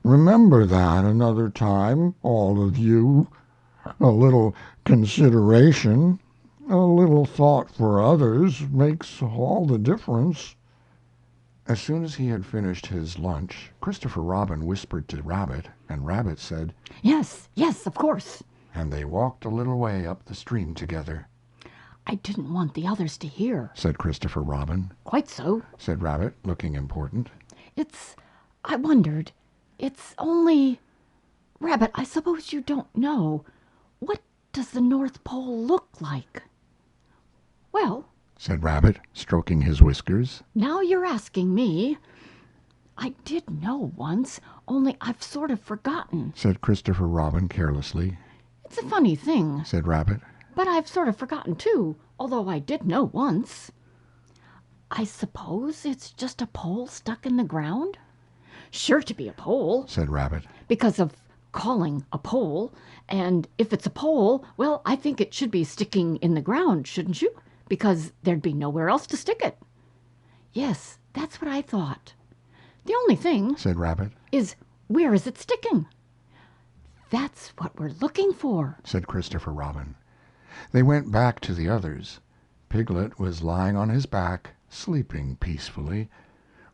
Remember that another time, all of you. A little consideration, a little thought for others makes all the difference. As soon as he had finished his lunch, Christopher Robin whispered to Rabbit, and Rabbit said, Yes, yes, of course. And they walked a little way up the stream together. I didn't want the others to hear. said Christopher Robin. Quite so. said Rabbit, looking important. I wondered, it's only... Rabbit, I suppose you don't know. What does the North Pole look like? Well, said Rabbit, stroking his whiskers. now you're asking me. I did know once, only I've sort of forgotten. said Christopher Robin carelessly. It's a funny thing, said Rabbit. but I've sort of forgotten too, although I did know once. I suppose it's just a pole stuck in the ground? Sure to be a pole, said Rabbit. because of calling a pole. And if it's a pole, well, I think it should be sticking in the ground, shouldn't you? Because there'd be nowhere else to stick it. Yes, that's what I thought. The only thing, said Rabbit, is where is it sticking? That's what we're looking for, said Christopher Robin. They went back to the others. Piglet was lying on his back, sleeping peacefully.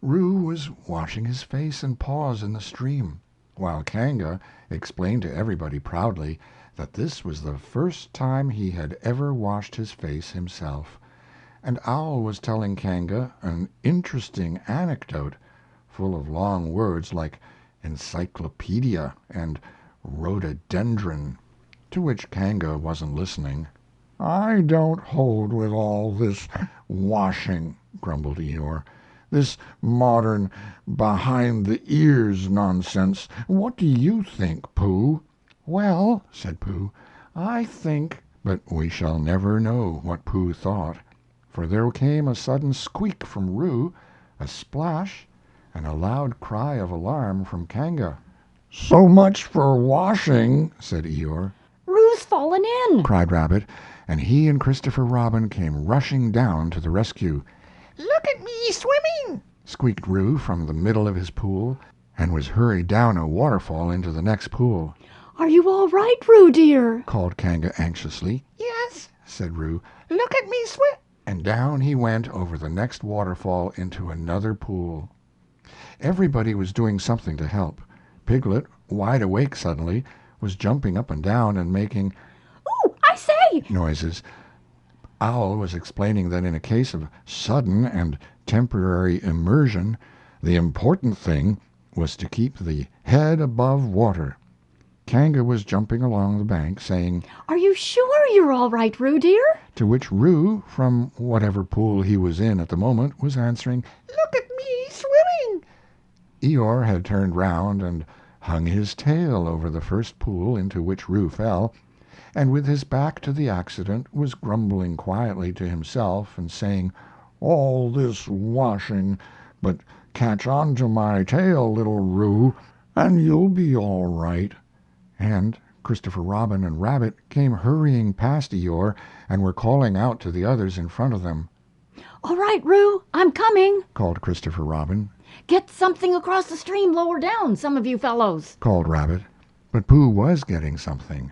Roo was washing his face and paws in the stream, while Kanga explained to everybody proudly that this was the first time he had ever washed his face himself, and Owl was telling Kanga an interesting anecdote, full of long words like encyclopedia and rhododendron, to which Kanga wasn't listening. I don't hold with all this washing, grumbled Eeyore. This modern, behind-the-ears nonsense. What do you think, Pooh? Well, said Pooh, I think... But we shall never know what Pooh thought, for there came a sudden squeak from Roo, a splash, and a loud cry of alarm from Kanga. So much for washing, said Eeyore. Roo's fallen in, cried Rabbit, and he and Christopher Robin came rushing down to the rescue. Look at me swimming! Squeaked Roo from the middle of his pool, and was hurried down a waterfall into the next pool. Are you all right, Roo, dear? called Kanga anxiously. Yes, said Roo, look at me swim! and down he went over the next waterfall into another pool. Everybody was doing something to help. Piglet, wide awake suddenly, was jumping up and down and making Ooh, I say! noises. Owl was explaining that in a case of sudden and temporary immersion, the important thing was to keep the head above water. Kanga was jumping along the bank, saying, Are you sure you're all right, Roo, dear? to which Roo, from whatever pool he was in at the moment, was answering, Look at me swimming! Eeyore had turned round and hung his tail over the first pool into which Roo fell, and with his back to the accident was grumbling quietly to himself and saying, "All this washing, but catch on to my tail, little Roo, and you'll be all right." And Christopher Robin and Rabbit came hurrying past Eeyore and were calling out to the others in front of them. All right, Roo, I'm coming. Called Christopher Robin. Get something across the stream lower down, some of you fellows. Called Rabbit. But Pooh was getting something.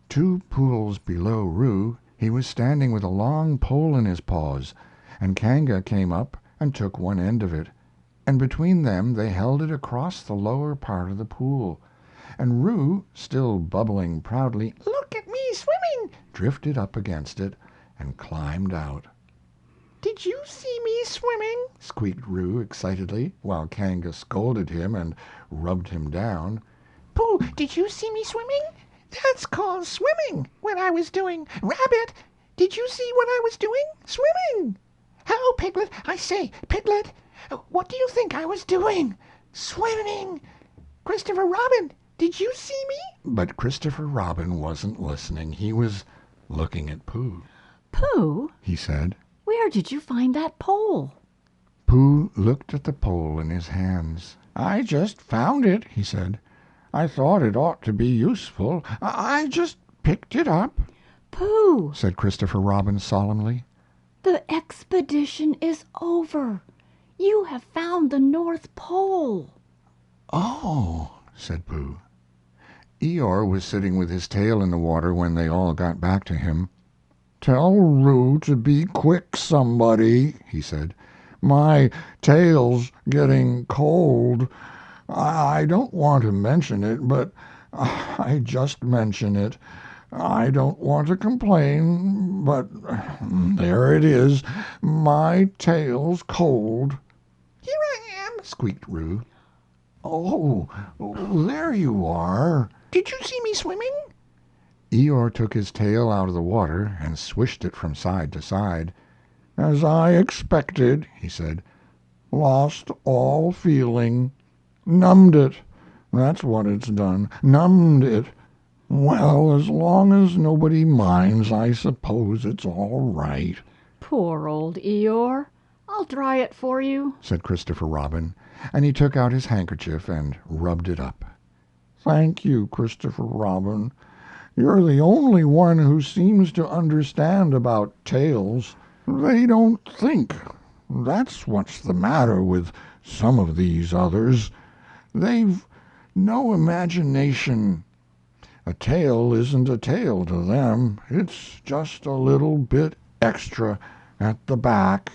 2 pools below Roo he was standing with a long pole in his paws, and Kanga came up and took one end of it, and between them they held it across the lower part of the pool, and Roo, still bubbling proudly, Look at me swimming. drifted up against it and climbed out. Did you see me swimming? Squeaked Roo excitedly, while Kanga scolded him and rubbed him down. Pooh, did you see me swimming? That's called swimming, what I was doing. Rabbit, did you see what I was doing? Swimming. Hello, Piglet. I say, Piglet, what do you think I was doing? Swimming. Christopher Robin, did you see me? But Christopher Robin wasn't listening. He was looking at Pooh. Pooh, He said. where did you find that pole? Pooh looked at the pole in his hands. "I just found it," he said. "I thought it ought to be useful. I just picked it up," Pooh, said Christopher Robin solemnly. the expedition is over. You have found the North Pole. "Oh," said Pooh. Eeyore was sitting with his tail in the water when they all got back to him. "Tell Roo to be quick, somebody," he said. "My tail's getting cold. I don't want to mention it, but I just mention it. I don't want to complain, but there it is. My tail's cold." Here I am. Squeaked Roo. "Oh, there you are." Did you see me swimming? Eeyore took his tail out of the water and swished it from side to side. "As I expected," he said. "Lost all feeling. Numbed it. That's what it's done. Numbed it. Well, as long as nobody minds, I suppose it's all right," Poor old Eeyore. I'll dry it for you. said Christopher Robin, and he took out his handkerchief and rubbed it up. "Thank you, Christopher Robin. You're the only one who seems to understand about tails. They don't think. That's what's the matter with some of these others. They've no imagination. A tail isn't a tail to them. It's just a little bit extra at the back,"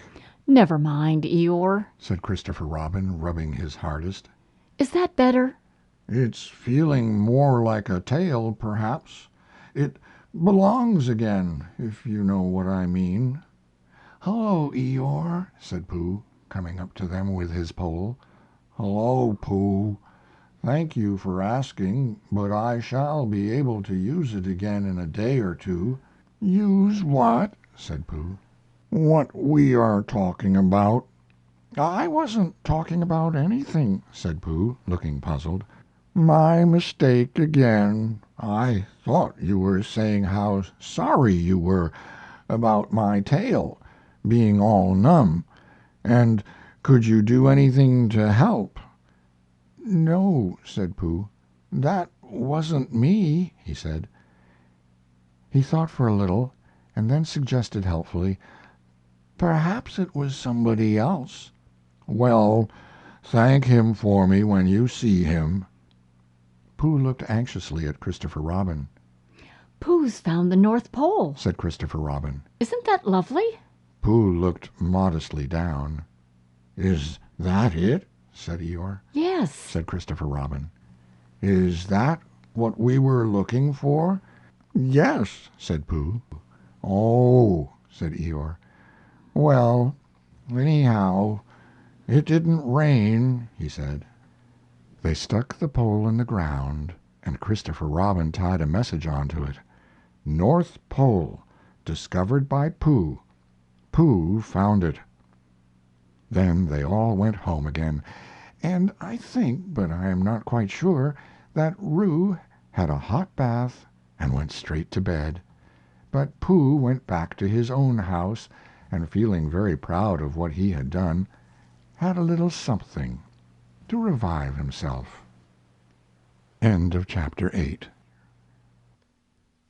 Never mind, Eeyore. said Christopher Robin, rubbing his hardest. Is that better? "It's feeling more like a tail, perhaps. It belongs again, if you know what I mean." "Hello, Eeyore," said Pooh, coming up to them with his pole. "Hello, Pooh. Thank you for asking, but I shall be able to use it again in a day or two." "Use what?" said Pooh. "What we are talking about." "I wasn't talking about anything," said Pooh, looking puzzled. "My mistake again. I thought you were saying how sorry you were about my tail being all numb, and could you do anything to help?" "No," said Pooh. "That wasn't me," he said. He thought for a little, and then suggested helpfully, "Perhaps it was somebody else." "Well, thank him for me when you see him." Pooh looked anxiously at Christopher Robin. Pooh's found the North Pole. Said Christopher Robin. Isn't that lovely? Pooh looked modestly down. "Is that it?" said Eeyore. Yes. Said Christopher Robin. "Is that what we were looking for?" "Yes," said Pooh. "Oh," said Eeyore. "Well, anyhow, it didn't rain," he said. They stuck the pole in the ground, and Christopher Robin tied a message onto it. "North Pole, discovered by Pooh. Pooh found it." Then they all went home again, and I think, but I am not quite sure, that Roo had a hot bath and went straight to bed. But Pooh went back to his own house, and feeling very proud of what he had done, had a little something to revive himself. End of Chapter 8.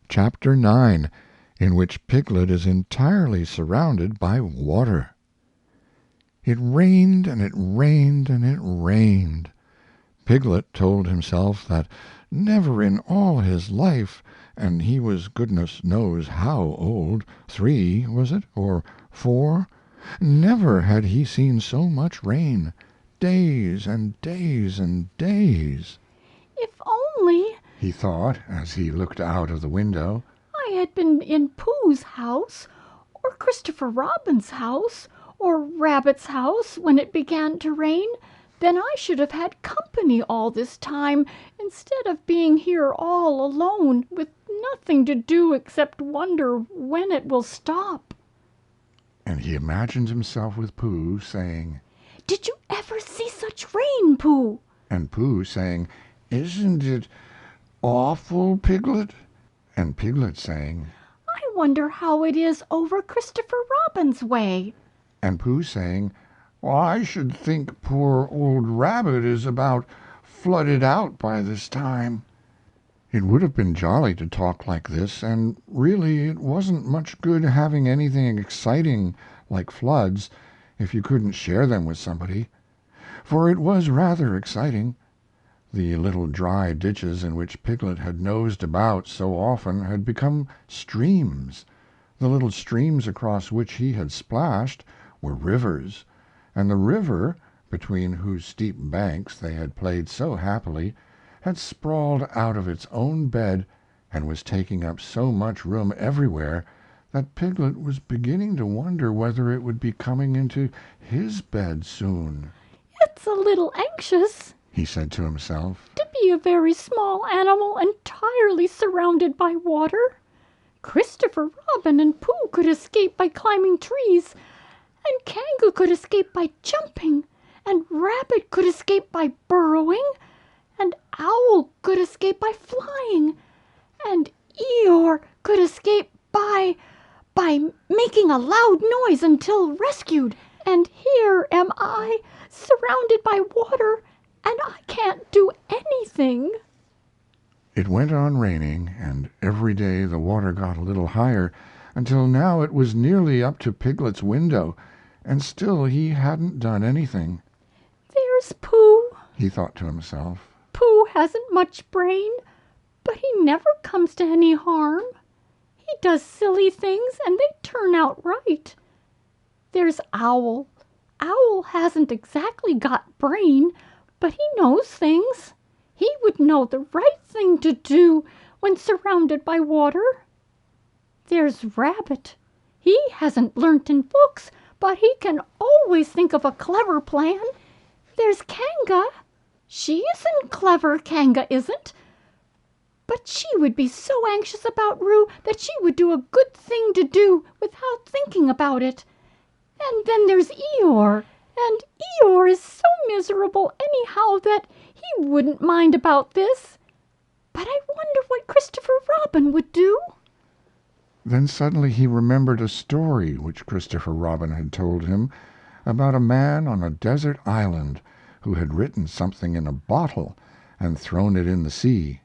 Chapter 9, in which Piglet is entirely surrounded by water. It rained and it rained and it rained. Piglet told himself that never in all his life, and he was goodness knows how old, 3, was it, or 4, never had he seen so much rain, days and days and days. If only, He thought as he looked out of the window, I had been in Pooh's house, or Christopher Robin's house, or Rabbit's house when it began to rain, then I should have had company all this time, instead of being here all alone, with nothing to do except wonder when it will stop. and he imagined himself with Pooh saying, Did you ever see such rain, Pooh? and Pooh saying, "Isn't it awful, Piglet?" and Piglet saying, I wonder how it is over Christopher Robin's way. and Pooh saying, "Well, I should think poor old Rabbit is about flooded out by this time." It would have been jolly to talk like this, and really it wasn't much good having anything exciting like floods if you couldn't share them with somebody. For it was rather exciting. The little dry ditches in which Piglet had nosed about so often had become streams. The little streams across which he had splashed were rivers, and the river, between whose steep banks they had played so happily, had sprawled out of its own bed and was taking up so much room everywhere that Piglet was beginning to wonder whether it would be coming into his bed soon. It's a little anxious He said to himself, to be a very small animal entirely surrounded by water. Christopher Robin and Pooh could escape by climbing trees, and Kangoo could escape by jumping, and Rabbit could escape by burrowing, and Owl could escape by flying, and Eeyore could escape by making a loud noise until rescued. And here am I, surrounded by water, and I can't do anything. It went on raining, and every day the water got a little higher, until now it was nearly up to Piglet's window, and still he hadn't done anything. There's Pooh. He thought to himself, Pooh hasn't much brain, but he never comes to any harm. He does silly things, and they turn out right. There's Owl. Owl hasn't exactly got brain, but he knows things. He would know the right thing to do when surrounded by water. There's Rabbit. He hasn't learnt in books, but he can always think of a clever plan. There's Kanga. She isn't clever, Kanga isn't. But she would be so anxious about Roo that she would do a good thing to do without thinking about it. And then there's Eeyore, and Eeyore is so miserable anyhow that he wouldn't mind about this. But I wonder what Christopher Robin would do. Then suddenly he remembered a story which Christopher Robin had told him about a man on a desert island who had written something in a bottle and thrown it in the sea.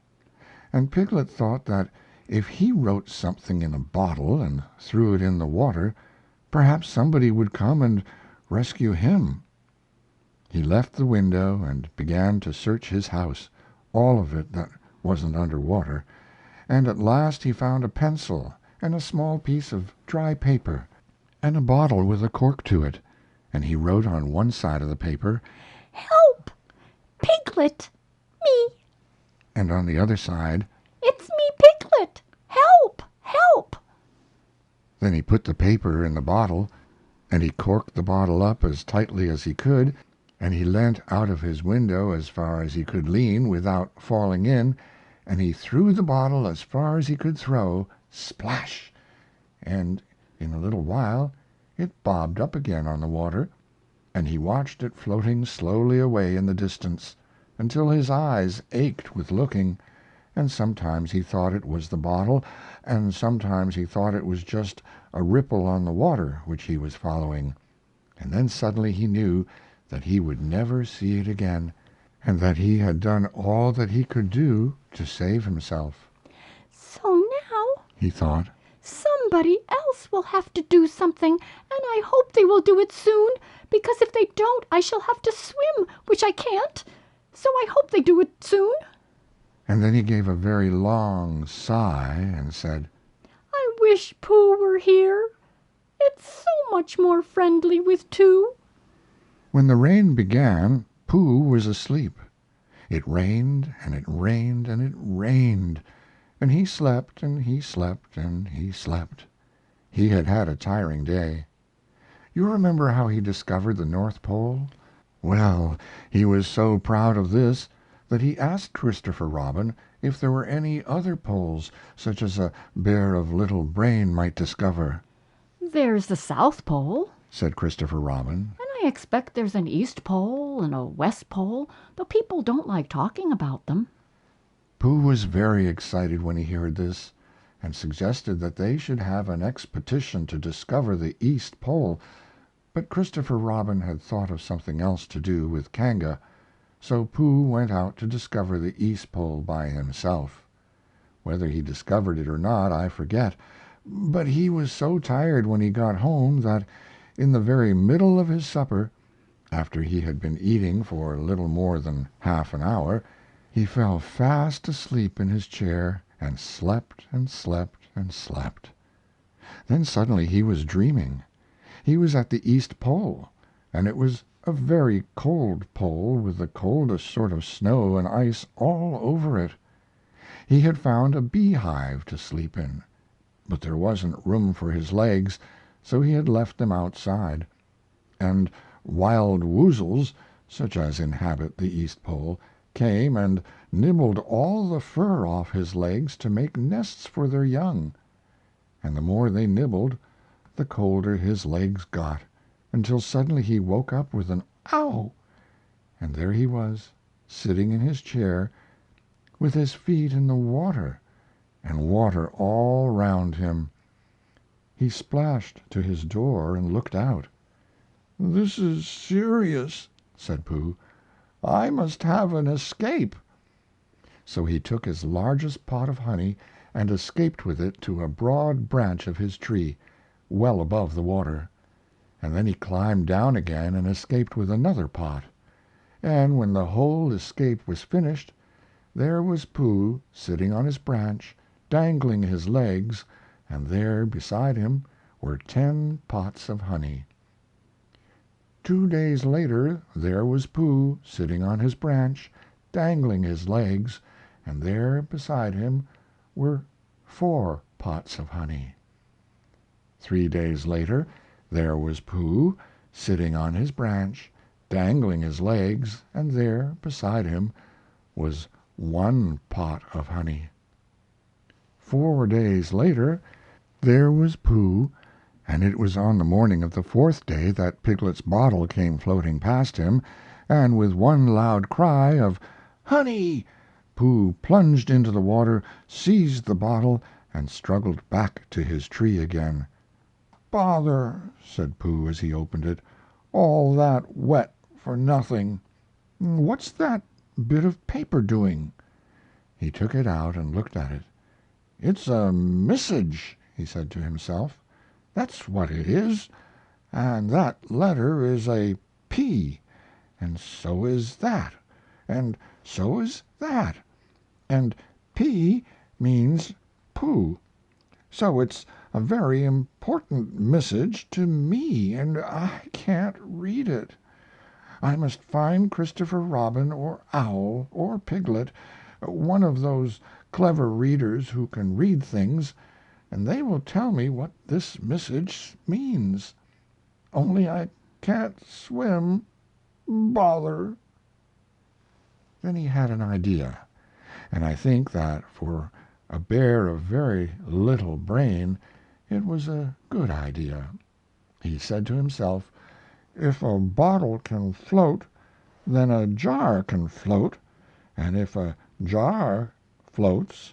And Piglet thought that if he wrote something in a bottle and threw it in the water, perhaps somebody would come and rescue him. He left the window and began to search his house, all of it that wasn't under water, and at last he found a pencil and a small piece of dry paper and a bottle with a cork to it, and he wrote on one side of the paper, Help! Piglet! Me! and on the other side, It's me, Piglet! Help! Help! Then he put the paper in the bottle, and he corked the bottle up as tightly as he could, and he leant out of his window as far as he could lean without falling in, and he threw the bottle as far as he could throw, splash! And in a little while it bobbed up again on the water, and he watched it floating slowly away in the distance, until his eyes ached with looking, and sometimes he thought it was the bottle, and sometimes he thought it was just a ripple on the water which he was following. And then suddenly he knew that he would never see it again, and that he had done all that he could do to save himself. So now, He thought, somebody else will have to do something, and I hope they will do it soon, because if they don't, I shall have to swim, which I can't. So I hope they do it soon. and then he gave a very long sigh and said, I wish Pooh were here. It's so much more friendly with two. When the rain began, Pooh was asleep. It rained, and it rained, and it rained, and he slept, and he slept, and he slept. He had had a tiring day. You remember how he discovered the North Pole? Well, he was so proud of this that he asked Christopher Robin if there were any other poles such as a bear of little brain might discover. There's the South Pole, Said Christopher Robin. and I expect there's an East Pole and a West Pole, though people don't like talking about them. Pooh was very excited when he heard this, and suggested that they should have an expedition to discover the East Pole, but Christopher Robin had thought of something else to do with Kanga, so Pooh went out to discover the East Pole by himself. Whether he discovered it or not I forget, but he was so tired when he got home that, in the very middle of his supper, after he had been eating for little more than half an hour, he fell fast asleep in his chair and slept and slept and slept. Then suddenly he was dreaming. He was at the East Pole, and it was a very cold pole with the coldest sort of snow and ice all over it. He had found a beehive to sleep in, but there wasn't room for his legs, so he had left them outside, and wild woozles, such as inhabit the East Pole, came and nibbled all the fur off his legs to make nests for their young, and the more they nibbled the colder his legs got, until suddenly he woke up with an "Ow!" and there he was, sitting in his chair, with his feet in the water, and water all round him. He splashed to his door and looked out. "This is serious," said Pooh. "I must have an escape." So he took his largest pot of honey and escaped with it to a broad branch of his tree, well above the water, and then he climbed down again and escaped with another pot. And when the whole escape was finished, there was Pooh sitting on his branch, dangling his legs, and there beside him were 10 pots of honey. 2 days later there was Pooh sitting on his branch, dangling his legs, and there beside him were 4 pots of honey. 3 days later there was Pooh sitting on his branch, dangling his legs, and there beside him was 1 pot of honey. 4 days later there was Pooh, and it was on the morning of the 4th day that Piglet's bottle came floating past him, and with one loud cry of "Honey!" Pooh plunged into the water, seized the bottle, and struggled back to his tree again. "Bother!" said Pooh as he opened it. "All that wet for nothing. What's that bit of paper doing?" He took it out and looked at it. "It's a message," he said to himself. "That's what it is, and that letter is a P, and so is that, and so is that, and P means Pooh, so it's a very important message to me, and I can't read it. I must find Christopher Robin or Owl or Piglet, one of those clever readers who can read things, and they will tell me what this message means. Only I can't swim. Bother!" Then he had an idea, and I think that for a bear of very little brain it was a good idea. He said to himself, "If a bottle can float, then a jar can float, and if a jar floats,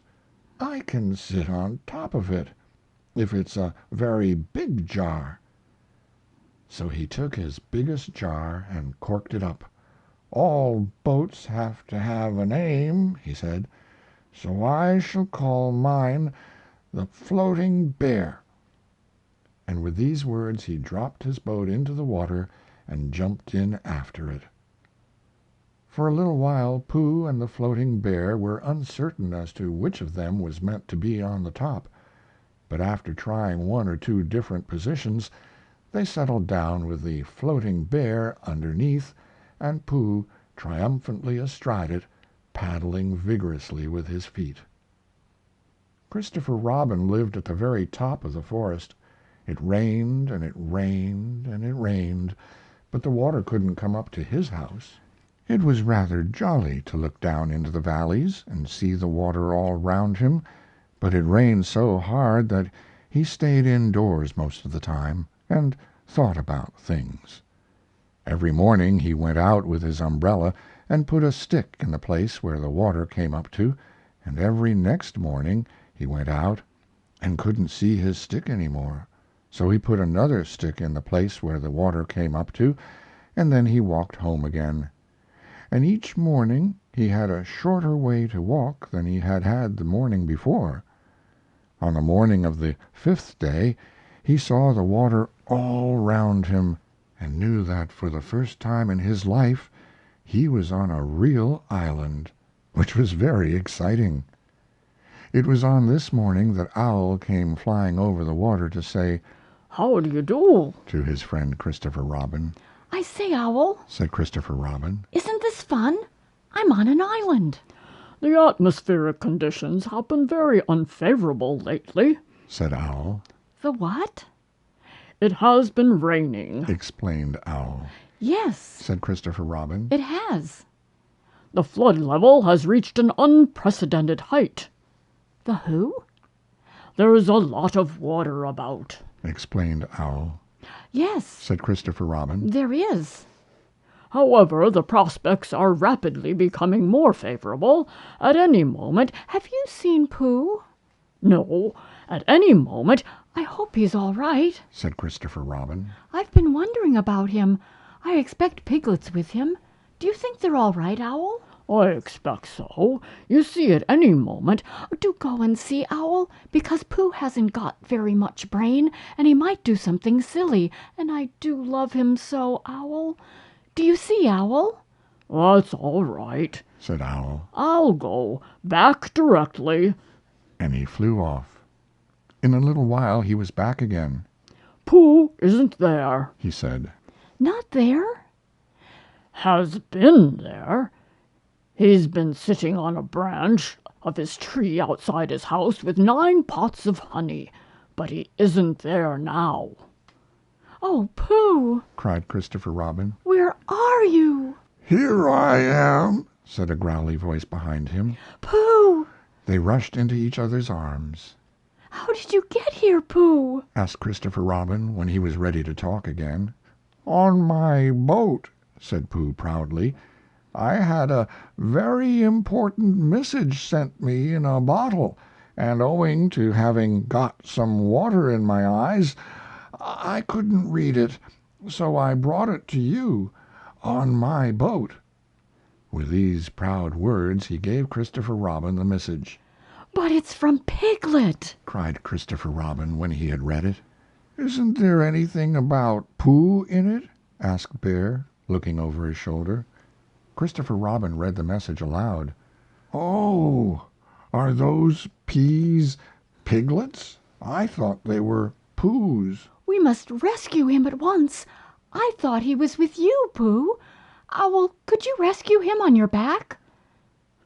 I can sit on top of it, if it's a very big jar." So he took his biggest jar and corked it up. "All boats have to have a name," he said, "so I shall call mine the Floating Bear." And with these words he dropped his boat into the water and jumped in after it. For a little while Pooh and the Floating Bear were uncertain as to which of them was meant to be on the top, but after trying one or two different positions they settled down with the Floating Bear underneath and Pooh triumphantly astride it, paddling vigorously with his feet. Christopher Robin lived at the very top of the forest. It rained and it rained and it rained, but the water couldn't come up to his house. It was rather jolly to look down into the valleys and see the water all round him, but it rained so hard that he stayed indoors most of the time and thought about things. Every morning he went out with his umbrella and put a stick in the place where the water came up to, and every next morning he went out and couldn't see his stick any more, so he put another stick in the place where the water came up to, and then he walked home again. And each morning he had a shorter way to walk than he had had the morning before. On the morning of the 5th day he saw the water all round him, and knew that for the first time in his life he was on a real island, which was very exciting. It was on this morning that Owl came flying over the water to say, "How do you do?" to his friend Christopher Robin. I say, Owl, Said Christopher Robin. isn't this fun? I'm on an island. "The atmospheric conditions have been very unfavorable lately." Said Owl. The what? "It has been raining." Explained Owl. Yes, Said Christopher Robin. it has. "The flood level has reached an unprecedented height." The who? "There is a lot of water about." Explained Owl. Yes, Said Christopher Robin. there is. "However, the prospects are rapidly becoming more favorable. At any moment—" Have you seen Pooh? No, at any moment— I hope he's all right. Said Christopher Robin. I've been wondering about him. I expect Piglet's with him. Do you think they're all right, Owl? I expect so. You see, at any moment— Do go and see, Owl, because Pooh hasn't got very much brain, and he might do something silly, and I do love him so, Owl. Do you see, Owl? "That's all right. Said Owl. I'll go. Back directly." And he flew off. In a little while he was back again. "Pooh isn't there." He said. Not there? "Has been there. He's been sitting on a branch of his tree outside his house with 9 pots of honey, but he isn't there now." Oh, Pooh, Cried Christopher Robin. where are you? Here I am, Said a growly voice behind him. Pooh, They rushed into each other's arms. how did you get here, Pooh? Asked Christopher Robin when he was ready to talk again. On my boat, said Pooh proudly. I had a very important message sent me in a bottle, and owing to having got some water in my eyes, I couldn't read it, so I brought it to you on my boat. With these proud words he gave Christopher Robin the message. But it's from Piglet. Cried Christopher Robin when he had read it. Isn't there anything about Pooh in it? Asked Bear, looking over his shoulder. Christopher Robin read the message aloud. Oh, are those peas piglets? I thought they were Poohs. We must rescue him at once. I thought he was with you, Pooh. Owl, could you rescue him on your back?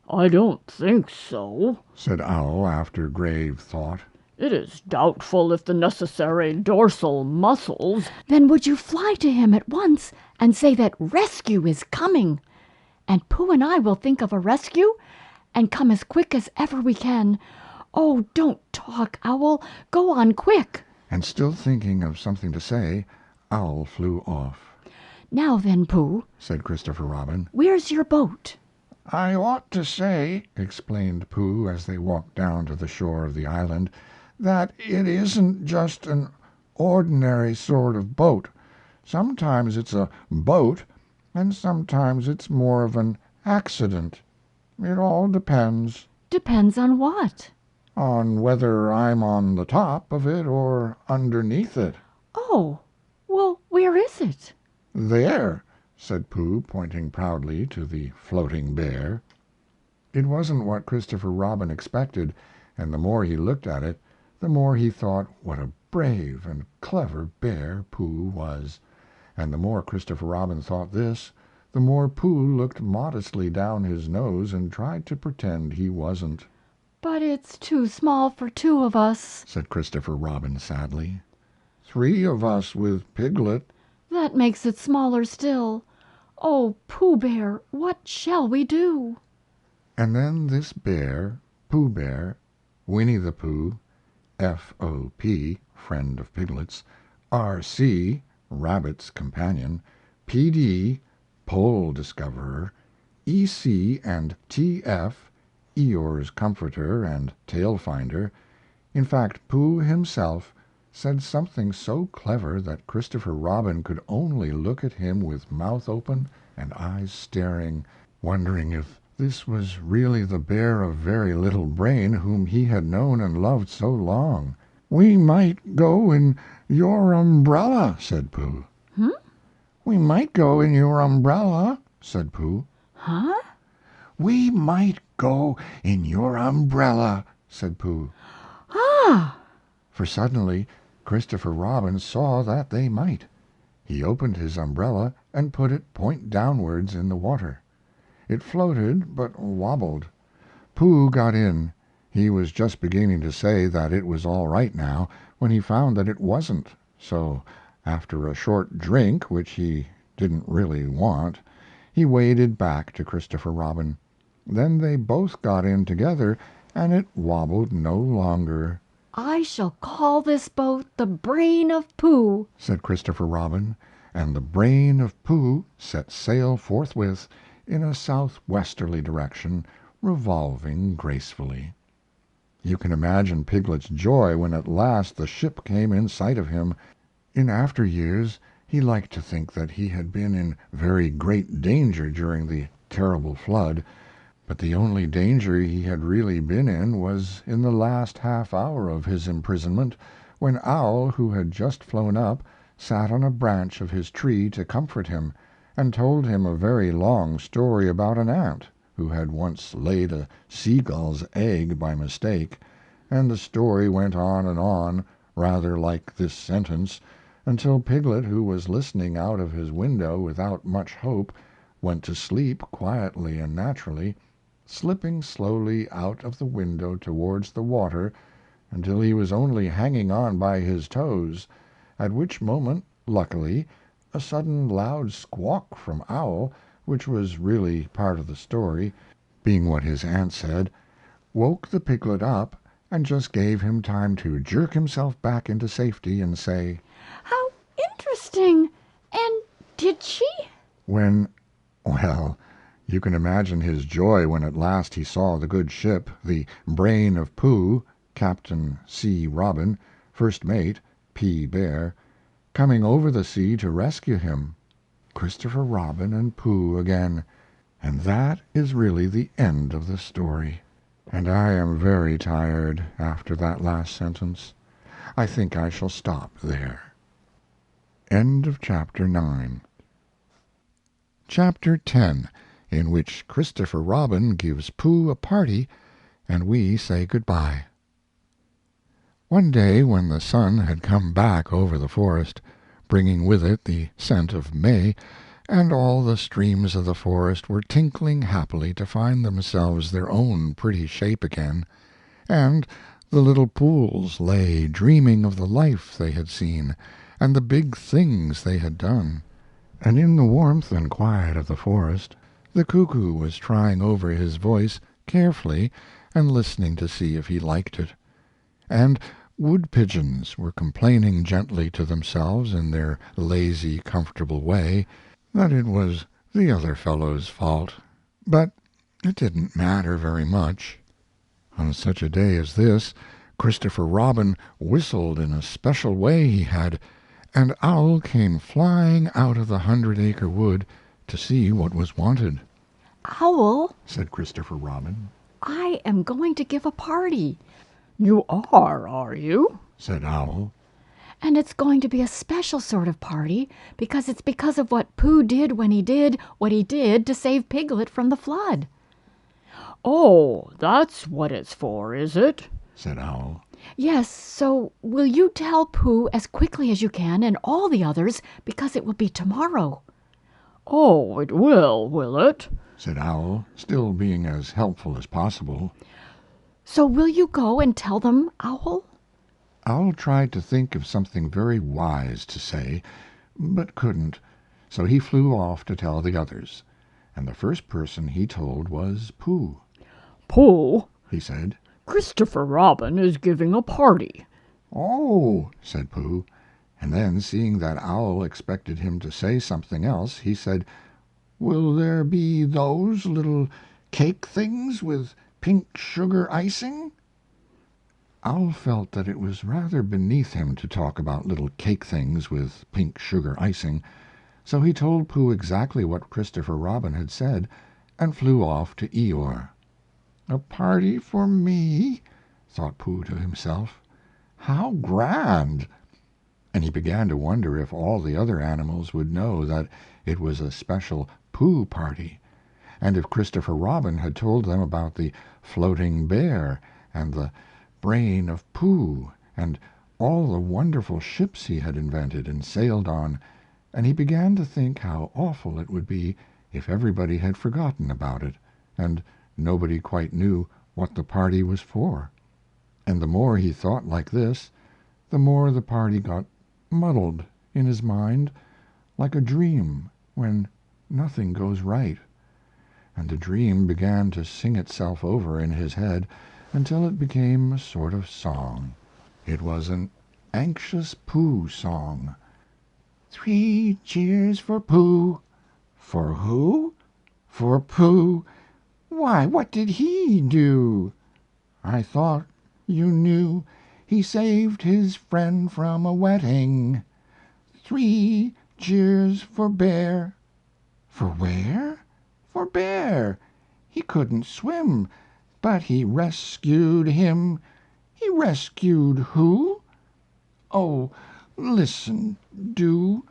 "I don't think so." Said Owl after grave thought. "It is doubtful if the necessary dorsal muscles—" Then would you fly to him at once and say that rescue is coming? And Pooh and I will think of a rescue and come as quick as ever we can. Oh, don't talk, Owl. Go on quick. And still thinking of something to say, Owl flew off. Now then, Pooh, Said Christopher Robin. where's your boat? I ought to say," explained Pooh as they walked down to the shore of the island, "that it isn't just an ordinary sort of boat. Sometimes it's a boat, and sometimes it's more of an accident. It all depends." Depends on what? "On whether I'm on the top of it or underneath it." Oh, well, where is it? "There," said Pooh, pointing proudly to the floating bear. It wasn't what Christopher Robin expected, and the more he looked at it the more he thought what a brave and clever bear Pooh was. And the more Christopher Robin thought this, the more Pooh looked modestly down his nose and tried to pretend he wasn't. But it's too small for two of us, said Christopher Robin sadly. "Three of us with Piglet." That makes it smaller still. Oh, Pooh Bear, what shall we do? And then this bear, Pooh Bear, Winnie the Pooh, F.O.P., friend of Piglet's, R.C., Rabbit's companion, P.D., Pole discoverer, E.C. and T.F., Eeyore's comforter and tail finder, in fact Pooh himself, said something so clever that Christopher Robin could only look at him with mouth open and eyes staring, wondering if this was really the bear of very little brain whom he had known and loved so long. "We might go in your umbrella," said Pooh. "We might go in your umbrella," said Pooh. Huh? "We might go in your umbrella," said Pooh. Ah! For suddenly Christopher Robin saw that they might. He opened his umbrella and put it point downwards in the water. It floated, but wobbled. Pooh got in. He was just beginning to say that it was all right now, when he found that it wasn't, so, after a short drink which he didn't really want, he waded back to Christopher Robin. Then they both got in together, and it wobbled no longer. I shall call this boat the Brain of Pooh, said Christopher Robin, and the Brain of Pooh set sail forthwith in a southwesterly direction, revolving gracefully. You can imagine Piglet's joy when at last the ship came in sight of him. In after years he liked to think that he had been in very great danger during the terrible flood, but the only danger he had really been in was in the last half hour of his imprisonment, when Owl, who had just flown up, sat on a branch of his tree to comfort him, and told him a very long story about an ant who had once laid a seagull's egg by mistake, and the story went on, rather like this sentence, until Piglet, who was listening out of his window without much hope, went to sleep quietly and naturally, slipping slowly out of the window towards the water until he was only hanging on by his toes, at which moment, luckily, a sudden loud squawk from Owl, which was really part of the story, being what his aunt said, woke the piglet up and just gave him time to jerk himself back into safety and say, How interesting! And did she? when, well, you can imagine his joy when at last he saw the good ship, the Brain of Pooh, Captain C. Robin, first mate P. Bear, coming over the sea to rescue him. Christopher Robin and Pooh again, and that is really the end of the story. And I am very tired after that last sentence. I think I shall stop there. End of Chapter 9. Chapter 10, in which Christopher Robin gives Pooh a party and we say good-bye. One day when the sun had come back over the forest, bringing with it the scent of May, and all the streams of the forest were tinkling happily to find themselves their own pretty shape again, and the little pools lay dreaming of the life they had seen and the big things they had done, and in the warmth and quiet of the forest the cuckoo was trying over his voice carefully and listening to see if he liked it, and wood-pigeons were complaining gently to themselves in their lazy, comfortable way that it was the other fellow's fault. But It didn't matter very much. On such a day as this, Christopher Robin whistled in a special way he had, and Owl came flying out of the 100-acre wood to see what was wanted. Owl, Said Christopher Robin. I am going to give a party, You are you? Said Owl. and it's going to be a special sort of party because it's because of what Pooh did when he did what he did to save Piglet from the flood. Oh, that's what it's for, is it? Said Owl. Yes, so will you tell Pooh as quickly as you can and all the others because it will be tomorrow? Oh, it will it? Said Owl, still being as helpful as possible. So will you go and tell them, Owl? Owl tried to think of something very wise to say, but couldn't, so he flew off to tell the others, and the first person he told was Pooh. Pooh, He said. Christopher Robin is giving a party. Oh, said Pooh, and then, seeing that Owl expected him to say something else, he said, Will there be those little cake things with pink sugar icing? Owl felt that it was rather beneath him to talk about little cake things with pink sugar icing, so he told Pooh exactly what Christopher Robin had said, and flew off to Eeyore. A party for me, thought Pooh to himself. How grand! And he began to wonder if all the other animals would know that it was a special Pooh party, and if Christopher Robin had told them about the floating bear and the brain of Pooh and all the wonderful ships he had invented and sailed on, and he began to think how awful it would be if everybody had forgotten about it, and nobody quite knew what the party was for. And the more he thought like this, the more the party got muddled in his mind, like a dream when nothing goes right. And the dream began to sing itself over in his head until it became a sort of song. It was an anxious Pooh song. 3 cheers for Pooh. For who? For Pooh. Why, what did he do? I thought you knew he saved his friend from a wetting. 3 cheers for Bear. For where? For Bear. He couldn't swim, but he rescued him. He rescued who? Oh, listen, do.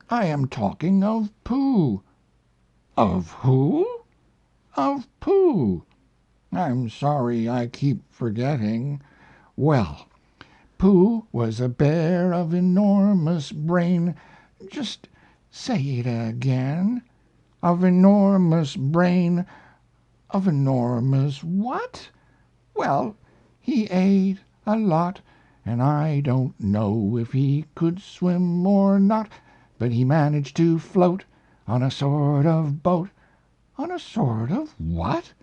I am talking of Pooh. Of who? Of Pooh. I'm sorry I keep forgetting. Well, Pooh was a bear of enormous brain. Just say it again. Of enormous brain. Of enormous what? Well, he ate a lot, and I don't know if he could swim or not, but he managed to float on a sort of boat. On a sort of what?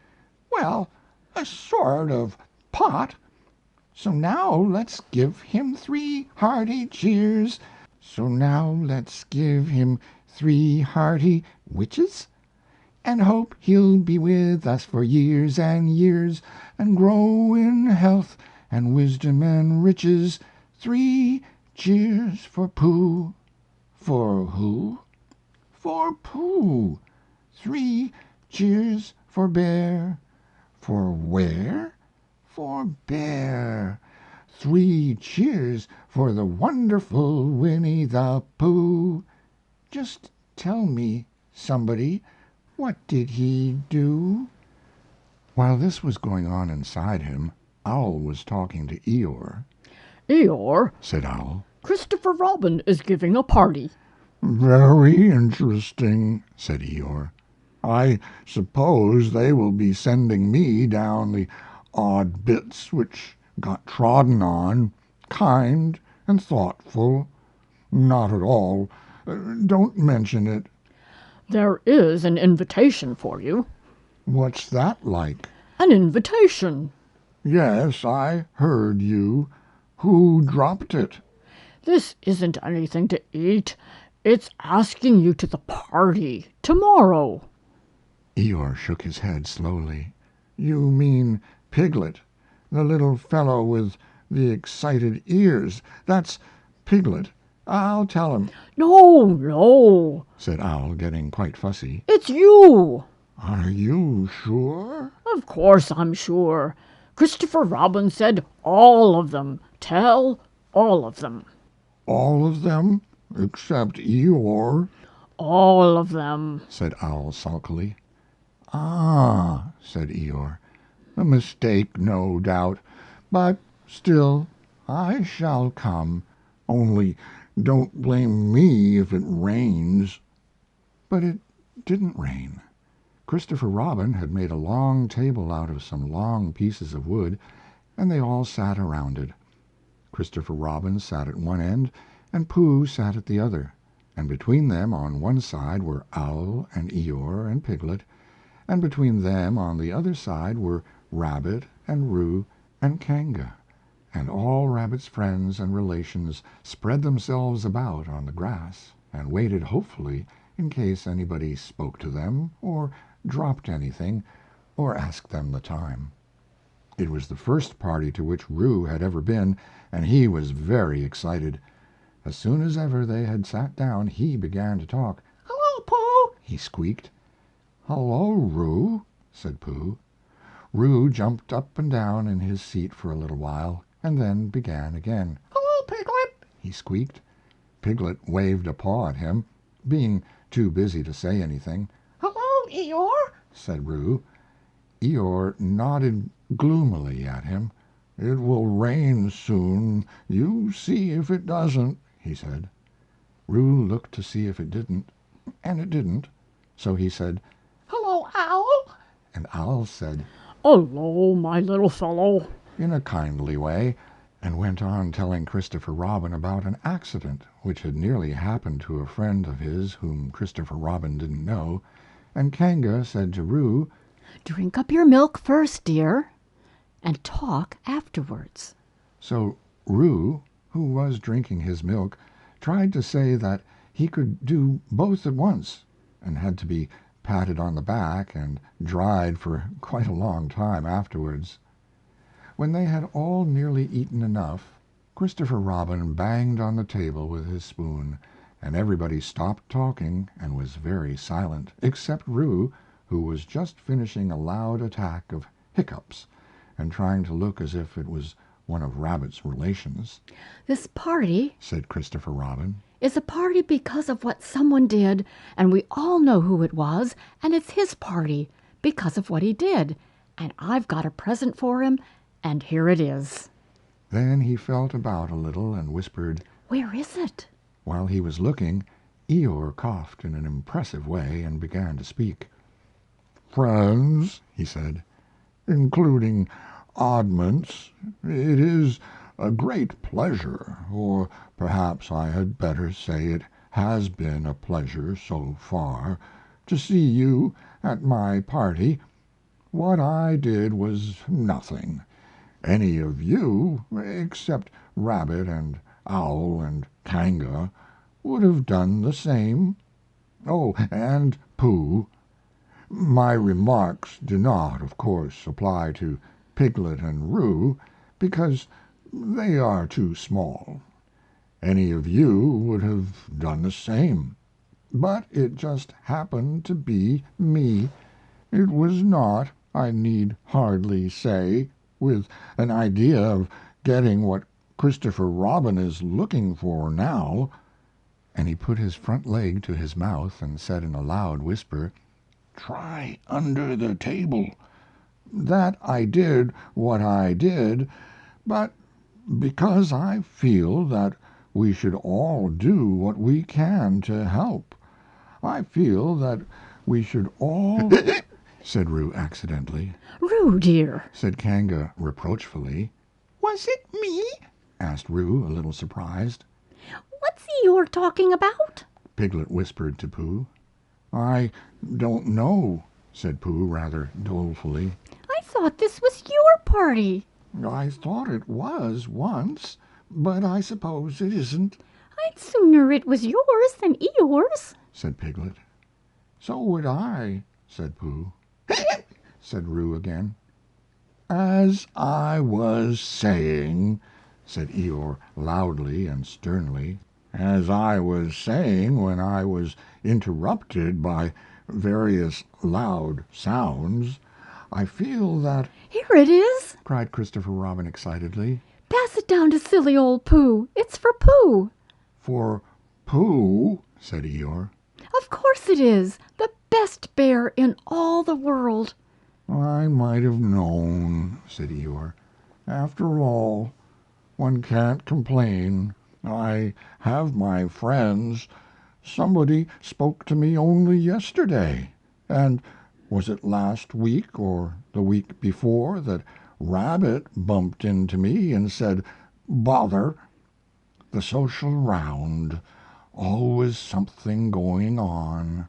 Well, a sort of pot. So now let's give him 3 hearty cheers. So now let's give him 3 hearty witches, and hope he'll be with us for years and years, and grow in health and wisdom and riches. 3 cheers for Pooh. For who? For Pooh. 3 cheers for Bear. For where? For Bear. 3 cheers for the wonderful Winnie the Pooh. Just tell me, somebody, what did he do? While this was going on inside him, Owl was talking to Eeyore. Eeyore, Said Owl. Christopher Robin is giving a party. Very interesting, said Eeyore. I suppose they will be sending me down the odd bits which got trodden on, kind and thoughtful. Not at all. Don't mention it. There is an invitation for you. What's that like? An invitation. Yes, I heard you. Who dropped it? This isn't anything to eat. It's asking you to the party tomorrow. Eeyore shook his head slowly. "You mean Piglet, the little fellow with the excited ears. That's Piglet. I'll tell him," No, no, said Owl, getting quite fussy. it's you. "Are you sure?" Of course I'm sure. Christopher Robin said all of them. Tell all of them. "All of them except Eeyore," All of them. said Owl sulkily. "Ah," said Eeyore. "A mistake, no doubt. But still I shall come. Only don't blame me if it rains." But it didn't rain. Christopher Robin had made a long table out of some long pieces of wood, and they all sat around it. Christopher Robin sat at one end, and Pooh sat at the other, and between them on one side were Owl and Eeyore and Piglet, and between them on the other side were Rabbit and Roo and Kanga, and all Rabbit's friends and relations spread themselves about on the grass and waited hopefully in case anybody spoke to them or dropped anything or asked them the time. It was the first party to which Roo had ever been, and he was very excited. As soon as ever they had sat down he began to talk. Hello, Pooh. He squeaked. "Hello, Roo," said Pooh. Roo jumped up and down in his seat for a little while, and then began again. Hello, Piglet. He squeaked. Piglet waved a paw at him, being too busy to say anything. Hello, Eeyore. Said Roo. Eeyore nodded gloomily at him. "It will rain soon. You see if it doesn't," he said. Roo looked to see if it didn't, and it didn't. So he said, Hello, Owl. and Owl said, Hello, my little fellow. in a kindly way, and went on telling Christopher Robin about an accident which had nearly happened to a friend of his whom Christopher Robin didn't know, and Kanga said to Roo, Drink up your milk first, dear, and talk afterwards. So Roo, who was drinking his milk, tried to say that he could do both at once, and had to be patted on the back and dried for quite a long time afterwards. When they had all nearly eaten enough, Christopher Robin banged on the table with his spoon, and everybody stopped talking and was very silent, except Roo, who was just finishing a loud attack of hiccups and trying to look as if it was one of Rabbit's relations. This party Said Christopher Robin. is a party because of what someone did, and we all know who it was, and it's his party because of what he did. And I've got a present for him, and here it is. Then he felt about a little and whispered. Where is it? While he was looking, Eeyore coughed in an impressive way and began to speak. "Friends," he said, "including oddments, it is a great pleasure, or perhaps I had better say it has been a pleasure so far, to see you at my party. What I did was nothing. Any of you, except Rabbit and Owl and Kanga, would have done the same. Oh, and Pooh. My remarks do not, of course, apply to Piglet and Roo, because they are too small. Any of you would have done the same. But it just happened to be me. It was not, I need hardly say, with an idea of getting what Christopher Robin is looking for now." And he put his front leg to his mouth and said in a loud whisper, "Try under the table. That I did what I did, but because I feel that we should all do what we can to help. I feel that we should all said Roo accidentally. Roo, dear. Said Kanga reproachfully. Was it me? Asked Roo, a little surprised. What's you're talking about? Piglet whispered to Pooh. "I don't know," said Pooh rather dolefully. I thought this was your party. "I thought it was once, but I suppose it isn't," I'd sooner it was yours than Eeyore's. said Piglet. "So would I," said Pooh. said Roo again. As I was saying, said Eeyore loudly and sternly, as I was saying when I was interrupted by various loud sounds, I feel that Here it is. cried Christopher Robin excitedly. Pass it down to silly old Pooh. It's for Pooh. For Pooh, said Eeyore. Of course it is. The best bear in all the world. I might have known, said Eeyore. After all, one can't complain. I have my friends. Somebody spoke to me only yesterday. And was it last week or the week before that Rabbit bumped into me and said, "Bother! The social round. Always something going on."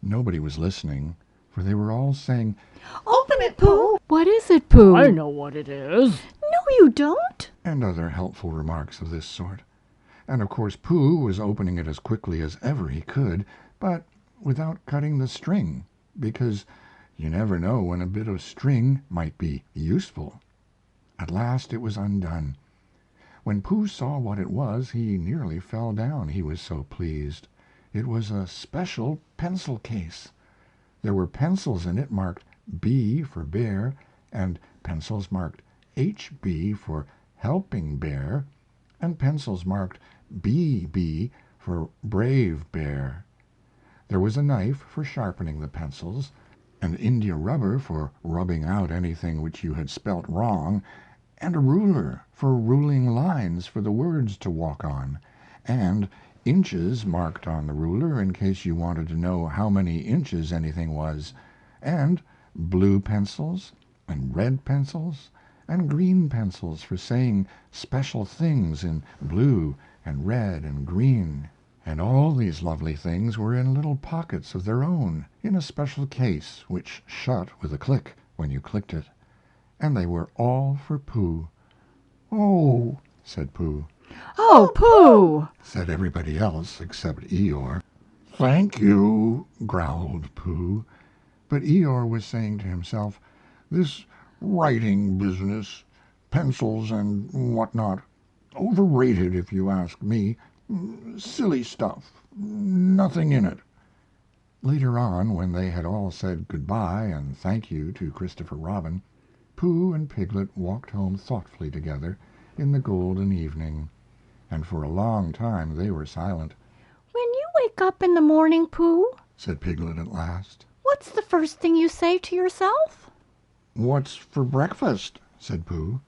Nobody was listening, for they were all saying, Open it, Pooh. What is it, Pooh? I know what it is. No, you don't. and other helpful remarks of this sort. And of course Pooh was opening it as quickly as ever he could, but without cutting the string, because you never know when a bit of string might be useful. At last it was undone. When Pooh saw what it was he nearly fell down, he was so pleased. It was a special pencil case. There were pencils in it marked B for bear, and pencils marked HB for helping bear, and pencils marked BB for brave bear. There was a knife for sharpening the pencils, and India rubber for rubbing out anything which you had spelt wrong, and a ruler for ruling lines for the words to walk on, and inches marked on the ruler in case you wanted to know how many inches anything was, and blue pencils, and red pencils, and green pencils for saying special things in blue and red and green. And all these lovely things were in little pockets of their own, in a special case which shut with a click when you clicked it. And they were all for Pooh. "Oh," said Pooh. Oh, Pooh! Said everybody else except Eeyore. "Thank you," growled Pooh. But Eeyore was saying to himself, "This writing business, pencils and what not, overrated if you ask me. Silly stuff. Nothing in it." Later on, when they had all said good-by and thank you to Christopher Robin, Pooh and Piglet walked home thoughtfully together in the golden evening, and for a long time they were silent. When you wake up in the morning, Pooh, Said Piglet at last. what's the first thing you say to yourself? "What's for breakfast?" said Pooh.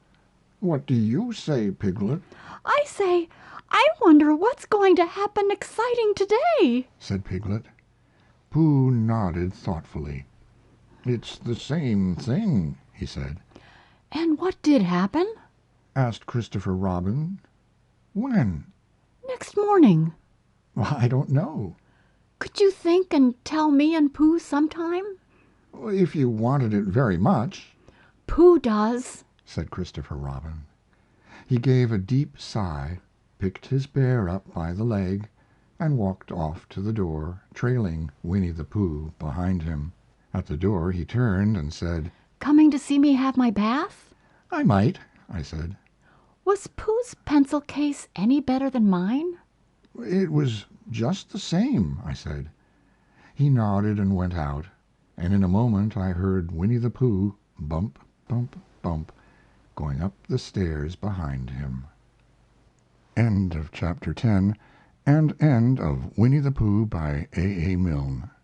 "What do you say, Piglet?" I say, I wonder what's going to happen exciting today. Said Piglet. Pooh nodded thoughtfully. "It's the same thing," he said. And what did happen? Asked Christopher Robin. "When?" Next morning. "I don't know." Could you think and tell me and Pooh sometime? "If you wanted it very much," Pooh does. said Christopher Robin. He gave a deep sigh, picked his bear up by the leg, and walked off to the door, trailing Winnie the Pooh behind him. At the door he turned and said, Coming to see me have my bath? "I might," I said. Was Pooh's pencil case any better than mine? "It was just the same," I said. He nodded and went out, and in a moment I heard Winnie the Pooh bump, bump, bump, going up the stairs behind him. End of Chapter 10 and end of Winnie the Pooh by A. Milne.